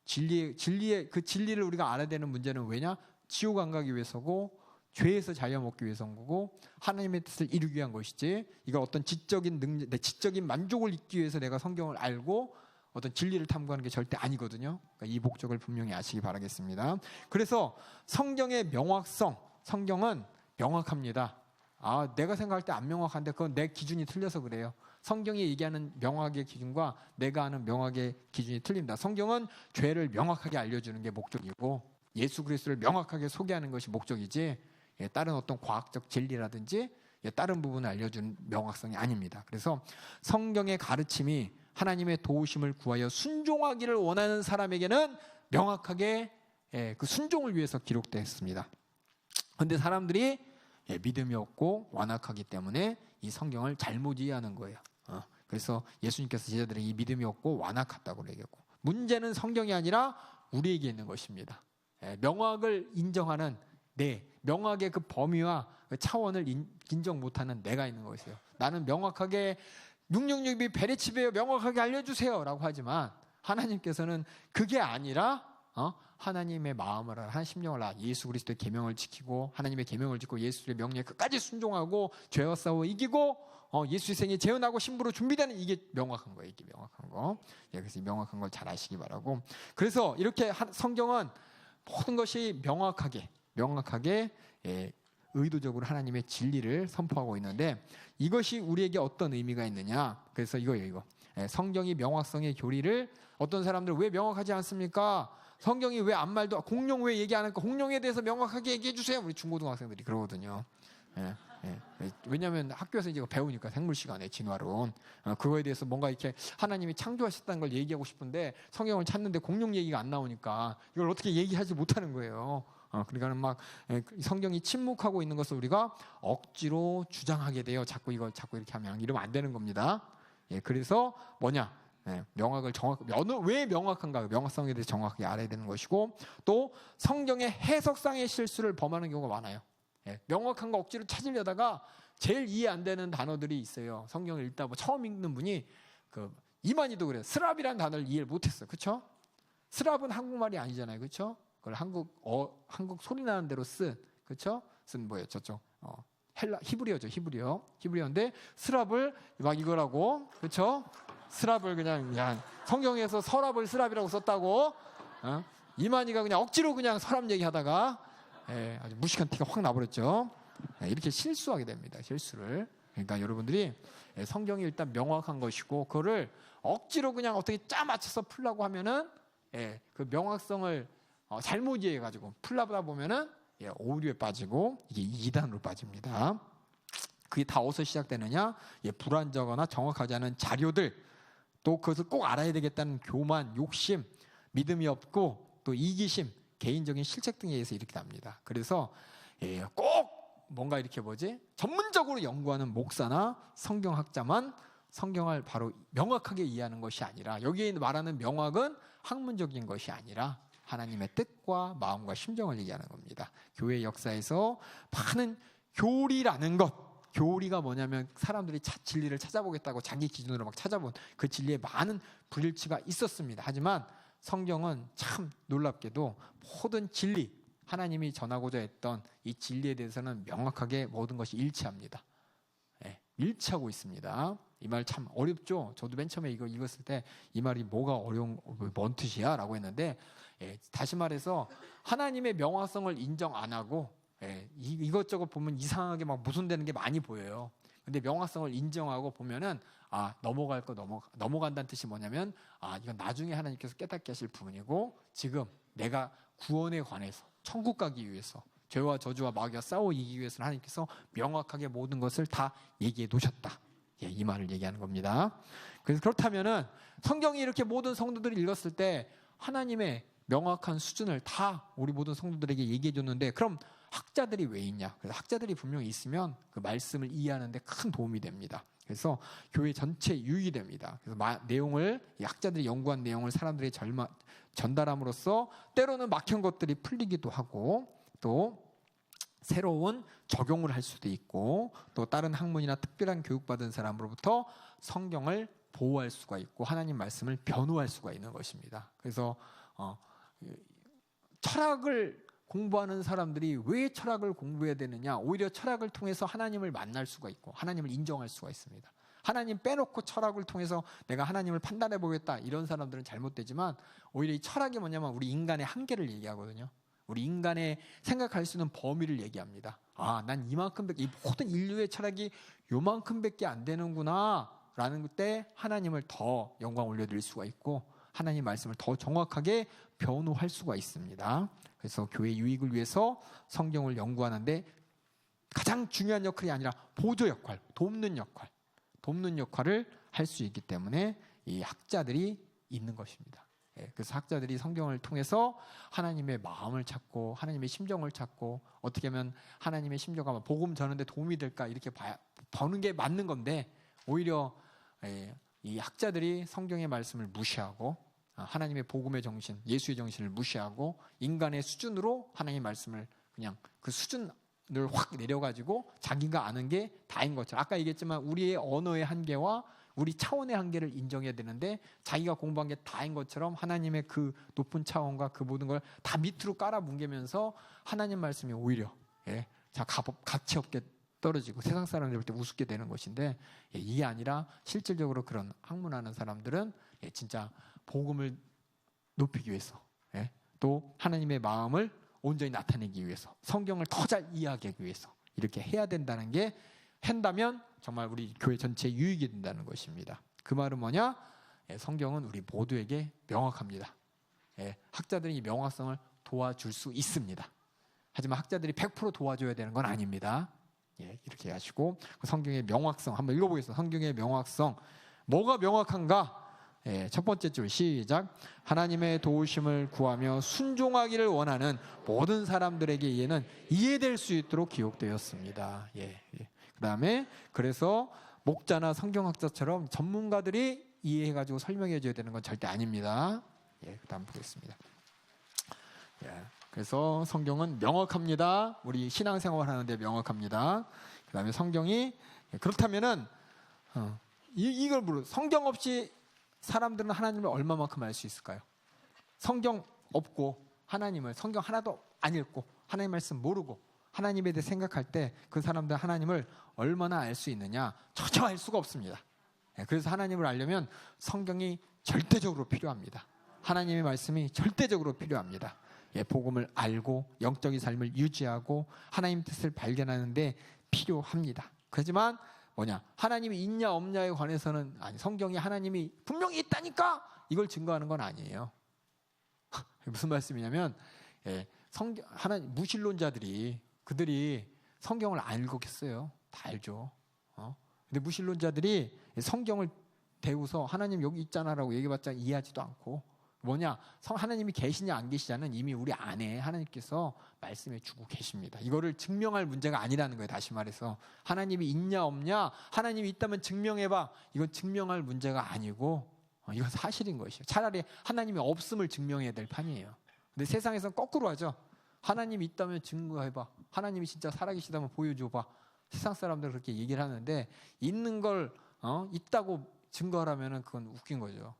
진리의 그 진리를 우리가 알아야 되는 문제는 왜냐? 지옥 안 가기 위해서고 죄에서 자유 먹기 위해서인 거고 하나님의 뜻을 이루기 위한 것이지 이걸 어떤 지적인 능력, 내 지적인 만족을 잊기 위해서 내가 성경을 알고 어떤 진리를 탐구하는 게 절대 아니거든요. 그러니까 이 목적을 분명히 아시기 바라겠습니다. 그래서 성경의 명확성, 성경은 명확합니다. 내가 생각할 때 안 명확한데 그건 내 기준이 틀려서 그래요. 성경이 얘기하는 명확의 기준과 내가 아는 명확의 기준이 틀립니다. 성경은 죄를 명확하게 알려주는 게 목적이고 예수 그리스도를 명확하게 소개하는 것이 목적이지 다른 어떤 과학적 진리라든지 다른 부분을 알려주는 명확성이 아닙니다. 그래서 성경의 가르침이 하나님의 도우심을 구하여 순종하기를 원하는 사람에게는 명확하게 그 순종을 위해서 기록되었습니다. 그런데 사람들이 믿음이 없고 완악하기 때문에 이 성경을 잘못 이해하는 거예요. 그래서 예수님께서 제자들에게 이 믿음이 없고 완악하다고 얘기했고 문제는 성경이 아니라 우리에게 있는 것입니다. 명확을 인정하는 명확의 그 범위와 그 차원을 인정 못하는 내가 있는 것이에요. 나는 명확하게 666이 베리칩이에요. 명확하게 알려주세요. 라고 하지만 하나님께서는 그게 아니라 하나님의 마음을 알아, 하나님의 심령을 알아, 예수 그리스도의 계명을 지키고 하나님의 계명을 지키고 예수의 명령에 끝까지 순종하고 죄와 싸워 이기고 예수의 생에 재현하고 신부로 준비되는 이게 명확한 거예요. 이게 명확한 거. 그래서 이 명확한 걸 잘 아시기 바라고. 그래서 이렇게 성경은 모든 것이 명확하게 의도적으로 하나님의 진리를 선포하고 있는데 이것이 우리에게 어떤 의미가 있느냐? 그래서 이거 성경이 명확성의 교리를 어떤 사람들은 왜 명확하지 않습니까? 성경이 왜 안 말도 공룡 왜 얘기 안 할까? 공룡에 대해서 명확하게 얘기해 주세요. 우리 중고등학생들이 그러거든요. 왜냐하면 학교에서 이제 배우니까 생물 시간에 진화론 그거에 대해서 뭔가 이렇게 하나님이 창조하셨다는 걸 얘기하고 싶은데 성경을 찾는데 공룡 얘기가 안 나오니까 이걸 어떻게 얘기하지 못하는 거예요. 그러니까 막 성경이 침묵하고 있는 것을 우리가 억지로 주장하게 돼요. 자꾸 이렇게 하면 이러면 안 되는 겁니다. 그래서 뭐냐? 명확을 왜 명확한가? 명확성에 대해서 정확하게 알아야 되는 것이고 또 성경의 해석상의 실수를 범하는 경우가 많아요. 명확한 거 억지로 찾으려다가 제일 이해 안 되는 단어들이 있어요. 성경을 읽다 처음 읽는 분이 이만희도 그래요. 스랍이라는 단어를 이해를 못했어요. 그렇죠? 스랍은 한국말이 아니잖아요. 그렇죠? 그걸 한국 소리 나는 대로 그렇죠? 쓴 뭐예요? 저쪽 히브리어죠. 히브리어인데 스랍을 막 이거라고, 그렇죠? 스랍을 그냥 성경에서 서랍을 스랍이라고 썼다고, 이만희가 그냥 억지로 그냥 서랍 얘기하다가 아주 무식한 티가 확 나버렸죠. 이렇게 실수하게 됩니다. 실수를. 그러니까 여러분들이 성경이 일단 명확한 것이고 그거를 억지로 그냥 어떻게 짜 맞춰서 풀라고 하면은 그 명확성을 잘못 이해해가지고 풀라다 보면은 오류에 빠지고 이게 이단으로 빠집니다. 그게 다 어디서 시작되느냐? 불완전하거나 정확하지 않은 자료들, 또 그것을 꼭 알아야 되겠다는 교만, 욕심, 믿음이 없고 또 이기심, 개인적인 실책 등에 의해서 이렇게 납니다. 그래서 꼭 뭔가 이렇게 전문적으로 연구하는 목사나 성경학자만 성경을 바로 명확하게 이해하는 것이 아니라, 여기에 말하는 명확은 학문적인 것이 아니라 하나님의 뜻과 마음과 심정을 얘기하는 겁니다. 교회 역사에서 많은 교리라는 것, 교리가 뭐냐면 사람들이 진리를 찾아보겠다고 자기 기준으로 막 찾아본 그 진리에 많은 불일치가 있었습니다. 하지만 성경은 참 놀랍게도 모든 진리, 하나님이 전하고자 했던 이 진리에 대해서는 명확하게 모든 것이 일치합니다. 일치하고 있습니다. 이 말 참 어렵죠? 저도 맨 처음에 이거 읽었을 때 이 말이 뭐가 뭔 뜻이야? 라고 했는데, 다시 말해서 하나님의 명확성을 인정 안 하고 이것저것 보면 이상하게 막 모순되는 게 많이 보여요. 근데 명확성을 인정하고 보면은 넘어갈 거 넘어간다는 뜻이 뭐냐면 이건 나중에 하나님께서 깨닫게 하실 부분이고, 지금 내가 구원에 관해서 천국 가기 위해서 죄와 저주와 마귀와 싸워 이기기 위해서는 하나님께서 명확하게 모든 것을 다 얘기해 놓으셨다. 이 말을 얘기하는 겁니다. 그래서 그렇다면은 성경이 이렇게 모든 성도들이 읽었을 때 하나님의 명확한 수준을 다 우리 모든 성도들에게 얘기해 줬는데, 그럼 학자들이 왜 있냐? 그래서 학자들이 분명히 있으면 그 말씀을 이해하는 데 큰 도움이 됩니다. 그래서 교회 전체 유익이 됩니다. 그래서 이 학자들이 연구한 내용을 사람들에게 전달함으로써 때로는 막힌 것들이 풀리기도 하고, 또 새로운 적용을 할 수도 있고, 또 다른 학문이나 특별한 교육받은 사람으로부터 성경을 보호할 수가 있고 하나님 말씀을 변호할 수가 있는 것입니다. 그래서 철학을 공부하는 사람들이 왜 철학을 공부해야 되느냐? 오히려 철학을 통해서 하나님을 만날 수가 있고 하나님을 인정할 수가 있습니다. 하나님 빼놓고 철학을 통해서 내가 하나님을 판단해 보겠다, 이런 사람들은 잘못되지만, 오히려 이 철학이 뭐냐면 우리 인간의 한계를 얘기하거든요. 우리 인간의 생각할 수 있는 범위를 얘기합니다. 난 이만큼밖에, 이 모든 인류의 철학이 요만큼밖에 안 되는구나 라는 때 하나님을 더 영광 올려드릴 수가 있고 하나님 말씀을 더 정확하게 변호할 수가 있습니다. 그래서 교회 유익을 위해서 성경을 연구하는데 가장 중요한 역할이 아니라 보조 역할, 돕는 역할을 할 수 있기 때문에 이 학자들이 있는 것입니다. 그래서 학자들이 성경을 통해서 하나님의 마음을 찾고 하나님의 심정을 찾고, 어떻게 하면 하나님의 심정과 복음 전하는데 도움이 될까, 이렇게 보는 게 맞는 건데, 오히려 이 학자들이 성경의 말씀을 무시하고 하나님의 복음의 정신, 예수의 정신을 무시하고 인간의 수준으로 하나님의 말씀을 그냥 그 수준을 확 내려가지고 자기가 아는 게 다인 것처럼, 아까 얘기했지만 우리의 언어의 한계와 우리 차원의 한계를 인정해야 되는데 자기가 공부한 게 다인 것처럼 하나님의 그 높은 차원과 그 모든 걸 다 밑으로 깔아뭉개면서 하나님 말씀이 오히려 가치 없게 떨어지고 세상 사람들 볼 때 우습게 되는 것인데, 이게 아니라 실질적으로 그런 학문하는 사람들은 진짜 복음을 높이기 위해서, 또 하나님의 마음을 온전히 나타내기 위해서, 성경을 더 잘 이해하기 위해서 이렇게 해야 된다는 게, 한다면 정말 우리 교회 전체에 유익이 된다는 것입니다. 그 말은 뭐냐? 성경은 우리 모두에게 명확합니다. 학자들이 이 명확성을 도와줄 수 있습니다. 하지만 학자들이 100% 도와줘야 되는 건 아닙니다. 이렇게 하시고, 성경의 명확성 한번 읽어보겠습니다. 성경의 명확성, 뭐가 명확한가? 첫 번째 줄 시작. 하나님의 도우심을 구하며 순종하기를 원하는 모든 사람들에게 이해될 수 있도록 기록되었습니다. 그 다음에 그래서 목자나 성경학자처럼 전문가들이 이해해가지고 설명해줘야 되는 건 절대 아닙니다. 그 다음 보겠습니다. 그래서 성경은 명확합니다. 우리 신앙생활 하는데 명확합니다. 그 다음에 성경이 그렇다면은 이걸 성경 없이 사람들은 하나님을 얼마만큼 알 수 있을까요? 성경 없고 하나님을 성경 하나도 안 읽고 하나님 말씀 모르고 하나님에 대해 생각할 때 그 사람들 하나님을 얼마나 알 수 있느냐? 전혀 알 수가 없습니다. 그래서 하나님을 알려면 성경이 절대적으로 필요합니다. 하나님의 말씀이 절대적으로 필요합니다. 복음을 알고 영적인 삶을 유지하고 하나님 뜻을 발견하는데 필요합니다. 그렇지만 하나님이 있냐 없냐에 관해서는 성경이 하나님이 분명히 있다니까 이걸 증거하는 건 아니에요. 무슨 말씀이냐면 하나님 무신론자들이 그들이 성경을 안 읽었겠어요. 다 알죠. 근데 무신론자들이 성경을 배우서 하나님 여기 있잖아라고 얘기해봤자 이해하지도 않고 하나님이 계시냐 안 계시냐는 이미 우리 안에 하나님께서 말씀해 주고 계십니다. 이거를 증명할 문제가 아니라는 거예요. 다시 말해서 하나님이 있냐 없냐 하나님이 있다면 증명해봐. 이건 증명할 문제가 아니고 이건 사실인 것이에요. 차라리 하나님이 없음을 증명해야 될 판이에요. 근데 세상에서는 거꾸로 하죠. 하나님이 있다면 증거해봐. 하나님이 진짜 살아계시다면 보여줘봐. 세상 사람들은 그렇게 얘기를 하는데 있는 걸 있다고 증거하라면 그건 웃긴 거죠.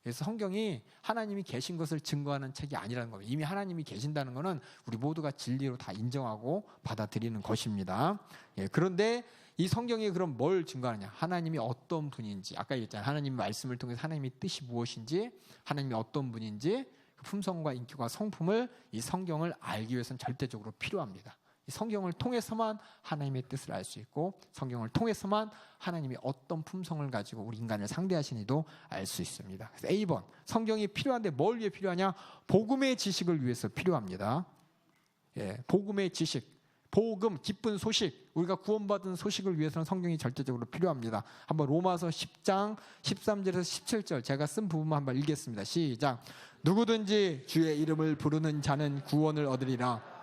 그래서 성경이 하나님이 계신 것을 증거하는 책이 아니라는 겁니다. 이미 하나님이 계신다는 것은 우리 모두가 진리로 다 인정하고 받아들이는 것입니다. 그런데 이 성경이 그럼 뭘 증거하느냐? 하나님이 어떤 분인지, 아까 얘기했잖아요. 하나님의 말씀을 통해서 하나님의 뜻이 무엇인지, 하나님이 어떤 분인지, 그 품성과 인격과 성품을 이 성경을 알기 위해서는 절대적으로 필요합니다. 이 성경을 통해서만 하나님의 뜻을 알 수 있고 성경을 통해서만 하나님이 어떤 품성을 가지고 우리 인간을 상대하시는지도 알 수 있습니다. 그래서 A번, 성경이 필요한데 뭘 위해 필요하냐? 복음의 지식을 위해서 필요합니다. 복음의 지식, 복음, 기쁜 소식, 우리가 구원받은 소식을 위해서는 성경이 절대적으로 필요합니다. 한번 로마서 10장 13절에서 17절 제가 쓴 부분만 한번 읽겠습니다. 시작. 누구든지 주의 이름을 부르는 자는 구원을 얻으리라.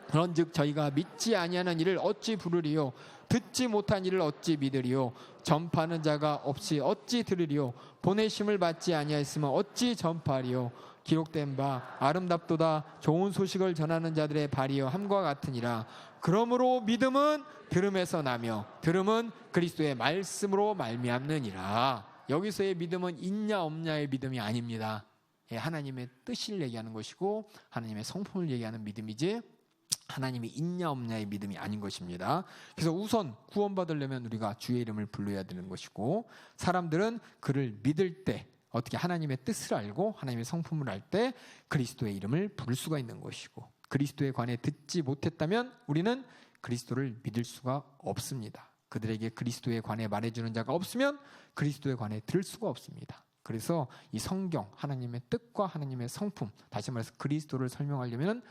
그런즉 저희가 믿지 아니하는 이를 어찌 부르리요? 듣지 못한 이를 어찌 믿으리요? 전파하는 자가 없이 어찌 들으리요? 보내심을 받지 아니하였으면 어찌 전파하리요? 기록된 바 아름답도다 좋은 소식을 전하는 자들의 발이여 함과 같으니라. 그러므로 믿음은 들음에서 나며 들음은 그리스도의 말씀으로 말미암느니라. 여기서의 믿음은 있냐 없냐의 믿음이 아닙니다. 하나님의 뜻을 얘기하는 것이고 하나님의 성품을 얘기하는 믿음이지 하나님이 있냐 없냐의 믿음이 아닌 것입니다. 그래서 우선 구원받으려면 우리가 주의 이름을 불러야 되는 것이고 사람들은 그를 믿을 때 어떻게 하나님의 뜻을 알고 하나님의 성품을 알 때 그리스도의 이름을 부를 수가 있는 것이고 그리스도에 관해 듣지 못했다면 우리는 그리스도를 믿을 수가 없습니다. 그들에게 그리스도에 관해 말해주는 자가 없으면 그리스도에 관해 들을 수가 없습니다. 그래서 이 성경, 하나님의 뜻과 하나님의 성품, 다시 말해서 그리스도를 설명하려면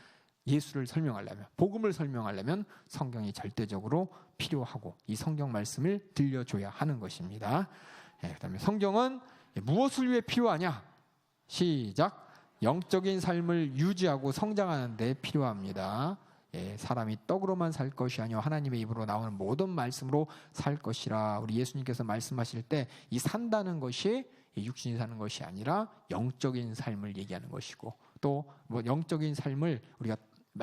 예수를 설명하려면 복음을 설명하려면 성경이 절대적으로 필요하고 이 성경 말씀을 들려줘야 하는 것입니다. 그다음에 성경은 무엇을 위해 필요하냐? 시작. 영적인 삶을 유지하고 성장하는 데 필요합니다. 사람이 떡으로만 살 것이 아니요 하나님의 입으로 나오는 모든 말씀으로 살 것이라. 우리 예수님께서 말씀하실 때 이 산다는 것이 육신이 사는 것이 아니라 영적인 삶을 얘기하는 것이고 또 뭐 영적인 삶을 우리가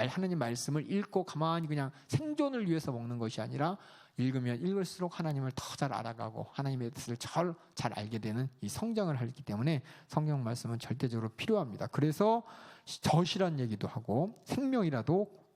하나님 말씀을 읽고 가만히 그냥 생존을 위해서 먹는 것이 아니라 읽으면 읽을수록 하나님을 더 잘 알아가고 하나님의 뜻을 잘 알게 되는 이 성장을 하기 때문에 성경 말씀은 절대적으로 필요합니다. 그래서 젖이란 얘기도 하고 생명이라도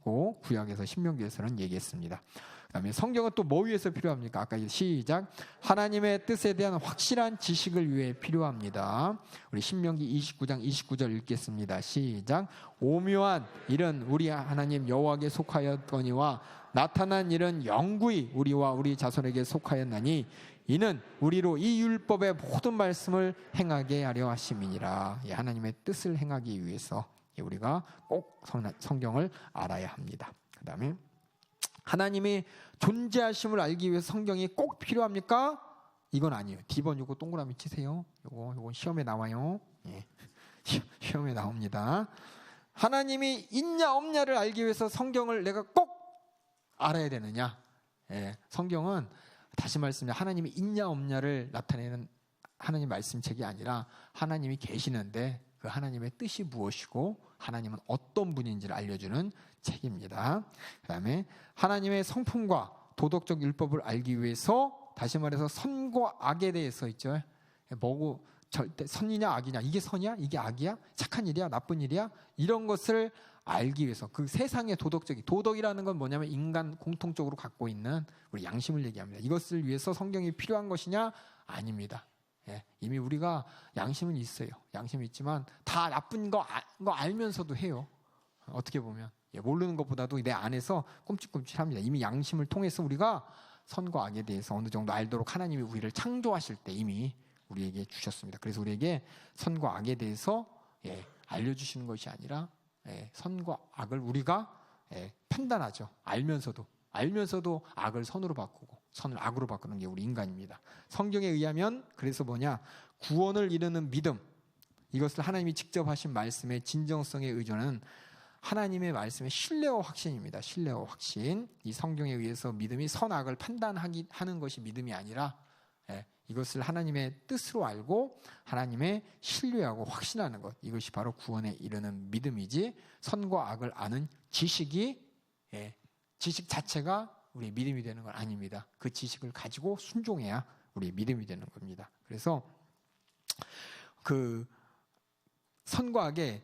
구약에서 신명기에서는 얘기했습니다. 그다음에 성경은 또 뭐 위해서 필요합니까? 아까 시작. 하나님의 뜻에 대한 확실한 지식을 위해 필요합니다. 우리 신명기 29장 29절 읽겠습니다. 시작. 오묘한 일은 우리 하나님 여호와께 속하였거니와 나타난 일은 영구히 우리와 우리 자손에게 속하였나니 이는 우리로 이 율법의 모든 말씀을 행하게 하려 하심이니라. 하나님의 뜻을 행하기 위해서 우리가 꼭 성경을 알아야 합니다. 그 다음에 하나님의 존재하심을 알기 위해서 성경이 꼭 필요합니까? 이건 아니에요. D번 요거 동그라미 치세요. 요거 시험에 나와요. 시험에 나옵니다. 하나님이 있냐 없냐를 알기 위해서 성경을 내가 꼭 알아야 되느냐? 성경은 다시 말씀드리면 하나님이 있냐 없냐를 나타내는 하나님 말씀책이 아니라 하나님이 계시는데 그 하나님의 뜻이 무엇이고 하나님은 어떤 분인지를 알려주는 책입니다. 그 다음에 하나님의 성품과 도덕적 율법을 알기 위해서 다시 말해서 선과 악에 대해서 있죠. 뭐고 절대 선이냐 악이냐, 이게 선이야, 이게 악이야, 착한 일이야, 나쁜 일이야, 이런 것을 알기 위해서 그 세상의 도덕이라는 건 뭐냐면 인간 공통적으로 갖고 있는 우리 양심을 얘기합니다. 이것을 위해서 성경이 필요한 것이냐? 아닙니다. 예, 이미 우리가 양심은 있어요. 양심이 있지만 다 나쁜 거 알면서도 해요. 어떻게 보면 모르는 것보다도 내 안에서 끔찍끔찍합니다. 이미 양심을 통해서 우리가 선과 악에 대해서 어느 정도 알도록 하나님이 우리를 창조하실 때 이미 우리에게 주셨습니다. 그래서 우리에게 선과 악에 대해서 알려주시는 것이 아니라 선과 악을 우리가 판단하죠. 알면서도 악을 선으로 바꾸고 선을 악으로 바꾸는 게 우리 인간입니다. 성경에 의하면 그래서 구원을 이루는 믿음, 이것을 하나님이 직접 하신 말씀의 진정성에 의존하는 하나님의 말씀의 신뢰와 확신입니다. 신뢰와 확신. 이 성경에 의해서 믿음이 선악을 판단하는 것이 믿음이 아니라 이것을 하나님의 뜻으로 알고 하나님의 신뢰하고 확신하는 것, 이것이 바로 구원에 이르는 믿음이지, 선과 악을 아는 지식 자체가 우리의 믿음이 되는 건 아닙니다. 그 지식을 가지고 순종해야 우리의 믿음이 되는 겁니다. 그래서 그 선과 악의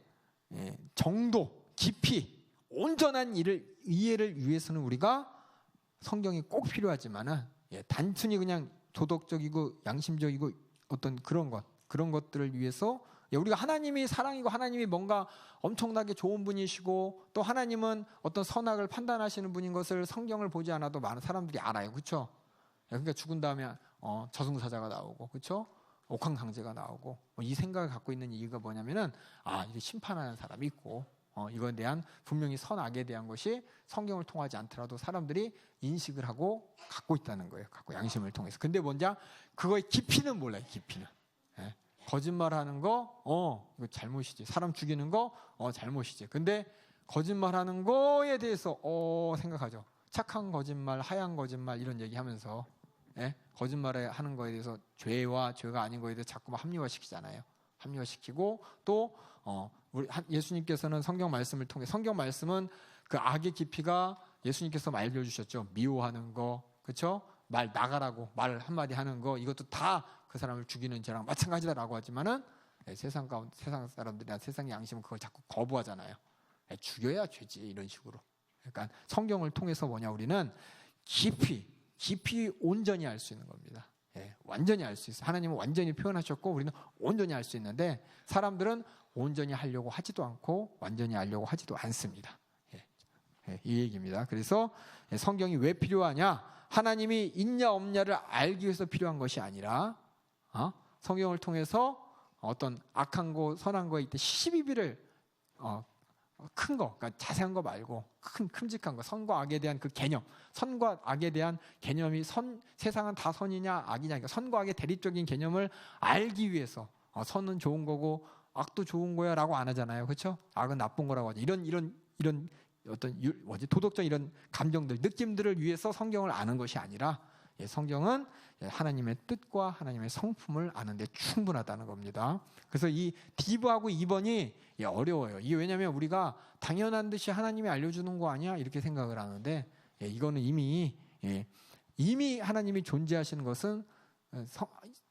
정도, 깊이, 온전한 이해를 위해서는 우리가 성경이 꼭 필요하지만은 단순히 그냥 도덕적이고 양심적이고 어떤 그런 것들을 위해서 우리가 하나님이 사랑이고 하나님이 뭔가 엄청나게 좋은 분이시고 또 하나님은 어떤 선악을 판단하시는 분인 것을 성경을 보지 않아도 많은 사람들이 알아요. 그렇죠? 그러니까 죽은 다음에 저승사자가 나오고, 그렇죠? 옥황상제가 나오고, 이 생각을 갖고 있는 이유가 뭐냐면은 이게 심판하는 사람이 있고, 이거에 대한 분명히 선악에 대한 것이 성경을 통하지 않더라도 사람들이 인식을 하고 갖고 있다는 거예요. 갖고 양심을 통해서. 근데 먼저 그거의 깊이는 몰라요. 깊이는. 거짓말하는 거, 이거 잘못이지. 사람 죽이는 거, 잘못이지. 근데 거짓말하는 거에 대해서 생각하죠. 착한 거짓말, 하얀 거짓말 이런 얘기하면서 거짓말을 하는 거에 대해서 죄와 죄가 아닌 거에 대해서 자꾸만 합리화시키잖아요. 합리화시키고 또 우리 예수님께서는 성경 말씀을 통해, 성경 말씀은 그 악의 깊이가 예수님께서 알려주셨죠. 미워하는 거, 그렇죠? 말 나가라고 말 한마디 하는 거, 이것도 다 그 사람을 죽이는 죄랑 마찬가지다라고 하지만은 세상 사람들이나 세상의 양심은 그걸 자꾸 거부하잖아요. 죽여야 죄지 이런 식으로. 그러니까 성경을 통해서 우리는 깊이 온전히 알 수 있는 겁니다. 완전히 알 수 있어요. 하나님은 완전히 표현하셨고 우리는 온전히 알 수 있는데 사람들은 온전히 하려고 하지도 않고 완전히 알려고 하지도 않습니다. 이 얘기입니다. 그래서 성경이 왜 필요하냐? 하나님이 있냐 없냐를 알기 위해서 필요한 것이 아니라 성경을 통해서 어떤 악한 거 선한 거에 있대 시비비를 큰 거, 그러니까 자세한 거 말고 큼직한 거, 선과 악에 대한 그 개념, 선과 악에 대한 개념이 세상은 다 선이냐 악이냐, 그러니까 선과 악의 대립적인 개념을 알기 위해서 선은 좋은 거고 악도 좋은 거야라고 안 하잖아요, 그렇죠? 악은 나쁜 거라고 하죠. 이런 어떤 도덕적 이런 감정들, 느낌들을 위해서 성경을 아는 것이 아니라 성경은 하나님의 뜻과 하나님의 성품을 아는데 충분하다는 겁니다. 그래서 이 디브하고 2번이 어려워요. 이게 왜냐하면 우리가 당연한 듯이 하나님이 알려주는 거 아니야? 이렇게 생각을 하는데 이거는 이미 하나님이 존재하시는 것은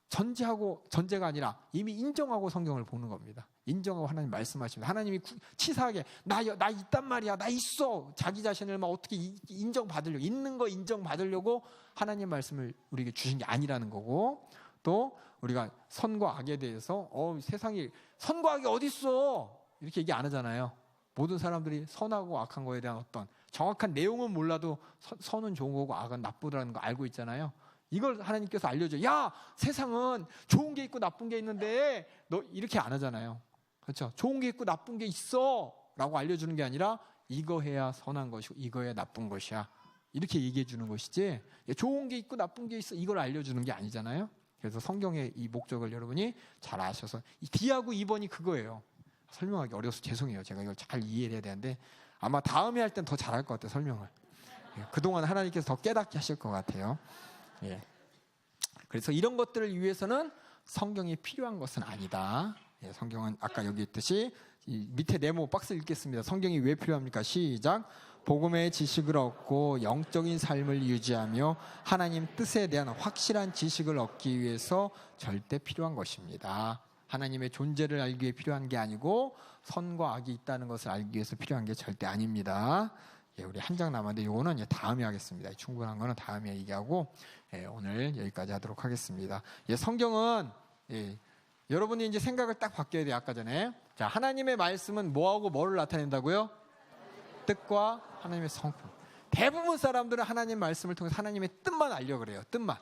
전제가 아니라 이미 인정하고 성경을 보는 겁니다. 인정하고 하나님 말씀하십니다. 하나님이 치사하게 나 있단 말이야, 나 있어, 자기 자신을 막 어떻게 인정받으려고, 있는 거 인정받으려고 하나님 말씀을 우리에게 주신 게 아니라는 거고, 또 우리가 선과 악에 대해서 세상이 선과 악이 어디 있어 이렇게 얘기 안 하잖아요. 모든 사람들이 선하고 악한 거에 대한 어떤 정확한 내용은 몰라도 선은 좋은 거고 악은 나쁘다는 거 알고 있잖아요. 이걸 하나님께서 알려줘요. 야, 세상은 좋은 게 있고 나쁜 게 있는데 너 이렇게 안 하잖아요. 그렇죠? 좋은 게 있고 나쁜 게 있어 라고 알려주는 게 아니라 이거 해야 선한 것이고 이거 해야 나쁜 것이야 이렇게 얘기해 주는 것이지, 좋은 게 있고 나쁜 게 있어 이걸 알려주는 게 아니잖아요. 그래서 성경의 이 목적을 여러분이 잘 아셔서, 이 D하고 2번이 그거예요. 설명하기 어려워서 죄송해요. 제가 이걸 잘 이해해야 되는데 아마 다음에 할 땐 더 잘할 것 같아요. 설명을. 그동안 하나님께서 더 깨닫게 하실 것 같아요. 그래서 이런 것들을 위해서는 성경이 필요한 것은 아니다. 성경은 아까 여기 있듯이 이 밑에 네모 박스 읽겠습니다. 성경이 왜 필요합니까? 시작. 복음의 지식을 얻고 영적인 삶을 유지하며 하나님 뜻에 대한 확실한 지식을 얻기 위해서 절대 필요한 것입니다. 하나님의 존재를 알기 위해 필요한 게 아니고 선과 악이 있다는 것을 알기 위해서 필요한 게 절대 아닙니다. 예, 우리 한 장 남았는데 이거는 다음에 하겠습니다. 충분한 거는 다음에 얘기하고 오늘 여기까지 하도록 하겠습니다. 예, 성경은 여러분이 이제 생각을 딱 바뀌어야 돼요. 아까 전에 자, 하나님의 말씀은 뭐하고 뭐를 나타낸다고요? 뜻과 하나님의 성품. 대부분 사람들은 하나님 말씀을 통해서 하나님의 뜻만 알려고 그래요. 뜻만.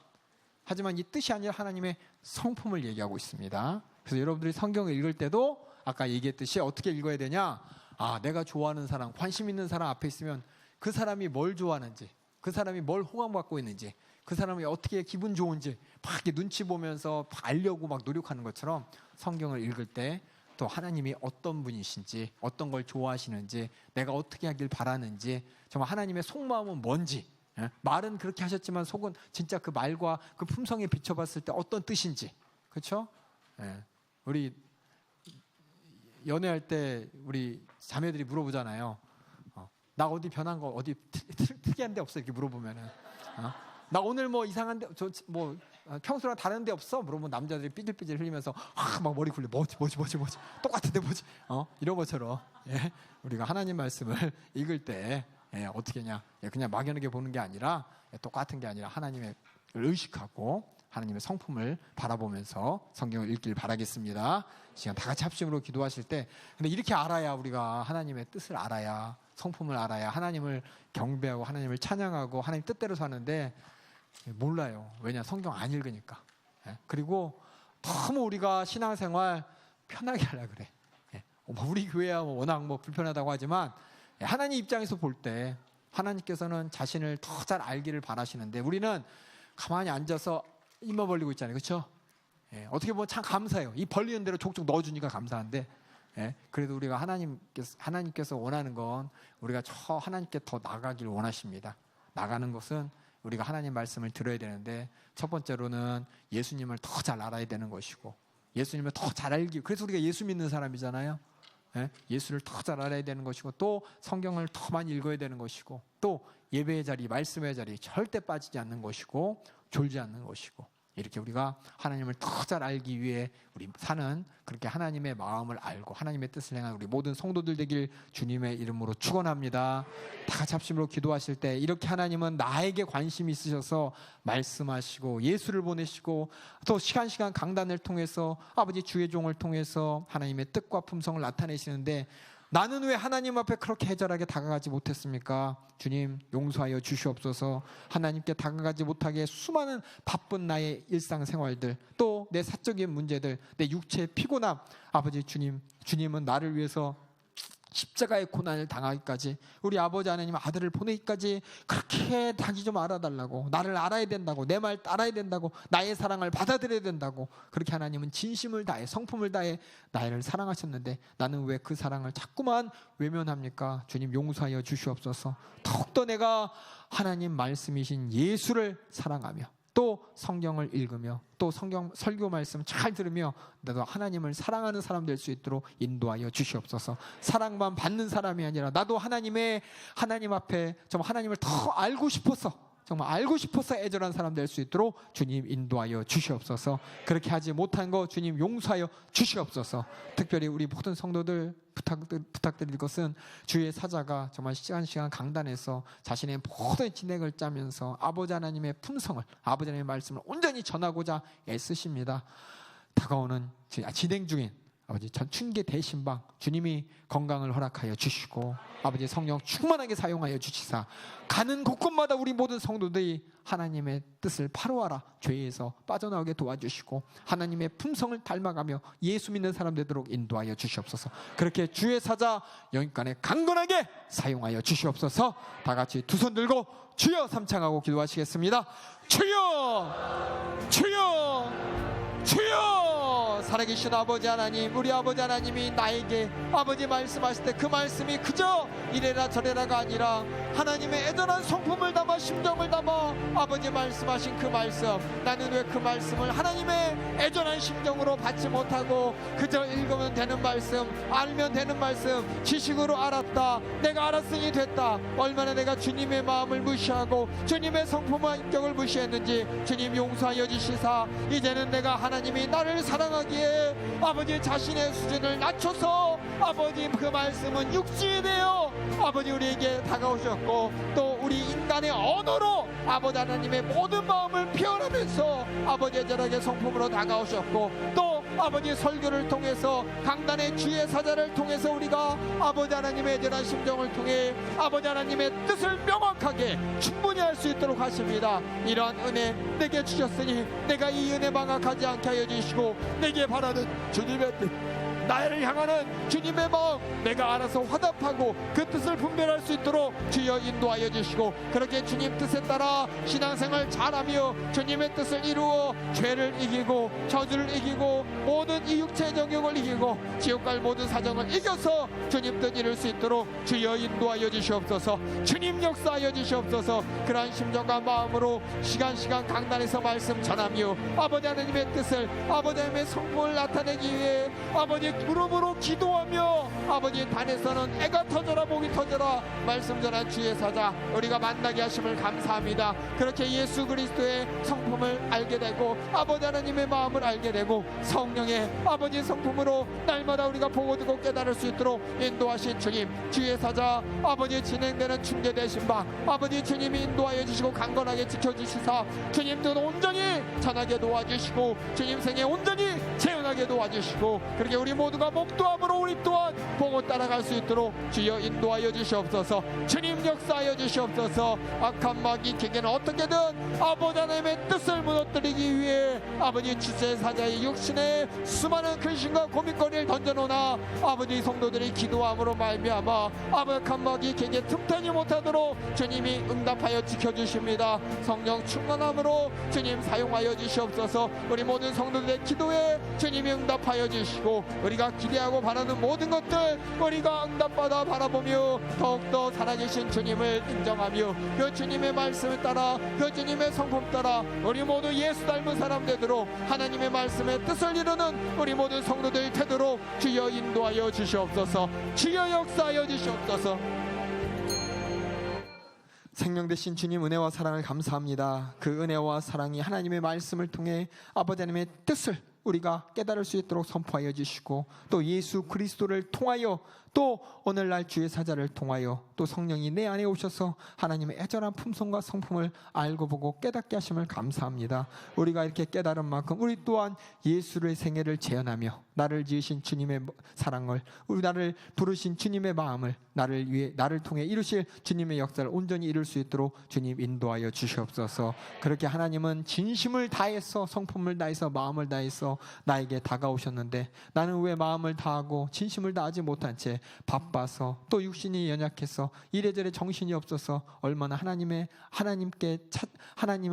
하지만 이 뜻이 아니라 하나님의 성품을 얘기하고 있습니다. 그래서 여러분들이 성경을 읽을 때도 아까 얘기했듯이 어떻게 읽어야 되냐? 아, 내가 좋아하는 사람, 관심 있는 사람 앞에 있으면 그 사람이 뭘 좋아하는지, 그 사람이 뭘 호감받고 있는지, 그 사람이 어떻게 기분 좋은지 막 이렇게 눈치 보면서 알려고 막 노력하는 것처럼 성경을 읽을 때 또 하나님이 어떤 분이신지, 어떤 걸 좋아하시는지, 내가 어떻게 하길 바라는지, 정말 하나님의 속마음은 뭔지, 말은 그렇게 하셨지만 속은 진짜 그 말과 그 품성에 비춰봤을 때 어떤 뜻인지, 그렇죠? 우리 연애할 때 우리 자매들이 물어보잖아요. 나 어디 변한 거 어디 특이한 데 없어? 이렇게 물어보면은 나 오늘 뭐 이상한 데 뭐 평소랑 다른 데 없어? 물어보면 남자들이 삐질삐질 흘리면서 막 머리 굴려. 뭐지 똑같은데 뭐지? 이런 것처럼 우리가 하나님 말씀을 읽을 때 어떻게 하냐? 그냥 막연하게 보는 게 아니라 똑같은 게 아니라 하나님의 의식하고 하나님의 성품을 바라보면서 성경을 읽길 바라겠습니다. 시간 다 같이 합심으로 기도하실 때 근데 이렇게 알아야 우리가 하나님의 뜻을 알아야 성품을 알아야 하나님을 경배하고 하나님을 찬양하고 하나님 뜻대로 사는데 몰라요. 왜냐? 성경 안 읽으니까. 그리고 너무 우리가 신앙생활 편하게 하려고 그래. 우리 교회야 워낙 불편하다고 하지만 하나님 입장에서 볼 때 하나님께서는 자신을 더 잘 알기를 바라시는데 우리는 가만히 앉아서 입만 벌리고 있잖아요. 그렇죠? 어떻게 보면 참 감사해요. 이 벌리는 대로 족족 넣어주니까 감사한데 그래도 우리가 하나님께서 원하는 건 우리가 저 하나님께 더 나가길 원하십니다. 나가는 것은 우리가 하나님 말씀을 들어야 되는데 첫 번째로는 예수님을 더 잘 알아야 되는 것이고 예수님을 더 잘 알기 그래서 우리가 예수 믿는 사람이잖아요. 예수를 더 잘 알아야 되는 것이고 또 성경을 더 많이 읽어야 되는 것이고 또 예배의 자리, 말씀의 자리 절대 빠지지 않는 것이고 졸지 않는 것이고 이렇게 우리가 하나님을 더 잘 알기 위해 우리 사는 그렇게 하나님의 마음을 알고 하나님의 뜻을 행하는 우리 모든 성도들 되길 주님의 이름으로 축원합니다. 다 같이 합심으로 기도하실 때 이렇게 하나님은 나에게 관심이 있으셔서 말씀하시고 예수를 보내시고 또 시간 강단을 통해서 아버지 주의 종을 통해서 하나님의 뜻과 품성을 나타내시는데 나는 왜 하나님 앞에 그렇게 애절하게 다가가지 못했습니까? 주님 용서하여 주시옵소서. 하나님께 다가가지 못하게 수많은 바쁜 나의 일상생활들 또 내 사적인 문제들 내 육체의 피곤함 아버지 주님은 나를 위해서 십자가의 고난을 당하기까지 우리 아버지 하나님 아들을 보내기까지 그렇게 자기 좀 알아달라고 나를 알아야 된다고 내 말 따라야 된다고 나의 사랑을 받아들여야 된다고 그렇게 하나님은 진심을 다해 성품을 다해 나를 사랑하셨는데 나는 왜 그 사랑을 자꾸만 외면합니까? 주님 용서하여 주시옵소서. 더욱더 내가 하나님 말씀이신 예수를 사랑하며 또 성경을 읽으며 또 성경 설교 말씀 잘 들으며 나도 하나님을 사랑하는 사람 될 수 있도록 인도하여 주시옵소서. 사랑만 받는 사람이 아니라 나도 하나님 앞에 정말 하나님을 더 알고 싶어서 정말 알고 싶어서 애절한 사람 될 수 있도록 주님 인도하여 주시옵소서. 그렇게 하지 못한 거 주님 용서하여 주시옵소서. 특별히 우리 모든 성도들 부탁드릴 것은 주의 사자가 정말 시간 강단에서 자신의 모든 진행을 짜면서 아버지 하나님의 품성을 아버지 하나님의 말씀을 온전히 전하고자 애쓰십니다. 다가오는 진행 중인 아버지 전춘계 대신방 주님이 건강을 허락하여 주시고 아버지 성령 충만하게 사용하여 주시사 가는 곳곳마다 우리 모든 성도들이 하나님의 뜻을 바로하라 죄에서 빠져나오게 도와주시고 하나님의 품성을 닮아가며 예수 믿는 사람 되도록 인도하여 주시옵소서. 그렇게 주의 사자 영육간에 강건하게 사용하여 주시옵소서. 다 같이 두 손 들고 주여 삼창하고 기도하시겠습니다. 주여 주여 주여 살아 살아계신 아버지 하나님, 우리 아버지 하나님이 나에게 아버지 말씀하실 때 그 말씀이 그저 이래라 저래라가 아니라 하나님의 애절한 성품을 담아 심정을 담아 아버지 말씀하신 그 말씀, 나는 왜 그 말씀을 하나님의 애절한 심정으로 받지 못하고 그저 읽으면 되는 말씀, 알면 되는 말씀, 지식으로 알았다, 내가 알았으니 됐다, 얼마나 내가 주님의 마음을 무시하고 주님의 성품과 인격을 무시했는지 주님 용서하여 주시사, 이제는 내가 하나님이 나를 사랑하기에 아버지 자신의 수준을 낮춰서 아버지 그 말씀은 육신이 되어 아버지 우리에게 다가오셨고, 또 우리 인간의 언어로 아버지 하나님의 모든 마음을 표현하면서 아버지 애절하게 성품으로 다가오셨고, 또 아버지 설교를 통해서 강단의 주의 사자를 통해서 우리가 아버지 하나님의 애절한 심정을 통해 아버지 하나님의 뜻을 명확하게 충분히 할 수 있도록 하십니다. 이러한 은혜 내게 주셨으니 내가 이 은혜 망각하지 않게 하여 주시고, 내게 바라는 주님의 뜻, 나를 향하는 주님의 마음 내가 알아서 화답하고 그 뜻을 분별할 수 있도록 주여 인도하여 주시고, 그렇게 주님 뜻에 따라 신앙생활 잘하며 주님의 뜻을 이루어 죄를 이기고 저주를 이기고 모든 이 육체의 정욕을 이기고 지옥 갈 모든 사정을 이겨서 주님 뜻 이룰 수 있도록 주여 인도하여 주시옵소서. 주님 역사하여 주시옵소서. 그러한 심정과 마음으로 시간 강단에서 말씀 전하며 아버지 하나님의 뜻을, 아버지 하나님의 성품을 나타내기 위해 아버지 무릎으로 기도하며 아버지 단에서는 애가 터져라 목이 터져라 말씀 전한 주의 사자 우리가 만나게 하심을 감사합니다. 그렇게 예수 그리스도의 성품을 알게 되고 아버지 하나님의 마음을 알게 되고 성령의 아버지 성품으로 날마다 우리가 보고 듣고 깨달을 수 있도록 인도하신 주님, 주의 사자 아버지 진행되는 중계되신 바 아버지 주님이 인도하여 주시고 강건하게 지켜주시사 주님도 온전히 전하게 도와주시고 주님 생에 온전히 재현하게 도와주시고, 그렇게 우리 모두가 목도함으로 우리 또한 보고 따라갈 수 있도록 주여 인도하여 주시옵소서. 주님 역사하여 주시옵소서. 악한 마귀 객에는 어떻게든 아버지 하나님의 뜻을 무너뜨리기 위해 아버지 주의 사자의 육신에 수많은 근심과 고민거리를 던져놓으나 아버지 성도들이 기도함으로 말미암아 악한 마귀 객에 틈타지 못하도록 주님이 응답하여 지켜주십니다. 성령 충만함으로 주님 사용하여 주시옵소서. 우리 모든 성도들의 기도에 주님이 응답하여 주시고, 우리가 기대하고 바라는 모든 것들 우리가 응답받아 바라보며 더욱더 살아계신 주님을 인정하며 그 주님의 말씀을 따라 그 주님의 성품 따라 우리 모두 예수 닮은 사람 되도록 하나님의 말씀의 뜻을 이루는 우리 모든 성도들 되도록 주여 인도하여 주시옵소서. 주여 역사하여 주시옵소서. 생명 되신 주님 은혜와 사랑을 감사합니다. 그 은혜와 사랑이 하나님의 말씀을 통해 아버지 하나님의 뜻을 우리가 깨달을 수 있도록 선포하여 주시고, 또 예수 그리스도를 통하여 또 오늘날 주의 사자를 통하여 또 성령이 내 안에 오셔서 하나님의 애절한 품성과 성품을 알고 보고 깨닫게 하심을 감사합니다. 우리가 이렇게 깨달은 만큼 우리 또한 예수의 생애를 재현하며 나를 지으신 주님의 사랑을, 우리 나를 부르신 주님의 마음을 나를 위해 나를 통해 이루실 주님의 역사를 온전히 이룰 수 있도록 주님 인도하여 주시옵소서. 그렇게 하나님은 진심을 다해서 성품을 다해서 마음을 다해서 나에게 다가오셨는데 나는 왜 마음을 다하고 진심을 다하지 못한 채 바빠서 또 육신이 연약해서 이래저래 정신이 없어서 얼마나 하나님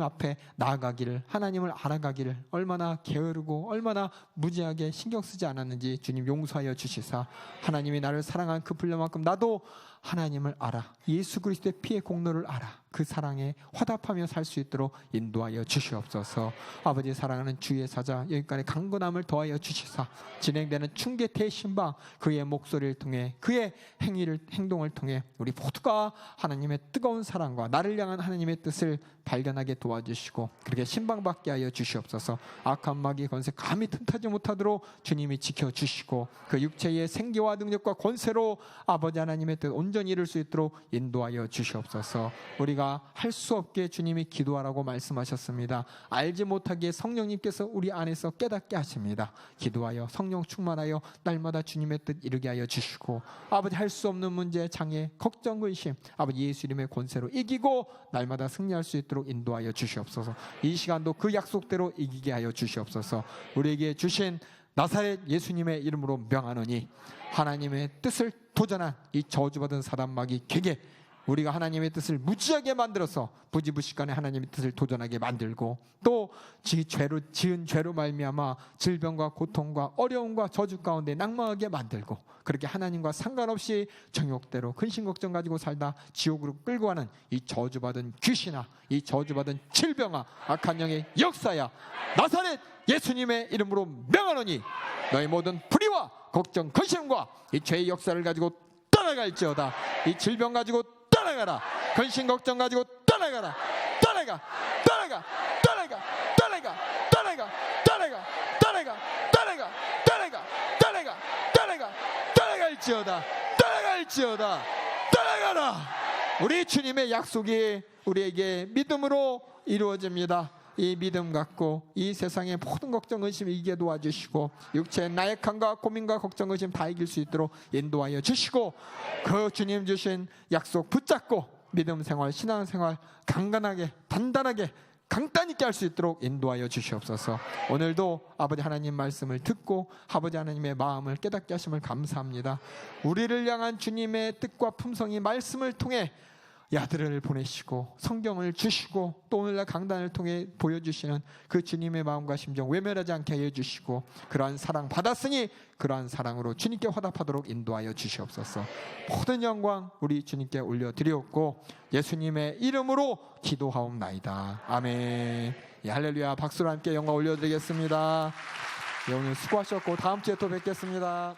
앞에 나아가기를, 하나님을 알아가기를 얼마나 게으르고 얼마나 무지하게 신경 쓰지 않았는지 주님 용서하여 주시사, 하나님이 나를 사랑한 그 분량만큼 나도 하나님을 알아, 예수 그리스도의 피의 공로를 알아 그 사랑에 화답하며 살 수 있도록 인도하여 주시옵소서. 아버지 사랑하는 주의 사자 여기까지 강건함을 더하여 주시사 진행되는 충계 대신방 그의 목소리를 통해 그의 행동을 통해 우리 모두가 하나님의 뜨거운 사랑과 나를 향한 하나님의 뜻을 발견하게 도와주시고 그렇게 신방받게 하여 주시옵소서. 악한 마귀 권세 감히 틈타지 못하도록 주님이 지켜주시고 그 육체의 생기와 능력과 권세로 아버지 하나님의 뜻 온전히 이룰 수 있도록 인도하여 주시옵소서. 우리가 할 수 없게 주님이 기도하라고 말씀하셨습니다. 알지 못하기에 성령님께서 우리 안에서 깨닫게 하십니다. 기도하여 성령 충만하여 날마다 주님의 뜻 이루게 하여 주시고, 아버지 할 수 없는 문제, 장애, 걱정, 근심 아버지 예수 이름의 권세로 이기고 날마다 승리할 수 있도록 인도하여 주시옵소서. 이 시간도 그 약속대로 이기게 하여 주시옵소서. 우리에게 주신 나사렛 예수님의 이름으로 명하노니 하나님의 뜻을 도전한 이 저주받은 사단 마귀 객에 우리가 하나님의 뜻을 무지하게 만들어서 부지불식간에 하나님의 뜻을 도전하게 만들고, 또 지은 죄로 말미암아 질병과 고통과 어려움과 저주 가운데 낙망하게 만들고, 그렇게 하나님과 상관없이 정욕대로 근심 걱정 가지고 살다 지옥으로 끌고 가는 이 저주받은 귀신아, 이 저주받은 질병아, 악한 영의 역사야, 나사렛 예수님의 이름으로 명하노니 너희 모든 불의와 걱정 근심과 이 죄의 역사를 가지고 떠나갈지어다. 이 질병 가지고 떠나가라. 근심 걱정 가지고 떠나가라. 떠나가, 떠나가, 떠나가, 떠나가, 떠나가, 떠나가, 떠나가, 떠나가, 떠나가, 떠나가, 떠나가, 떠나갈지어다. 떠나갈지어다. 떠나가라. 우리 주님의 약속이 우리에게 믿음으로 이루어집니다. 이 믿음 갖고 이 세상의 모든 걱정 의심 이기게 도와주시고, 육체의 나약함과 고민과 걱정 의심 다 이길 수 있도록 인도하여 주시고, 그 주님 주신 약속 붙잡고 믿음 생활, 신앙 생활 강건하게, 단단하게, 강단 있게 할 수 있도록 인도하여 주시옵소서. 오늘도 아버지 하나님 말씀을 듣고 아버지 하나님의 마음을 깨닫게 하심을 감사합니다. 우리를 향한 주님의 뜻과 품성이 말씀을 통해 야들을 보내시고 성경을 주시고, 또 오늘날 강단을 통해 보여주시는 그 주님의 마음과 심정 외면하지 않게 해주시고, 그러한 사랑 받았으니 그러한 사랑으로 주님께 화답하도록 인도하여 주시옵소서. 모든 영광 우리 주님께 올려드리옵고 예수님의 이름으로 기도하옵나이다. 아멘. 예, 할렐루야. 박수로 함께 영광 올려드리겠습니다. 예, 오늘 수고하셨고 다음 주에 또 뵙겠습니다.